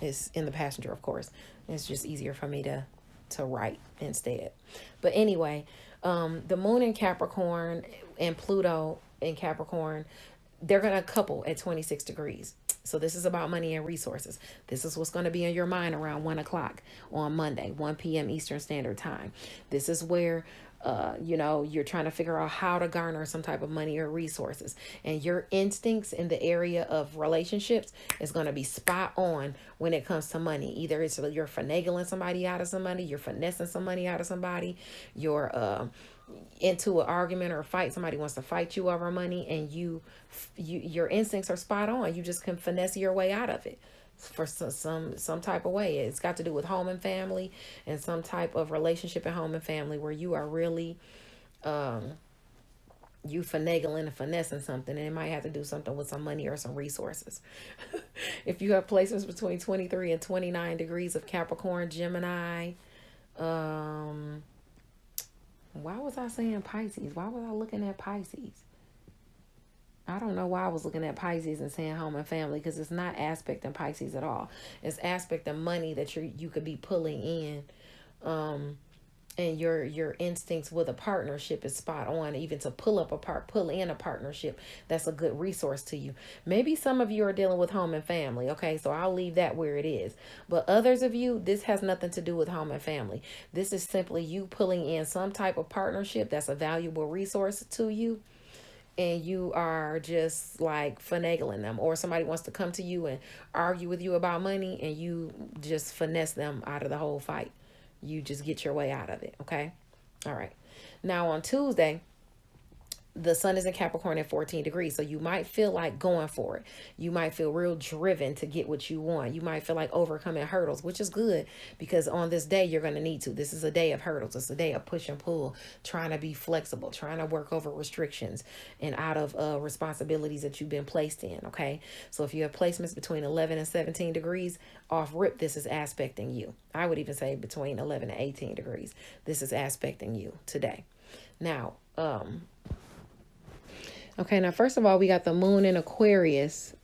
It's in the passenger, of course. It's just easier for me to write instead. But anyway, the moon in Capricorn and Pluto in Capricorn, they're going to couple at 26 degrees. So this is about money and resources. This is what's going to be in your mind around 1 o'clock on Monday, 1 p.m. Eastern Standard Time. This is where you know, you're trying to figure out how to garner some type of money or resources. And your instincts in the area of relationships is going to be spot on when it comes to money. Either it's you're finagling somebody out of somebody, you're finessing some money out of somebody, you're into an argument or a fight, somebody wants to fight you over money, and your instincts are spot on. You just can finesse your way out of it for some type of way. It's got to do with home and family and some type of relationship at home and family where you are really you finagling and finessing something, and it might have to do something with some money or some resources. If you have placements between 23 and 29 degrees of Capricorn, Gemini, why was I saying Pisces? Why was I looking at Pisces? I don't know why I was looking at Pisces and saying home and family, because it's not aspecting Pisces at all. It's aspecting money that you could be pulling in. And your instincts with a partnership is spot on, even to pull in a partnership. That's a good resource to you. Maybe some of you are dealing with home and family. Okay, so I'll leave that where it is. But others of you, this has nothing to do with home and family. This is simply you pulling in some type of partnership that's a valuable resource to you, and you are just like finagling them, or somebody wants to come to you and argue with you about money, and you just finesse them out of the whole fight. You just get your way out of it. Okay. All right. Now on Tuesday, the sun is in Capricorn at 14 degrees. So you might feel like going for it. You might feel real driven to get what you want. You might feel like overcoming hurdles, which is good, because on this day, you're going to need to. This is a day of hurdles. It's a day of push and pull, trying to be flexible, trying to work over restrictions and out of responsibilities that you've been placed in. Okay. So if you have placements between 11 and 17 degrees, off rip, this is aspecting you. I would even say between 11 and 18 degrees. This is aspecting you today. Now, okay, now first of all, we got the moon in Aquarius.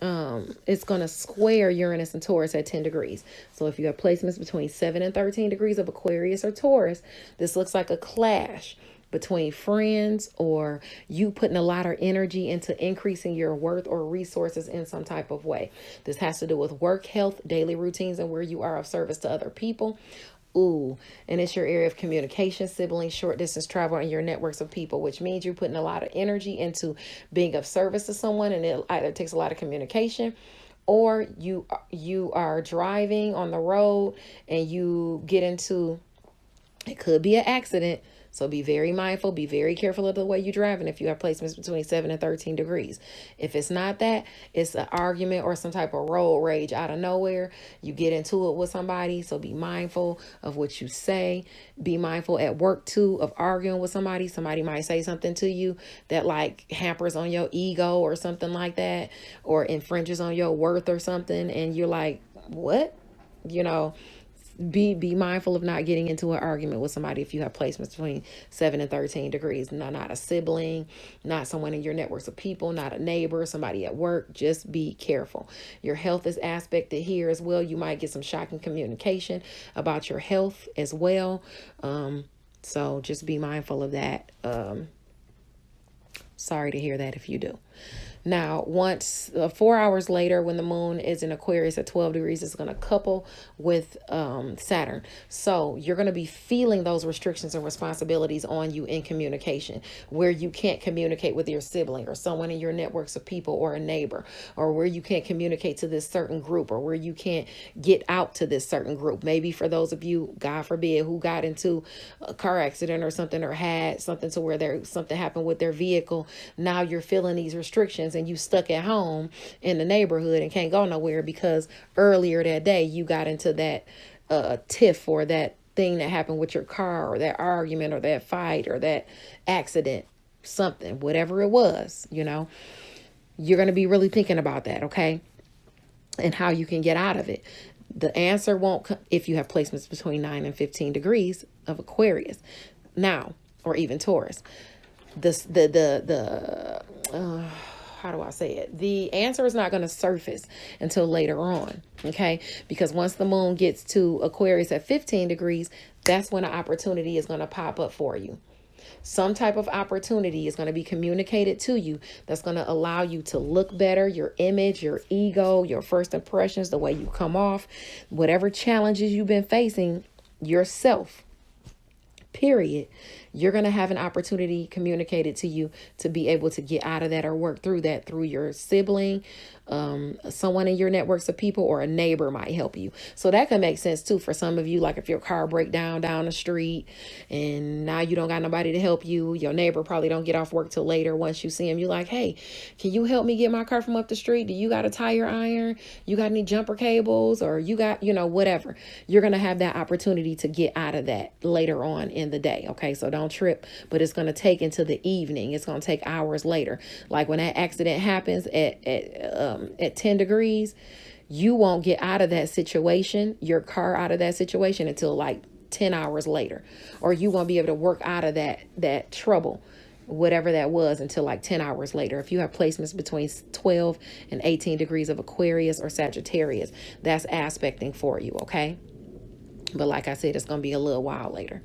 It's going to square Uranus and Taurus at 10 degrees. So if you have placements between 7 and 13 degrees of Aquarius or Taurus, this looks like a clash between friends, or you putting a lot of energy into increasing your worth or resources in some type of way. This has to do with work, health, daily routines, and where you are of service to other people. Ooh, and it's your area of communication, siblings, short distance travel, and your networks of people, which means you're putting a lot of energy into being of service to someone, and it either takes a lot of communication, or you are driving on the road and you get into, it could be an accident. So be very mindful, be very careful of the way you're driving if you have placements between 7 and 13 degrees. If it's not that, it's an argument or some type of road rage out of nowhere. You get into it with somebody, so be mindful of what you say. Be mindful at work too of arguing with somebody. Somebody might say something to you that like hampers on your ego or something like that, or infringes on your worth or something, and you're like, what? You know, be mindful of not getting into an argument with somebody if you have placements between 7 and 13 degrees. No, not a sibling, not someone in your networks of people, not a neighbor, somebody at work. Just be careful. Your health is aspected here as well. You might get some shocking communication about your health as well. So just be mindful of that. Sorry to hear that if you do. Now, once 4 hours later, when the moon is in Aquarius at 12 degrees, it's going to couple with Saturn. So you're going to be feeling those restrictions and responsibilities on you in communication, where you can't communicate with your sibling or someone in your networks of people or a neighbor, or where you can't communicate to this certain group, or where you can't get out to this certain group. Maybe for those of you, God forbid, who got into a car accident or something, or had something to where something happened with their vehicle. Now you're feeling these restrictions, and you stuck at home in the neighborhood and can't go nowhere because earlier that day you got into that tiff, or that thing that happened with your car, or that argument, or that fight, or that accident, something, whatever it was. You know, you're going to be really thinking about that, okay, and how you can get out of it. The answer won't come if you have placements between 9 and 15 degrees of Aquarius now, or even Taurus. How do I say it? The answer is not going to surface until later on, okay? Because once the moon gets to Aquarius at 15 degrees, that's when an opportunity is going to pop up for you. Some type of opportunity is going to be communicated to you that's going to allow you to look better, your image, your ego, your first impressions, the way you come off, whatever challenges you've been facing yourself, period. You're going to have an opportunity communicated to you to be able to get out of that or work through that through your sibling, someone in your networks of people, or a neighbor might help you. So that can make sense too for some of you. Like if your car break down the street and now you don't got nobody to help you, your neighbor probably don't get off work till later. Once you see him, you're like, hey, can you help me get my car from up the street? Do you got a tire iron? You got any jumper cables? Or you got, whatever. You're going to have that opportunity to get out of that later on in the day. Okay, so don't round trip, but it's going to take into the evening. It's going to take hours later. Like when that accident happens at 10 degrees, you won't get out of that situation, your car out of that situation, until like 10 hours later. Or you won't be able to work out of that trouble, whatever that was, until like 10 hours later. If you have placements between 12 and 18 degrees of Aquarius or Sagittarius, that's aspecting for you, okay? But like I said, it's going to be a little while later.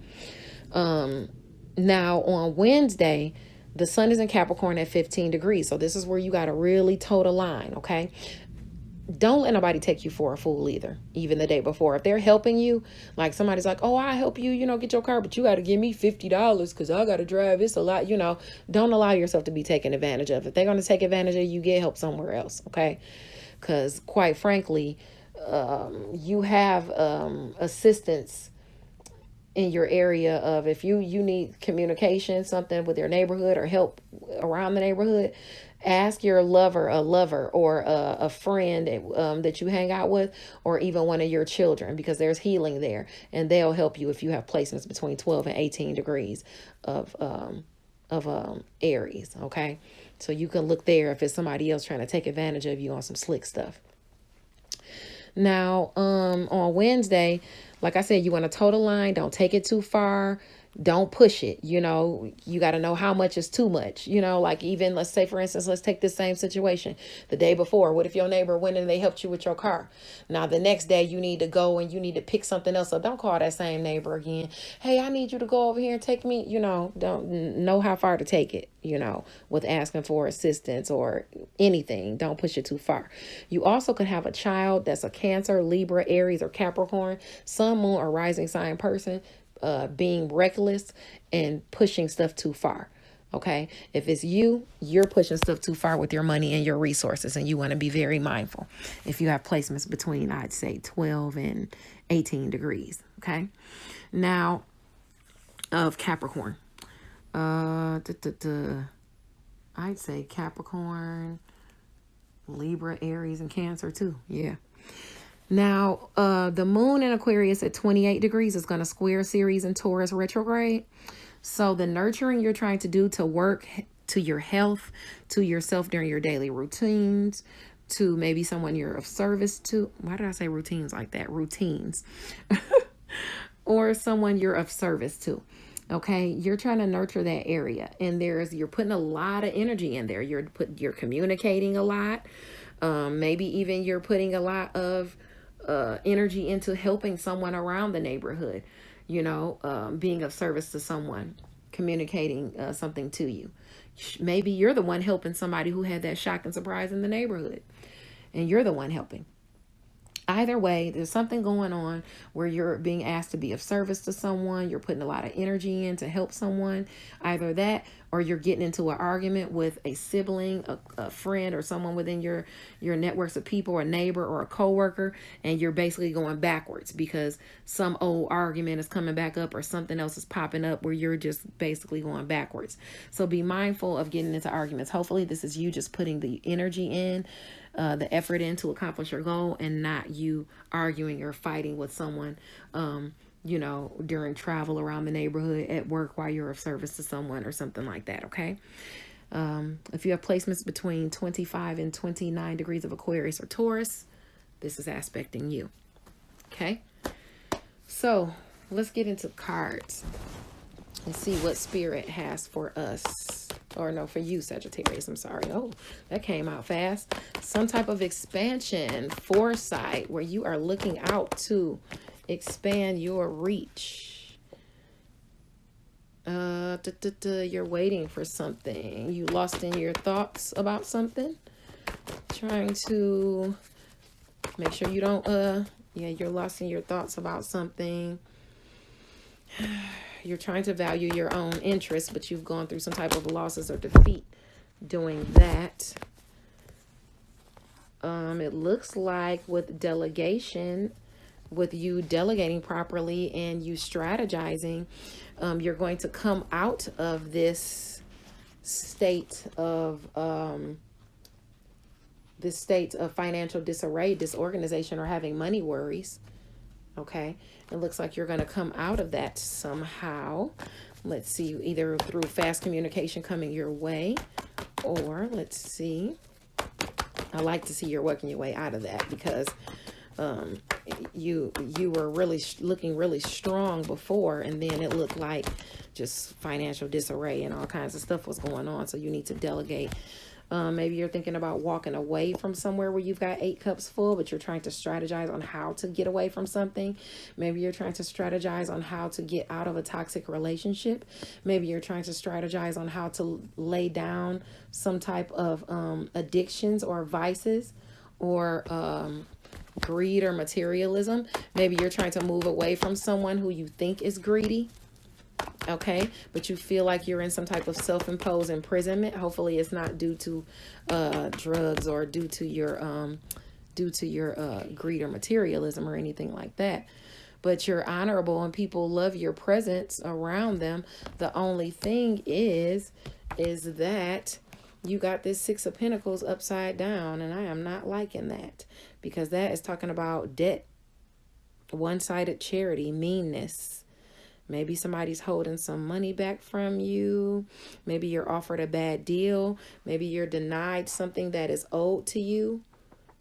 Now on Wednesday, the sun is in Capricorn at 15 degrees. So this is where you got to really toe the line, okay? Don't let nobody take you for a fool either, even the day before. If they're helping you, like somebody's like, oh, I help you, get your car, but you got to give me $50 because I got to drive. It's a lot, don't allow yourself to be taken advantage of. If they're going to take advantage of you, get help somewhere else, okay? Because quite frankly, you have assistance in your area of, if you need communication, something with your neighborhood or help around the neighborhood, ask your lover, or a friend that you hang out with, or even one of your children, because there's healing there, and they'll help you if you have placements between 12 and 18 degrees of Aries, okay? So you can look there if it's somebody else trying to take advantage of you on some slick stuff. Now, on Wednesday, like I said, you want to toe the line. Don't take it too far. Don't push it. You got to know how much is too much. Like even, let's say, for instance, let's take this same situation. The day before, what if your neighbor went and they helped you with your car? Now, the next day you need to go and you need to pick something else up. Don't call that same neighbor again. Hey, I need you to go over here and take me. Don't know how far to take it, with asking for assistance or anything. Don't push it too far. You also could have a child that's a Cancer, Libra, Aries, or Capricorn, Sun, Moon, or rising sign person, being reckless and pushing stuff too far. Okay. If it's you're pushing stuff too far with your money and your resources, and you want to be very mindful if you have placements between, I'd say, 12 and 18 degrees. Okay. Now of Capricorn, I'd say Capricorn, Libra, Aries, and Cancer too. Yeah. Now, the moon in Aquarius at 28 degrees is going to square Ceres in Taurus retrograde. So the nurturing you're trying to do to work to your health, to yourself during your daily routines, to maybe someone you're of service to. Why did I say routines like that? Routines. Or someone you're of service to. Okay, you're trying to nurture that area, and you're putting a lot of energy in there. You're communicating a lot. Maybe even you're putting a lot of energy into helping someone around the neighborhood, being of service to someone, communicating something to you. Maybe you're the one helping somebody who had that shock and surprise in the neighborhood, and you're the one helping. Either way, there's something going on where you're being asked to be of service to someone. You're putting a lot of energy in to help someone. Either that, or you're getting into an argument with a sibling, a friend, or someone within your networks of people, a neighbor or a coworker, and you're basically going backwards because some old argument is coming back up or something else is popping up where you're just basically going backwards. So be mindful of getting into arguments. Hopefully this is you just putting the energy in, the effort in to accomplish your goal, and not you arguing or fighting with someone, during travel around the neighborhood, at work, while you're of service to someone or something like that. Okay. If you have placements between 25 and 29 degrees of Aquarius or Taurus, this is aspecting you. Okay. So let's get into cards and see what Spirit has for us. Or no, for you, Sagittarius. I'm sorry. Oh, that came out fast. Some type of expansion, foresight, where you are looking out to expand your reach. You're waiting for something. You lost in your thoughts about something. Trying to make sure you don't, you're lost in your thoughts about something. You're trying to value your own interests, but you've gone through some type of losses or defeat doing that. It looks like with delegation, with you delegating properly and you strategizing, you're going to come out of this state of financial disarray, disorganization, or having money worries. Okay, it looks like you're going to come out of that somehow. Let's see, either through fast communication coming your way, or let's see. I like to see you're working your way out of that, because you were really looking really strong before, and then it looked like just financial disarray and all kinds of stuff was going on. So you need to delegate. Maybe you're thinking about walking away from somewhere where you've got 8 cups full, but you're trying to strategize on how to get away from something. Maybe you're trying to strategize on how to get out of a toxic relationship. Maybe you're trying to strategize on how to lay down some type of addictions or vices, or greed or materialism. Maybe you're trying to move away from someone who you think is greedy. Okay, but you feel like you're in some type of self-imposed imprisonment. Hopefully it's not due to drugs, or due to your greed or materialism or anything like that. But you're honorable and people love your presence around them. The only thing is that you got this 6 of Pentacles upside down, and I am not liking that, because that is talking about debt, one-sided charity, meanness. Maybe somebody's holding some money back from you. Maybe you're offered a bad deal. Maybe you're denied something that is owed to you.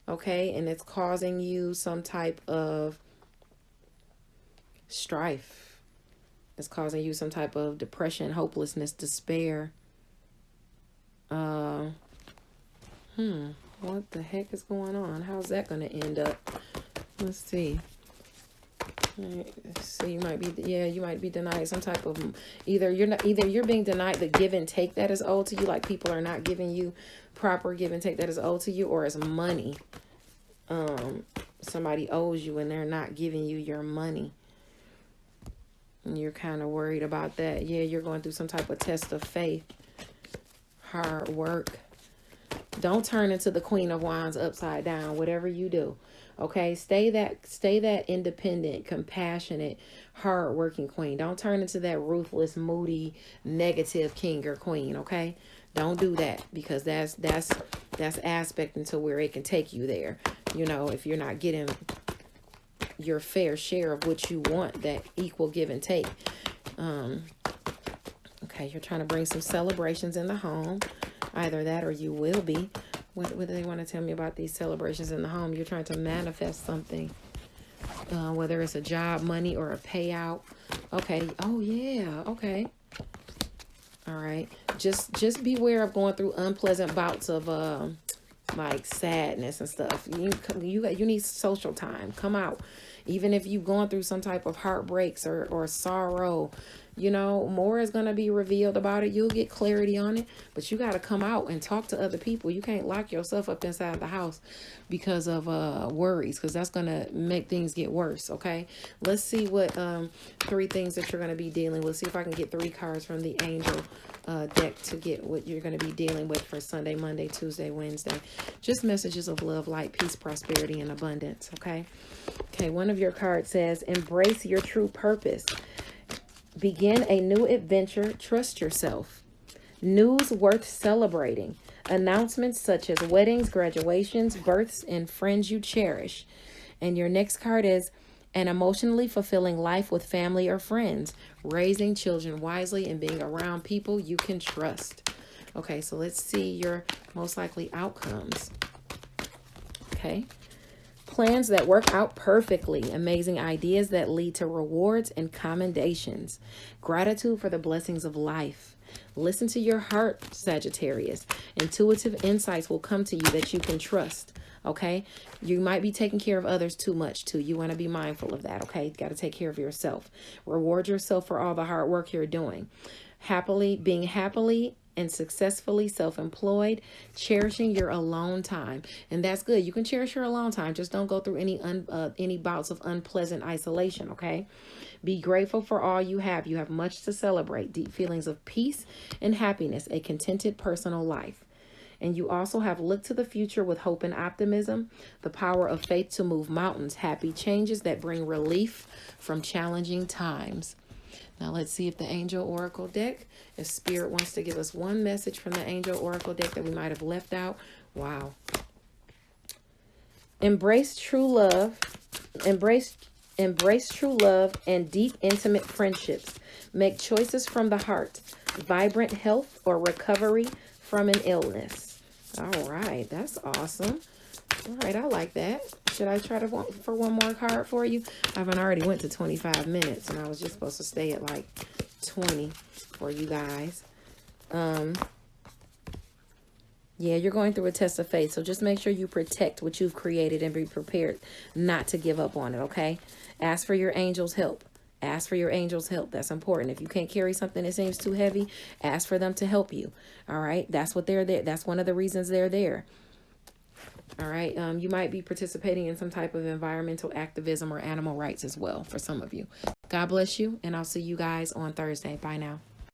Okay, and it's causing you some type of strife. It's causing you some type of depression, hopelessness, despair. What the heck is going on? How's that going to end up? Let's see. So you might be, you might be denied some type of, either you're being denied the give and take that is owed to you, like people are not giving you proper give and take that is owed to you, or as money. Somebody owes you and they're not giving you your money, and you're kind of worried about that. You're going through some type of test of faith, hard work. Don't turn into the Queen of Wands upside down, whatever you do. Okay, stay that independent, compassionate, hard-working queen. Don't turn into that ruthless, moody, negative king or queen. Okay, don't do that, because that's aspect into where it can take you there. You know, if you're not getting your fair share of what you want, that equal give and take. Okay, you're trying to bring some celebrations in the home. Either that, or you will be. What do they want to tell me about these celebrations in the home? You're trying to manifest something, whether it's a job, money, or a payout. Okay. Oh, yeah. Okay. All right. Just beware of going through unpleasant bouts of like sadness and stuff. You need social time. Come out. Even if you're going through some type of heartbreaks or sorrow, you know, more is going to be revealed about it. You'll get clarity on it, but you got to come out and talk to other people. You can't lock yourself up inside the house because of worries, because that's going to make things get worse. Okay, let's see what 3 things that you're going to be dealing with. See if I can get 3 cards from the angel deck to get what you're going to be dealing with for Sunday, Monday, Tuesday, Wednesday. Just messages of love, light, peace, prosperity, and abundance. Okay, one of your cards says, embrace your true purpose. Begin a new adventure. Trust yourself. News worth celebrating. Announcements such as weddings, graduations, births, and friends you cherish. And your next card is an emotionally fulfilling life with family or friends. Raising children wisely and being around people you can trust. Okay, so let's see your most likely outcomes. Okay. Plans that work out perfectly. Amazing ideas that lead to rewards and commendations. Gratitude for the blessings of life. Listen to your heart, Sagittarius. Intuitive insights will come to you that you can trust. Okay? You might be taking care of others too much too. You want to be mindful of that. Okay? You got to take care of yourself. Reward yourself for all the hard work you're doing. Being happily and successfully self-employed, cherishing your alone time. And that's good. You can cherish your alone time. Just don't go through any bouts of unpleasant isolation, okay? Be grateful for all you have. You have much to celebrate. Deep feelings of peace and happiness, a contented personal life. And you also have looked to the future with hope and optimism, the power of faith to move mountains, happy changes that bring relief from challenging times. Now let's see if the Angel Oracle deck, if Spirit wants to give us one message from the Angel Oracle deck that we might have left out. Wow. Embrace true love. Embrace true love and deep, intimate friendships. Make choices from the heart. Vibrant health or recovery from an illness. All right, that's awesome. All right, I like that. Should I try to for one more card for you? I've already went to 25 minutes, and I was just supposed to stay at like 20 for you guys. Yeah, you're going through a test of faith, so just make sure you protect what you've created and be prepared not to give up on it, okay? Ask for your angels' help. Ask for your angels' help. That's important. If you can't carry something that seems too heavy, ask for them to help you, all right? That's what they're there. That's one of the reasons they're there. All right, you might be participating in some type of environmental activism or animal rights as well for some of you. God bless you, and I'll see you guys on Thursday. Bye now.